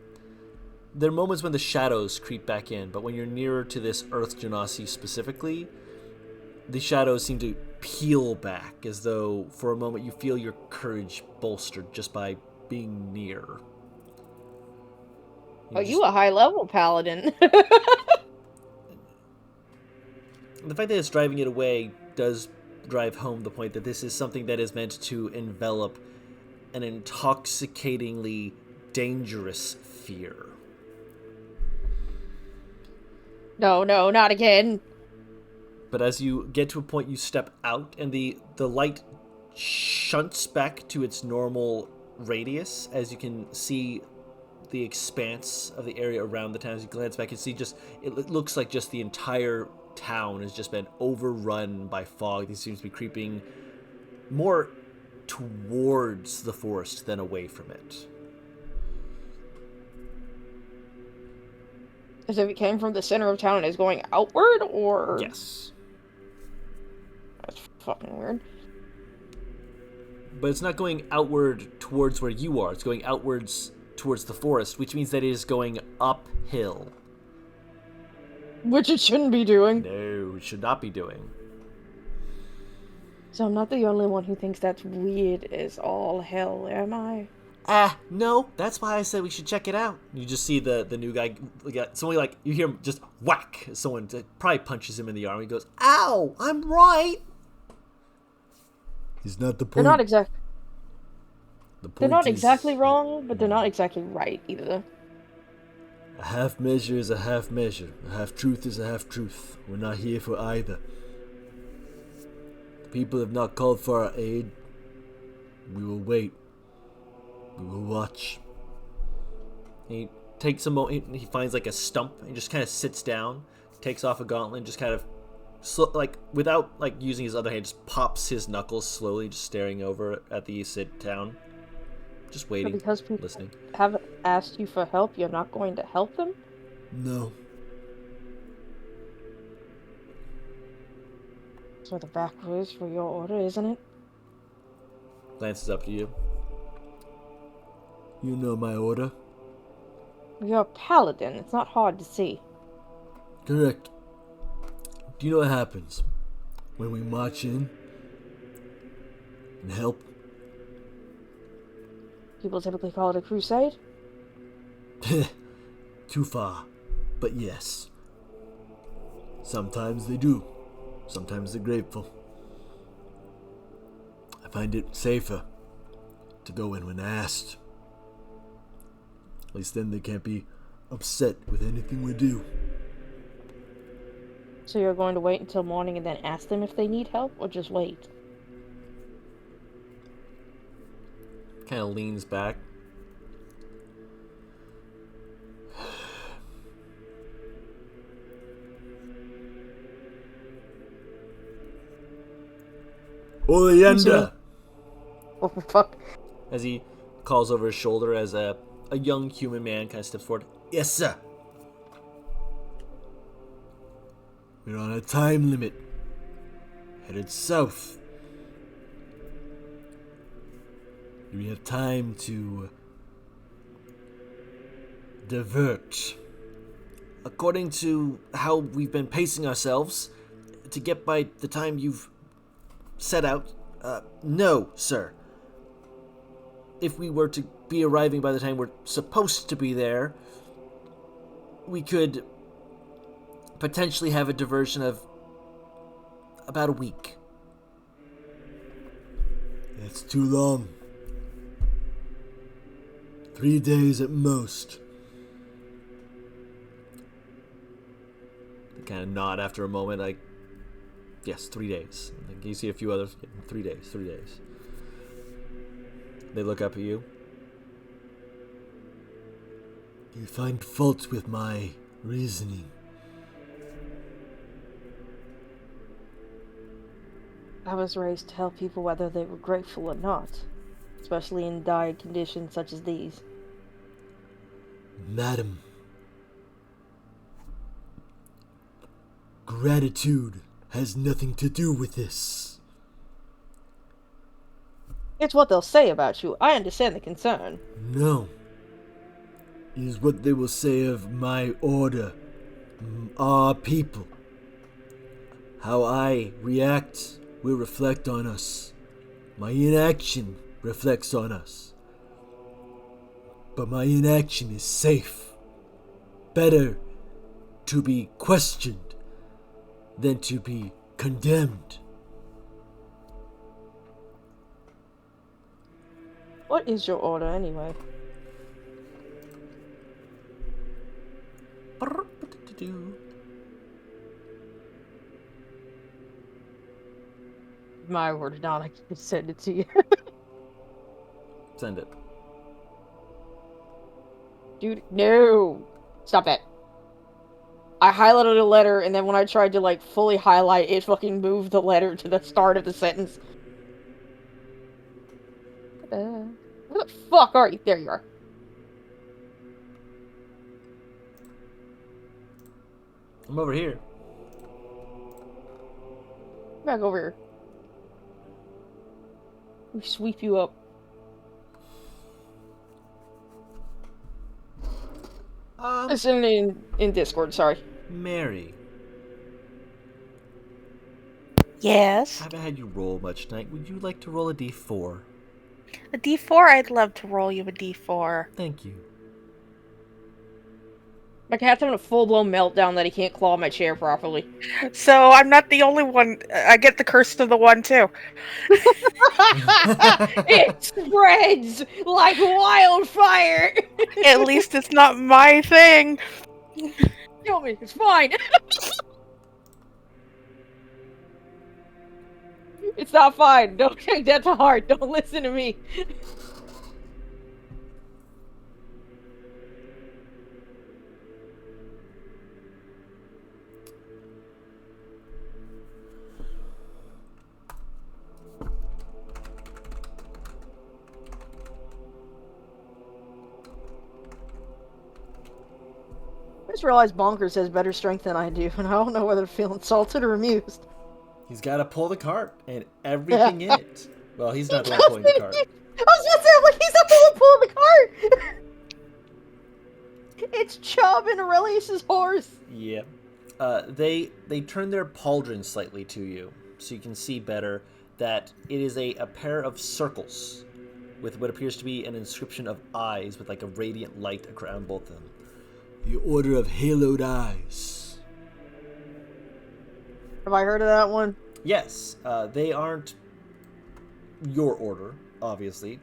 There are moments when the shadows creep back in, but when you're nearer to this Earth Genasi specifically, the shadows seem to peel back, as though for a moment you feel your courage bolstered just by being near. You a high-level paladin. The fact that it's driving it away does drive home the point that this is something that is meant to envelop an intoxicatingly dangerous fear. No, not again. But as you get to a point, you step out, and the light shunts back to its normal radius, as you can see the expanse of the area around the town. As you glance back and see it looks like just the entire town has just been overrun by fog. It seems to be creeping more towards the forest than away from it. As if it came from the center of town and is going outward, or... Yes. That's fucking weird. But it's not going outward towards where you are. It's going outwards towards the forest, which means that it is going uphill. Which it shouldn't be doing. No, it should not be doing. So I'm not the only one who thinks that's weird as all hell, am I? No, that's why I said we should check it out. You just see the new guy, somebody like, you hear him just whack. Someone probably punches him in the arm. He goes, ow, I'm right. He's not the point. They're not exactly... They're not is- exactly wrong, but they're not exactly right either. A half measure is a half measure. A half truth is a half truth. We're not here for either. The people have not called for our aid. We will wait. We will watch. He takes a moment. He finds like a stump and just kind of sits down, takes off a gauntlet, and just kind of, like without like using his other hand, just pops his knuckles slowly, just staring over at the sit town, just But waiting, because people listening. haven't asked you for help, you're not going to help them? No. So the back rows for your order, isn't it? Glances up to you. You know my order? You're a paladin. It's not hard to see. Correct. Do you know what happens when we march in and help? People typically call it a crusade. Too far, but yes. Sometimes they do. Sometimes they're grateful. I find it safer to go in when asked. At least then they can't be upset with anything we do. So you're going to wait until morning and then ask them if they need help, or just wait? Kind of leans back. Oleander! Oh, fuck. As he calls over his shoulder as a young human man kind of steps forward. Yes, sir. We're on a time limit. Headed south. Do we have time to divert? According to how we've been pacing ourselves, to get by the time you've set out, no, sir. If we were to be arriving by the time we're supposed to be there, we could potentially have a diversion of about a week. That's too long. 3 days at most. They kind of nod after a moment, like, yes, 3 days. Like, you see a few others. 3 days, 3 days. They look up at you. You find fault with my reasoning. I was raised to help people whether they were grateful or not, especially in dire conditions such as these. Madam, gratitude has nothing to do with this. It's what they'll say about you. I understand the concern. No. It is what they will say of my order, our people. How I react will reflect on us. My inaction reflects on us. But my inaction is safe. Better to be questioned than to be condemned. What is your order, anyway? My word, not I can just send it to you. Send it. Dude, no! Stop that. I highlighted a letter, and then when I tried to, like, fully highlight, it fucking moved the letter to the start of the sentence. Where the fuck are you? There you are. I'm over here. Back over here. We sweep you up. Listen in Discord, sorry. Mary, Yes. I haven't had you roll much tonight. Would you like to roll a d4? A D4? I'd love to roll you a D4. Thank you. My cat's having a full-blown meltdown that he can't claw my chair properly. So I'm not the only one. I get the curse of the one too. It spreads like wildfire! At least it's not my thing. Kill me, it's fine! It's not fine. Don't take that to heart. Don't listen to me. just realized Bonkers has better strength than I do, and I don't know whether to feel insulted or amused. He's got to pull the cart and everything in it. Well, he's not the one does. pulling the cart. I was just saying, like, he's not the one pulling the cart! It's Chubb and Aurelius's horse! Yeah. They turn their pauldrons slightly to you, so you can see better that it is a pair of circles with what appears to be an inscription of eyes with like a radiant light around both of them. The Order of Haloed Eyes. Have I heard of that one? Yes, they aren't your order, obviously.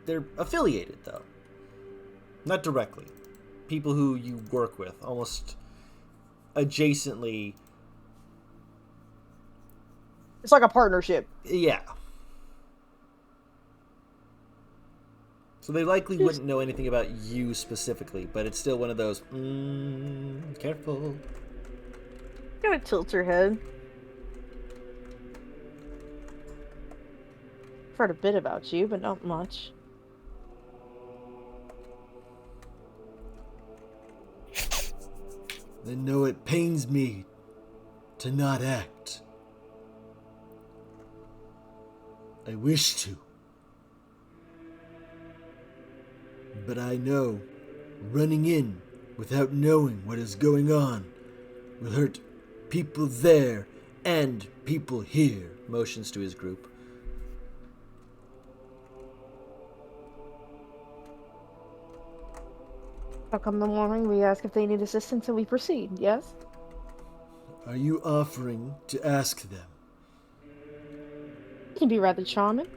They're affiliated, though. Not directly. People who you work with, almost adjacently. It's like a partnership. Yeah. So they likely wouldn't know anything about you specifically, but it's still one of those, careful. Gonna tilt her head. I've heard a bit about you, but not much. Then know it pains me to not act. I wish to. But I know running in without knowing what is going on will hurt people there and people here. Motions to his group. How come in the morning we ask if they need assistance and we proceed, yes? Are you offering to ask them? It can be rather charming.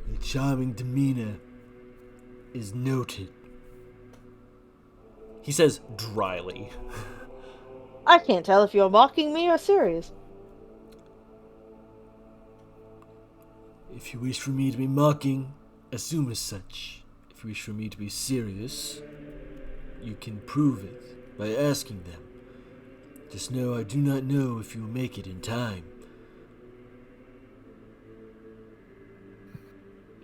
Your charming demeanor is noted. He says dryly. I can't tell if you're mocking me or serious. If you wish for me to be mocking, assume as such. If you wish for me to be serious, you can prove it by asking them. Just know I do not know if you will make it in time.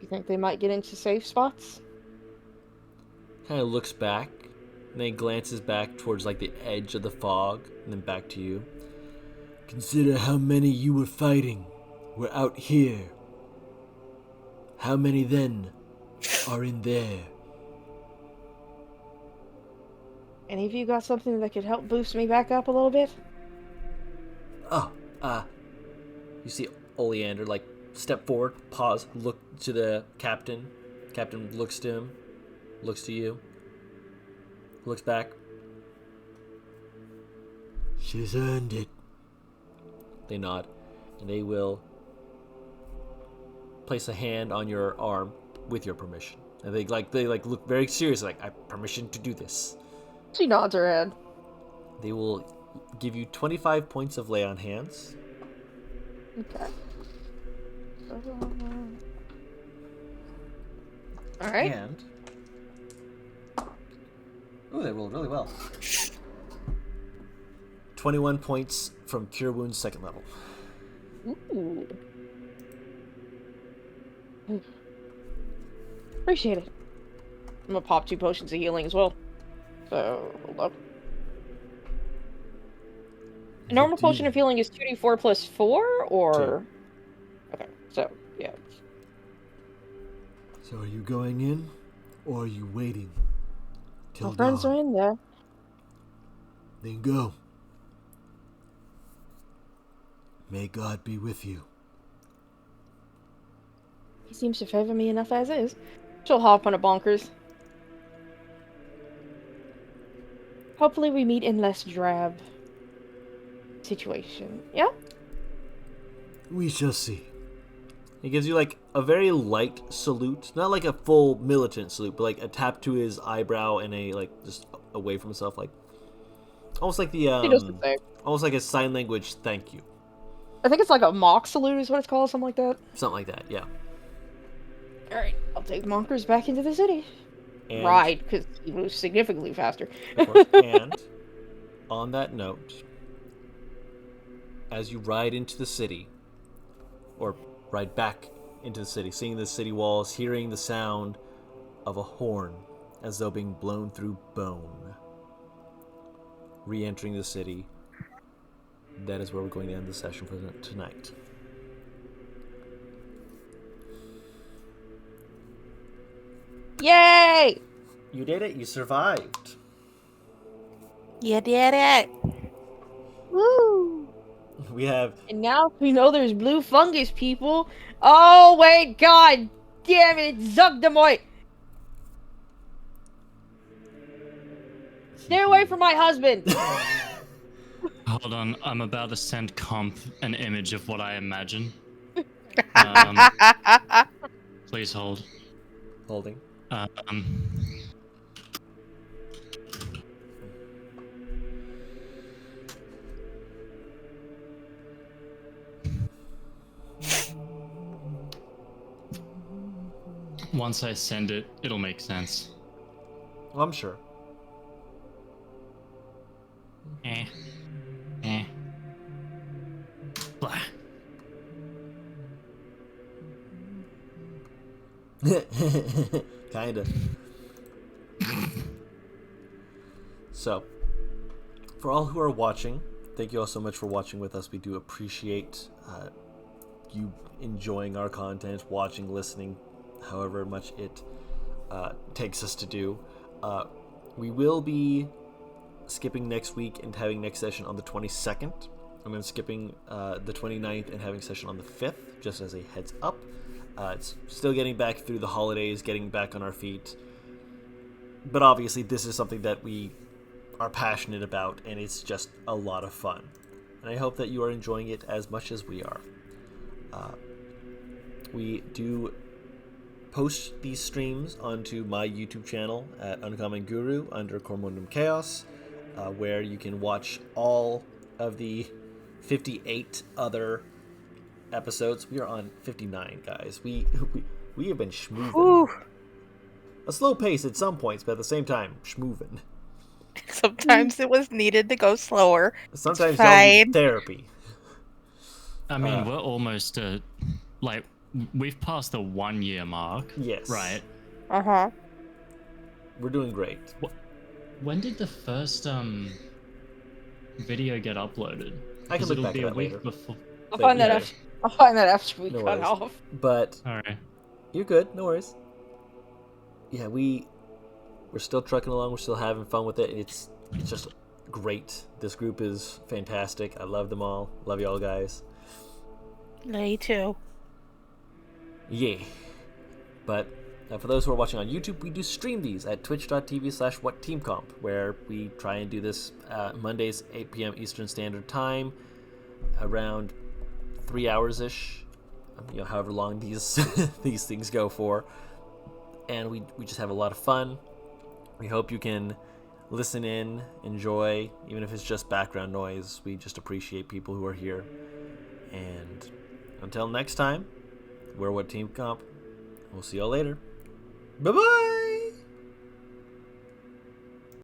You think they might get into safe spots? Kind of looks back, and then glances back towards like the edge of the fog, and then back to you. Consider how many you were fighting were out here. How many then are in there? Any of you got something that could help boost me back up a little bit? Oh, you see Oleander like step forward, pause, look to the captain. Captain looks to him, looks to you, looks back. She's earned it. They nod, and they will place a hand on your arm with your permission. And they look very serious, like I have permission to do this. She nods her head. They will give you 25 points of lay on hands. Okay. Alright. And ooh, they rolled really well. 21 points from Cure Wounds 2nd level. Ooh. Appreciate it. I'm gonna pop 2 potions of healing as well. So, hold up. A normal potion of healing is 2d4 plus 4, or? 2. Okay, so, yeah. So are you going in, or are you waiting till My friends dawn? are in there. Then go. May God be with you. He seems to favor me enough as is. She'll hop on a Bonkers. Hopefully we meet in less drab situation. Yeah? We shall see. He gives you like a very light salute, not like a full militant salute, but like a tap to his eyebrow and a like just away from himself, like almost like the He does the same. almost like a sign language thank you, I think it's like a mock salute is what it's called, something like that. something like that. Yeah. Alright, I'll take Bonkers back into the city. And, Ride, because he moves significantly faster. of course, and on that note, as you ride into the city, or ride back into the city, seeing the city walls, hearing the sound of a horn as though being blown through bone. Re-entering the city. That is where we're going to end the session for tonight. Yay! You did it. You survived. You did it. Woo! We have... And now we know there's blue fungus, people. Oh, wait, god damn it, Zugdemoy! Stay away from my husband! Hold on, I'm about to send Comp an image of what I imagine. Please hold. Holding. Once I send it, it'll make sense. Well, I'm sure. Blah. Kinda. So, for all who are watching, thank you all so much for watching with us. We do appreciate you enjoying our content, watching, listening, however much it takes us to do. We will be skipping next week and having next session on the 22nd. And then skipping the 29th and having session on the 5th, just as a heads up. It's still getting back through the holidays, getting back on our feet. But obviously this is something that we are passionate about, and it's just a lot of fun. And I hope that you are enjoying it as much as we are. We do post these streams onto my YouTube channel at Uncommon Guru under Cormundum Chaos, where you can watch all of the 58 other episodes. We are on 59, guys. We have been schmoovin'. Ooh. A slow pace at some points, but at the same time, schmoovin'. Sometimes it was needed to go slower. Sometimes It's y'all need fine. therapy. I mean, we're almost like we've passed the 1 year mark. Yes. Right. Uh-huh. We're doing great. When did the first video get uploaded? I can 'Cause look it'll back be at a that week later. before. I'll But find that yeah. after. I'll find that after we No cut worries. off. But All right. you're good. No worries. Yeah, we're still trucking along. We're still having fun with it. It's just great. This group is fantastic. I love them all. Love you all, guys. Me too. Yeah. But for those who are watching on YouTube, we do stream these at twitch.tv/WhatTeamComp, where we try and do this Mondays, 8 p.m. Eastern Standard Time, around 3 hours-ish, however long these these things go for. And we just have a lot of fun. We hope you can listen in, enjoy, even if it's just background noise. We just appreciate people who are here. And until next time, we're WhatTeamComp. We'll see y'all later. Bye-bye!